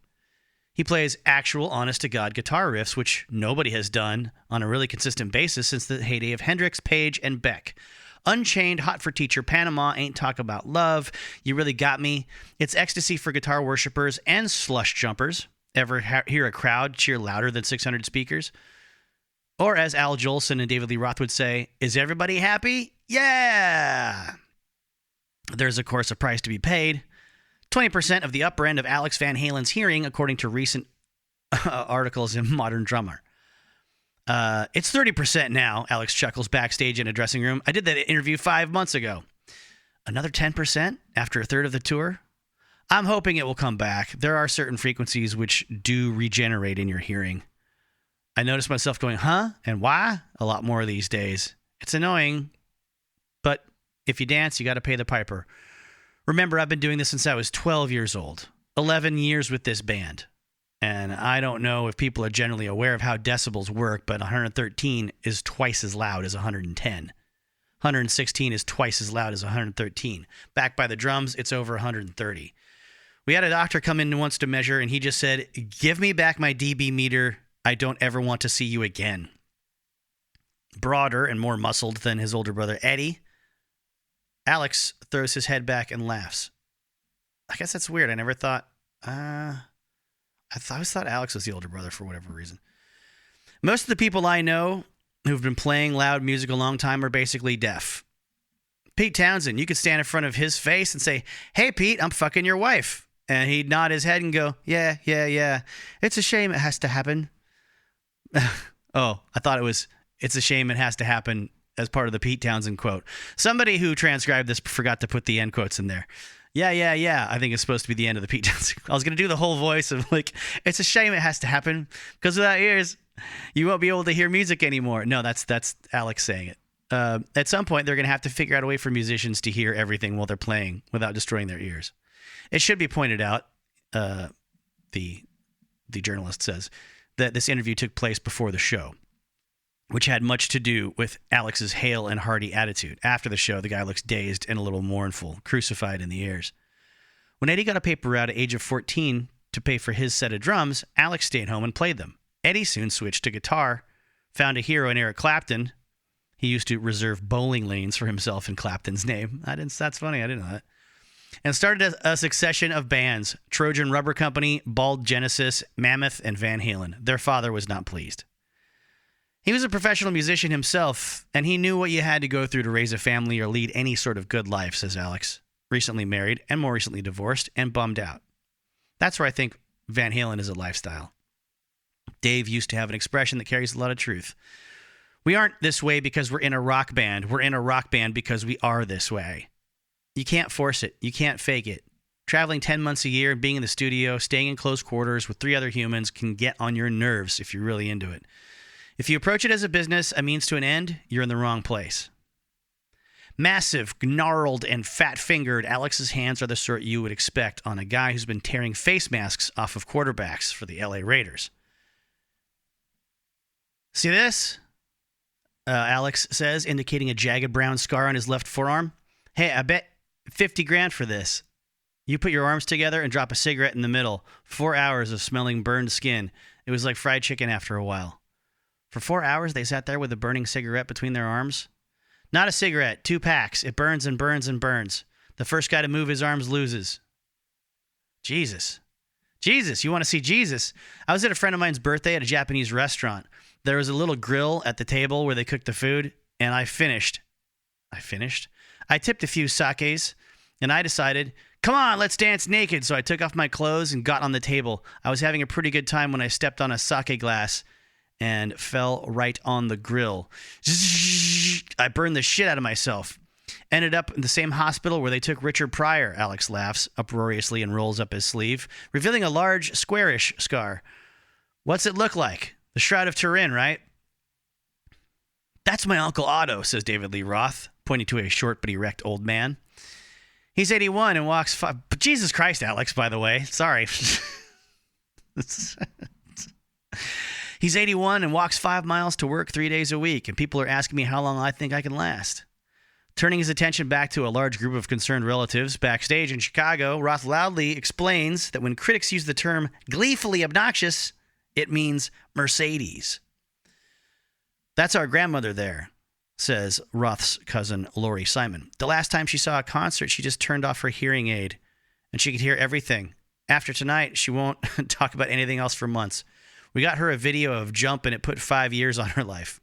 He plays actual, honest-to-God guitar riffs, which nobody has done on a really consistent basis since the heyday of Hendrix, Page, and Beck. Unchained, Hot for Teacher, Panama, Ain't Talk About Love, You Really Got Me. It's ecstasy for guitar worshippers and slush jumpers. Ever hear a crowd cheer louder than 600 speakers? Or as Al Jolson and David Lee Roth would say, is everybody happy? Yeah! There's, of course, a price to be paid. 20% of the upper end of Alex Van Halen's hearing, according to recent articles in Modern Drummer. It's 30% now, Alex chuckles backstage in a dressing room. I did that interview 5 months ago. Another 10% after a third of the tour? I'm hoping it will come back. There are certain frequencies which do regenerate in your hearing. I notice myself going, huh? And why? A lot more these days. It's annoying, but if you dance, you got to pay the piper. Remember, I've been doing this since I was 12 years old. 11 years with this band. And I don't know if people are generally aware of how decibels work, but 113 is twice as loud as 110. 116 is twice as loud as 113. Back by the drums, it's over 130. We had a doctor come in once to measure, and he just said, give me back my dB meter. I don't ever want to see you again. Broader and more muscled than his older brother, Eddie, Alex throws his head back and laughs. I guess that's weird. I never thought... I always thought Alex was the older brother for whatever reason. Most of the people I know who've been playing loud music a long time are basically deaf. Pete Townsend, you could stand in front of his face and say, hey, Pete, I'm fucking your wife. And he'd nod his head and go, yeah. It's a shame it has to happen. Oh, I thought it was, it's a shame it has to happen as part of the Pete Townsend quote. Somebody who transcribed this forgot to put the end quotes in there. Yeah. I think it's supposed to be the end of the Pete Townsend. I was going to do the whole voice of like, it's a shame it has to happen because without ears, you won't be able to hear music anymore. No, that's Alex saying it. At some point, they're going to have to figure out a way for musicians to hear everything while they're playing without destroying their ears. It should be pointed out, the journalist says, that this interview took place before the show, which had much to do with Alex's hale and hearty attitude. After the show, the guy looks dazed and a little mournful, crucified in the ears. When Eddie got a paper route at age of 14 to pay for his set of drums, Alex stayed home and played them. Eddie soon switched to guitar, found a hero in Eric Clapton. He used to reserve bowling lanes for himself in Clapton's name. That's funny, I didn't know that. And started a succession of bands, Trojan Rubber Company, Bald Genesis, Mammoth, and Van Halen. Their father was not pleased. He was a professional musician himself, and he knew what you had to go through to raise a family or lead any sort of good life, says Alex. Recently married, and more recently divorced, and bummed out. That's where I think Van Halen is a lifestyle. Dave used to have an expression that carries a lot of truth. We aren't this way because we're in a rock band. We're in a rock band because we are this way. You can't force it. You can't fake it. Traveling 10 months a year, being in the studio, staying in close quarters with 3 other humans can get on your nerves if you're really into it. If you approach it as a business, a means to an end, you're in the wrong place. Massive, gnarled, and fat-fingered, Alex's hands are the sort you would expect on a guy who's been tearing face masks off of quarterbacks for the LA Raiders. See this? Alex says, indicating a jagged brown scar on his left forearm. Hey, I bet $50,000 for this. You put your arms together and drop a cigarette in the middle. 4 hours of smelling burned skin. It was like fried chicken after a while. For 4 hours, they sat there with a burning cigarette between their arms. Not a cigarette, 2 packs. It burns and burns and burns. The first guy to move his arms loses. Jesus, you want to see Jesus? I was at a friend of mine's birthday at a Japanese restaurant. There was a little grill at the table where they cooked the food, and I finished. I tipped a few sakes, and I decided, come on, let's dance naked. So I took off my clothes and got on the table. I was having a pretty good time when I stepped on a sake glass and fell right on the grill. I burned the shit out of myself. Ended up in the same hospital where they took Richard Pryor, Alex laughs uproariously and rolls up his sleeve, revealing a large, squarish scar. What's it look like? The Shroud of Turin, right? That's my Uncle Otto, says David Lee Roth, pointing to a short but erect old man. He's 81 and walks 5... Jesus Christ, Alex, by the way. Sorry. He's 81 and walks 5 miles to work 3 days a week, and people are asking me how long I think I can last. Turning his attention back to a large group of concerned relatives backstage in Chicago, Roth loudly explains that when critics use the term gleefully obnoxious, it means Mercedes. That's our grandmother there, says Roth's cousin Lori Simon. The last time she saw a concert, she just turned off her hearing aid, and she could hear everything. After tonight, she won't talk about anything else for months. We got her a video of Jump, and it put 5 years on her life.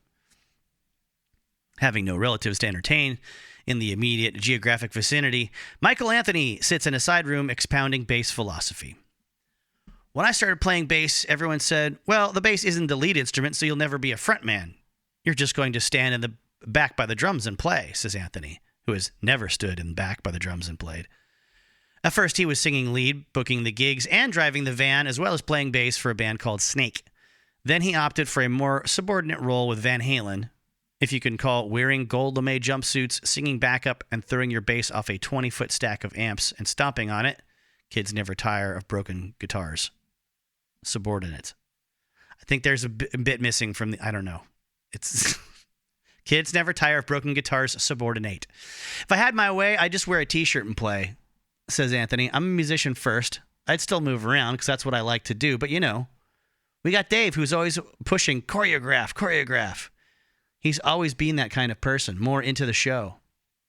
Having no relatives to entertain in the immediate geographic vicinity, Michael Anthony sits in a side room expounding bass philosophy. When I started playing bass, everyone said, well, the bass isn't the lead instrument, so you'll never be a front man. You're just going to stand in the back by the drums and play, says Anthony. who has never stood in back by the drums and played. At first, he was singing lead, booking the gigs, and driving the van, as well as playing bass for a band called Snake. Then he opted for a more subordinate role with Van Halen, if you can call wearing gold lame jumpsuits, singing backup, and throwing your bass off a 20-foot stack of amps and stomping on it. Kids never tire of broken guitars. Subordinate. I think there's a bit missing from the... I don't know. It's... Kids never tire of broken guitars. Subordinate. If I had my way, I'd just wear a t-shirt and play, says Anthony. I'm a musician first. I'd still move around because that's what I like to do. But, you know, we got Dave, who's always pushing choreograph. He's always been that kind of person, more into the show.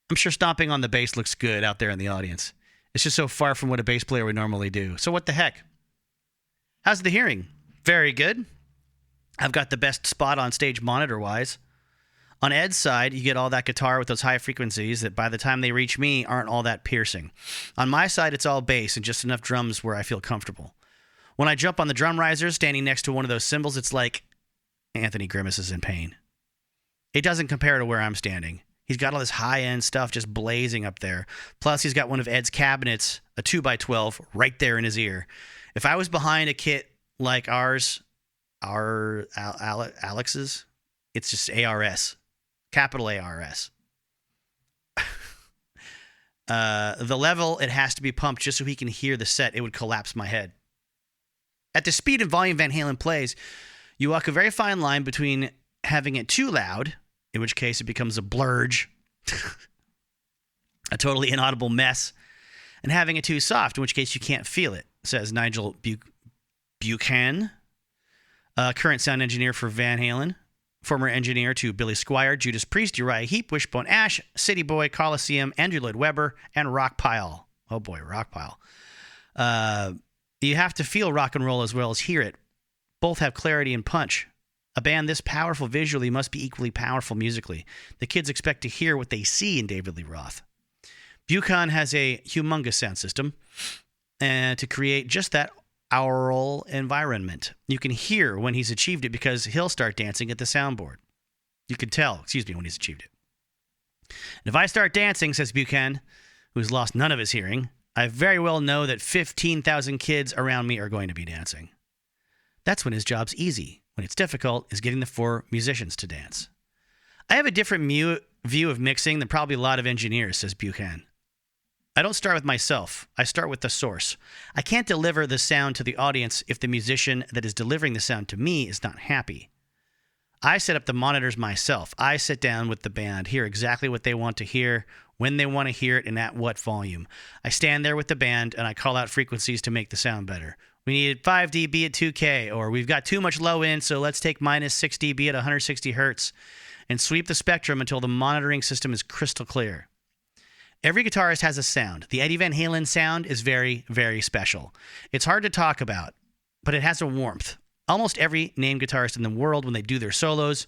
I'm sure stomping on the bass looks good out there in the audience. It's just so far from what a bass player would normally do. So what the heck? How's the hearing? Very good. I've got the best spot on stage monitor-wise. On Ed's side, you get all that guitar with those high frequencies that by the time they reach me aren't all that piercing. On my side, it's all bass and just enough drums where I feel comfortable. When I jump on the drum risers, standing next to one of those cymbals, it's like Anthony grimaces in pain. It doesn't compare to where I'm standing. He's got all this high-end stuff just blazing up there. Plus, he's got one of Ed's cabinets, a 2x12, right there in his ear. If I was behind a kit like Alex's, it's just ARS. Capital ARS. The level, it has to be pumped just so he can hear the set. It would collapse my head. At the speed and volume Van Halen plays, you walk a very fine line between having it too loud, in which case it becomes a blurge, a totally inaudible mess, and having it too soft, in which case you can't feel it, says Nigel Buchanan, current sound engineer for Van Halen, former engineer to Billy Squier, Judas Priest, Uriah Heep, Wishbone Ash, City Boy, Coliseum, Andrew Lloyd Webber, and Rockpile. Oh boy, Rockpile. You have to feel rock and roll as well as hear it. Both have clarity and punch. A band this powerful visually must be equally powerful musically. The kids expect to hear what they see in David Lee Roth. Buchan has a humongous sound system and to create just that aural environment. You can hear when he's achieved it because he'll start dancing at the soundboard. You can tell, when he's achieved it. And if I start dancing, says Buchan, who's lost none of his hearing, I very well know that 15,000 kids around me are going to be dancing. That's when his job's easy. When it's difficult is getting the 4 musicians to dance. I have a different view of mixing than probably a lot of engineers, says Buchan. I don't start with myself. I start with the source. I can't deliver the sound to the audience if the musician that is delivering the sound to me is not happy. I set up the monitors myself. I sit down with the band, hear exactly what they want to hear, when they want to hear it, and at what volume. I stand there with the band, and I call out frequencies to make the sound better. We needed 5 dB at 2K, or we've got too much low end, so let's take minus 6 dB at 160 hertz and sweep the spectrum until the monitoring system is crystal clear. Every guitarist has a sound. The Eddie Van Halen sound is very, very special. It's hard to talk about, but it has a warmth. Almost every named guitarist in the world, when they do their solos,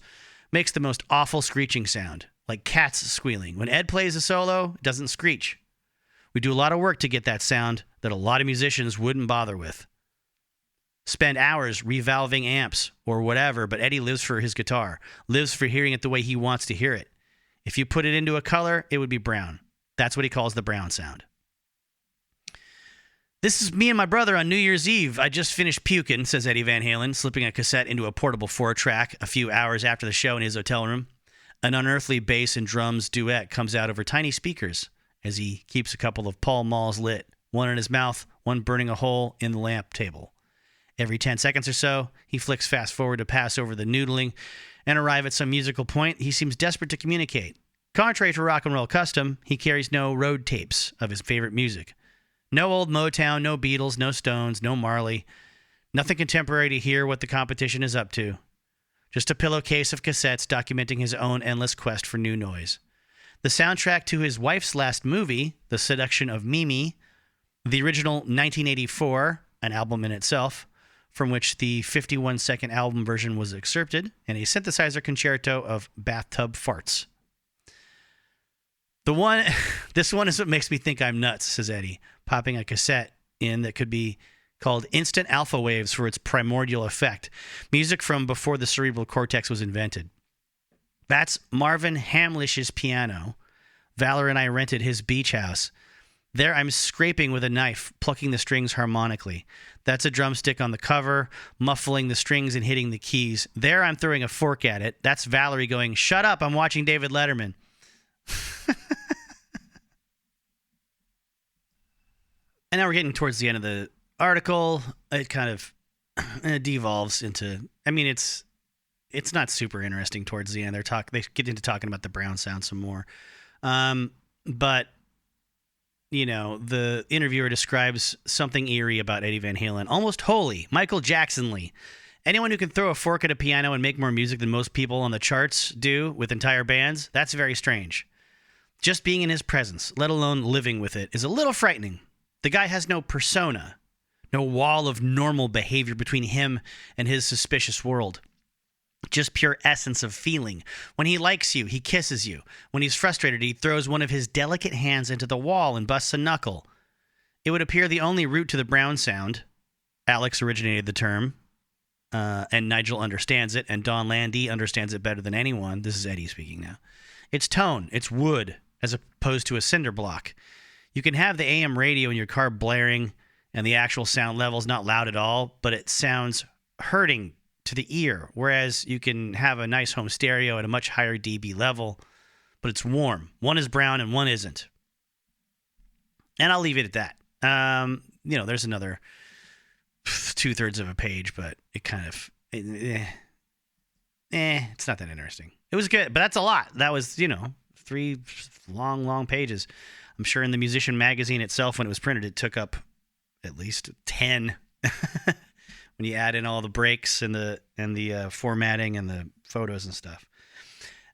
makes the most awful screeching sound, like cats squealing. When Ed plays a solo, it doesn't screech. We do a lot of work to get that sound that a lot of musicians wouldn't bother with. Spend hours revalving amps or whatever, but Eddie lives for his guitar, lives for hearing it the way he wants to hear it. If you put it into a color, it would be brown. That's what he calls the brown sound. This is me and my brother on New Year's Eve. I just finished puking, says Eddie Van Halen, slipping a cassette into a portable 4-track a few hours after the show in his hotel room. An unearthly bass and drums duet comes out over tiny speakers as he keeps a couple of Pall Malls lit, one in his mouth, one burning a hole in the lamp table. Every 10 seconds or so, he flicks fast forward to pass over the noodling and arrive at some musical point. He seems desperate to communicate. Contrary to rock and roll custom, he carries no road tapes of his favorite music. No old Motown, no Beatles, no Stones, no Marley. Nothing contemporary to hear what the competition is up to. Just a pillowcase of cassettes documenting his own endless quest for new noise. The soundtrack to his wife's last movie, The Seduction of Mimi, the original 1984, an album in itself, from which the 51-second album version was excerpted, and a synthesizer concerto of bathtub farts. This one is what makes me think I'm nuts, says Eddie, popping a cassette in that could be called Instant Alpha Waves for its primordial effect, music from before the cerebral cortex was invented. That's Marvin Hamlish's piano, Valerie and I rented his beach house. There I'm scraping with a knife, plucking the strings harmonically. That's a drumstick on the cover, muffling the strings and hitting the keys. There I'm throwing a fork at it. That's Valerie going, "Shut up, I'm watching David Letterman." And now we're getting towards the end of the article. It kind of devolves into, I mean, it's not super interesting towards the end. They get into talking about the Brown sound some more. But you know, the interviewer describes something eerie about Eddie Van Halen, almost holy, Michael Jackson-ly. Anyone who can throw a fork at a piano and make more music than most people on the charts do with entire bands, that's very strange. Just being in his presence, let alone living with it, is a little frightening. The guy has no persona, no wall of normal behavior between him and his suspicious world. Just pure essence of feeling. When he likes you, he kisses you. When he's frustrated, he throws one of his delicate hands into the wall and busts a knuckle. It would appear the only route to the Brown sound, Alex originated the term, and Nigel understands it, and Don Landy understands it better than anyone. This is Eddie speaking now. It's tone, it's wood, as opposed to a cinder block. You can have the AM radio in your car blaring, and the actual sound level's not loud at all, but it sounds hurting to the ear, whereas you can have a nice home stereo at a much higher dB level, but it's warm. One is Brown and one isn't. And I'll leave it at that. You know, there's another 2/3 of a page, but it kind of, it's not that interesting. It was good, but that's a lot. That was, you know, 3 long pages. I'm sure in the Musician magazine itself, when it was printed, it took up at least 10. When you add in all the breaks and the formatting and the photos and stuff.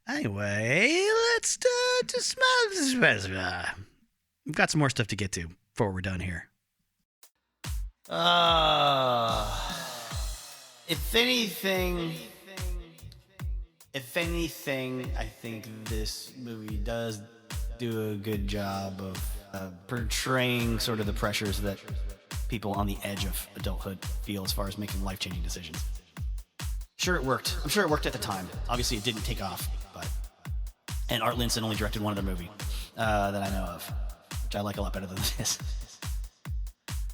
Anyway, let's just we've got some more stuff to get to before we're done here. If anything, I think this movie does do a good job of portraying sort of the pressures that people on the edge of adulthood feel as far as making life-changing decisions. Sure, it worked. I'm sure it worked at the time. Obviously, it didn't take off, but... And Art Linson only directed one other movie that I know of, which I like a lot better than this.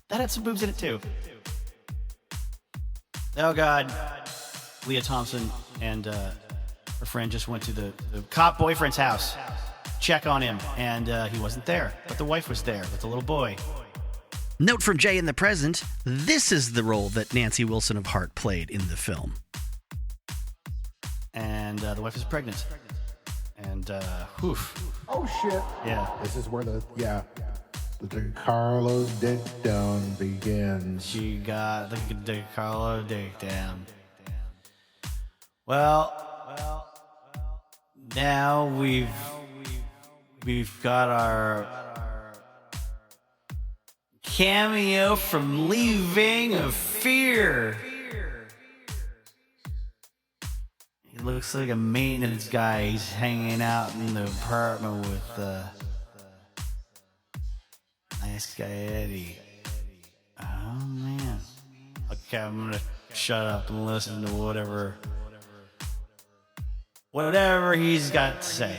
That had some boobs in it, too. Oh, God. Leah Thompson and her friend just went to the cop boyfriend's house, check on him, and he wasn't there. But the wife was there with the little boy. Note from Jay in the present, this is the role that Nancy Wilson of Heart played in the film. And the wife is pregnant. And, whew. Oh, shit. Yeah. This is where the Carlos dick down begins. She got the Carlo dick down. Well, now we've got our cameo from Leaving of Fear. He looks like a maintenance guy. He's hanging out in the apartment with the nice guy Eddie. Oh man. Okay, I'm gonna shut up and listen to whatever he's got to say.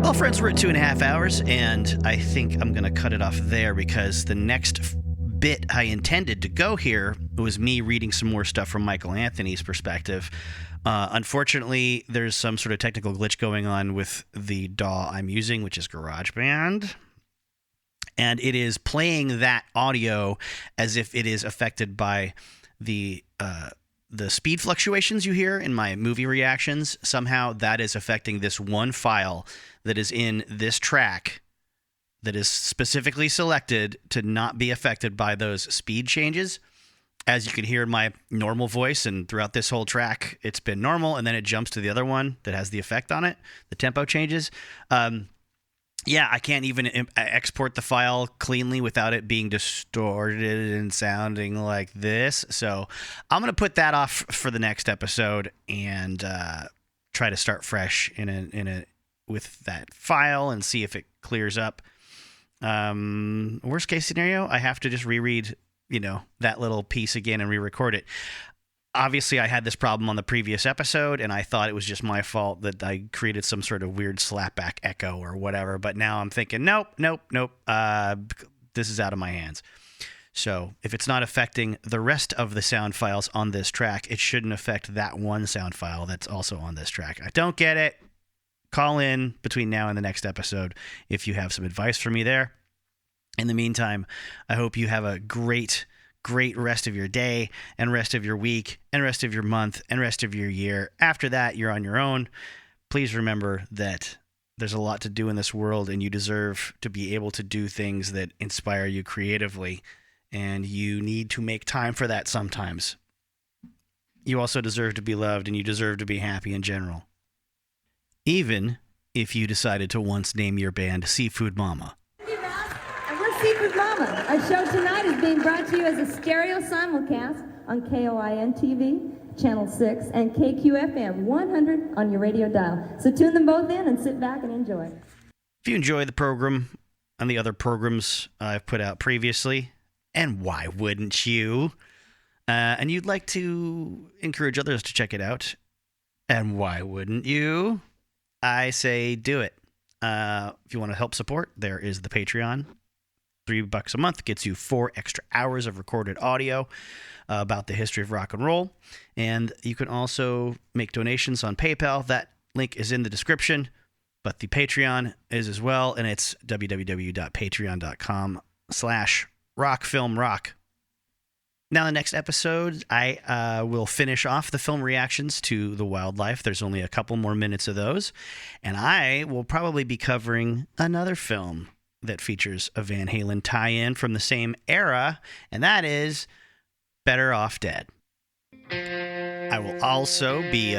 Well, friends, we're at 2.5 hours, and I think I'm going to cut it off there because the next bit I intended to go here was me reading some more stuff from Michael Anthony's perspective. Unfortunately, there's some sort of technical glitch going on with the DAW I'm using, which is GarageBand. And it is playing that audio as if it is affected by the speed fluctuations you hear in my movie reactions. Somehow that is affecting this one file that is in this track that is specifically selected to not be affected by those speed changes. As you can hear in my normal voice, and throughout this whole track, it's been normal, and then it jumps to the other one that has the effect on it, the tempo changes. Yeah, I can't even export the file cleanly without it being distorted and sounding like this. So I'm going to put that off for the next episode and try to start fresh with that file and see if it clears up. Worst case scenario, I have to just reread, that little piece again and re-record it. Obviously, I had this problem on the previous episode, and I thought it was just my fault that I created some sort of weird slapback echo or whatever. But now I'm thinking, nope. This is out of my hands. So if it's not affecting the rest of the sound files on this track, it shouldn't affect that one sound file that's also on this track. I don't get it. Call in between now and the next episode if you have some advice for me there. In the meantime, I hope you have a great rest of your day and rest of your week and rest of your month and rest of your year. After that, you're on your own. Please remember that there's a lot to do in this world, and you deserve to be able to do things that inspire you creatively, and you need to make time for that sometimes. You also deserve to be loved, and you deserve to be happy in general. Even if you decided to once name your band Seafood Mama. And we're Seafood Mama. Our show tonight is being brought to you as a stereo simulcast on KOIN TV, Channel 6, and KQFM 100 on your radio dial. So tune them both in and sit back and enjoy. If you enjoy the program and the other programs I've put out previously, and why wouldn't you? And you'd like to encourage others to check it out, and why wouldn't you? I say do it. If you want to help support, there is the Patreon. $3 a month gets you 4 extra hours of recorded audio about the history of rock and roll. And you can also make donations on PayPal. That link is in the description, but the Patreon is as well, and it's www.patreon.com/rockfilmrock. Now, the next episode, I will finish off the film reactions to The Wildlife. There's only a couple more minutes of those. And I will probably be covering another film that features a Van Halen tie-in from the same era, and that is Better Off Dead. I will also be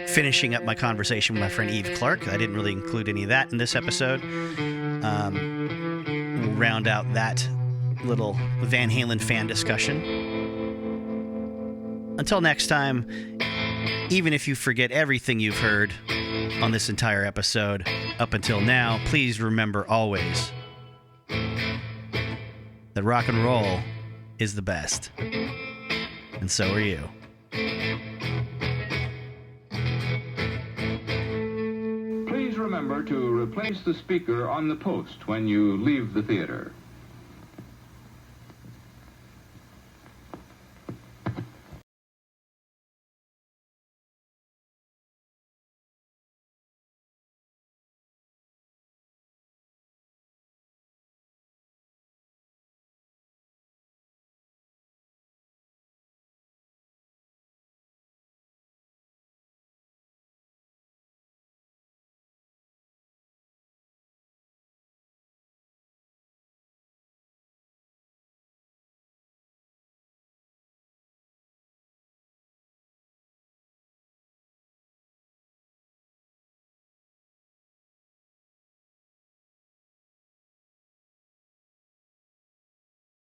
finishing up my conversation with my friend Eve Clark. I didn't really include any of that in this episode. We'll round out that little Van Halen fan discussion. Until next time, even if you forget everything you've heard on this entire episode up until now, please remember always that rock and roll is the best. And so are you. Please remember to replace the speaker on the post when you leave the theater.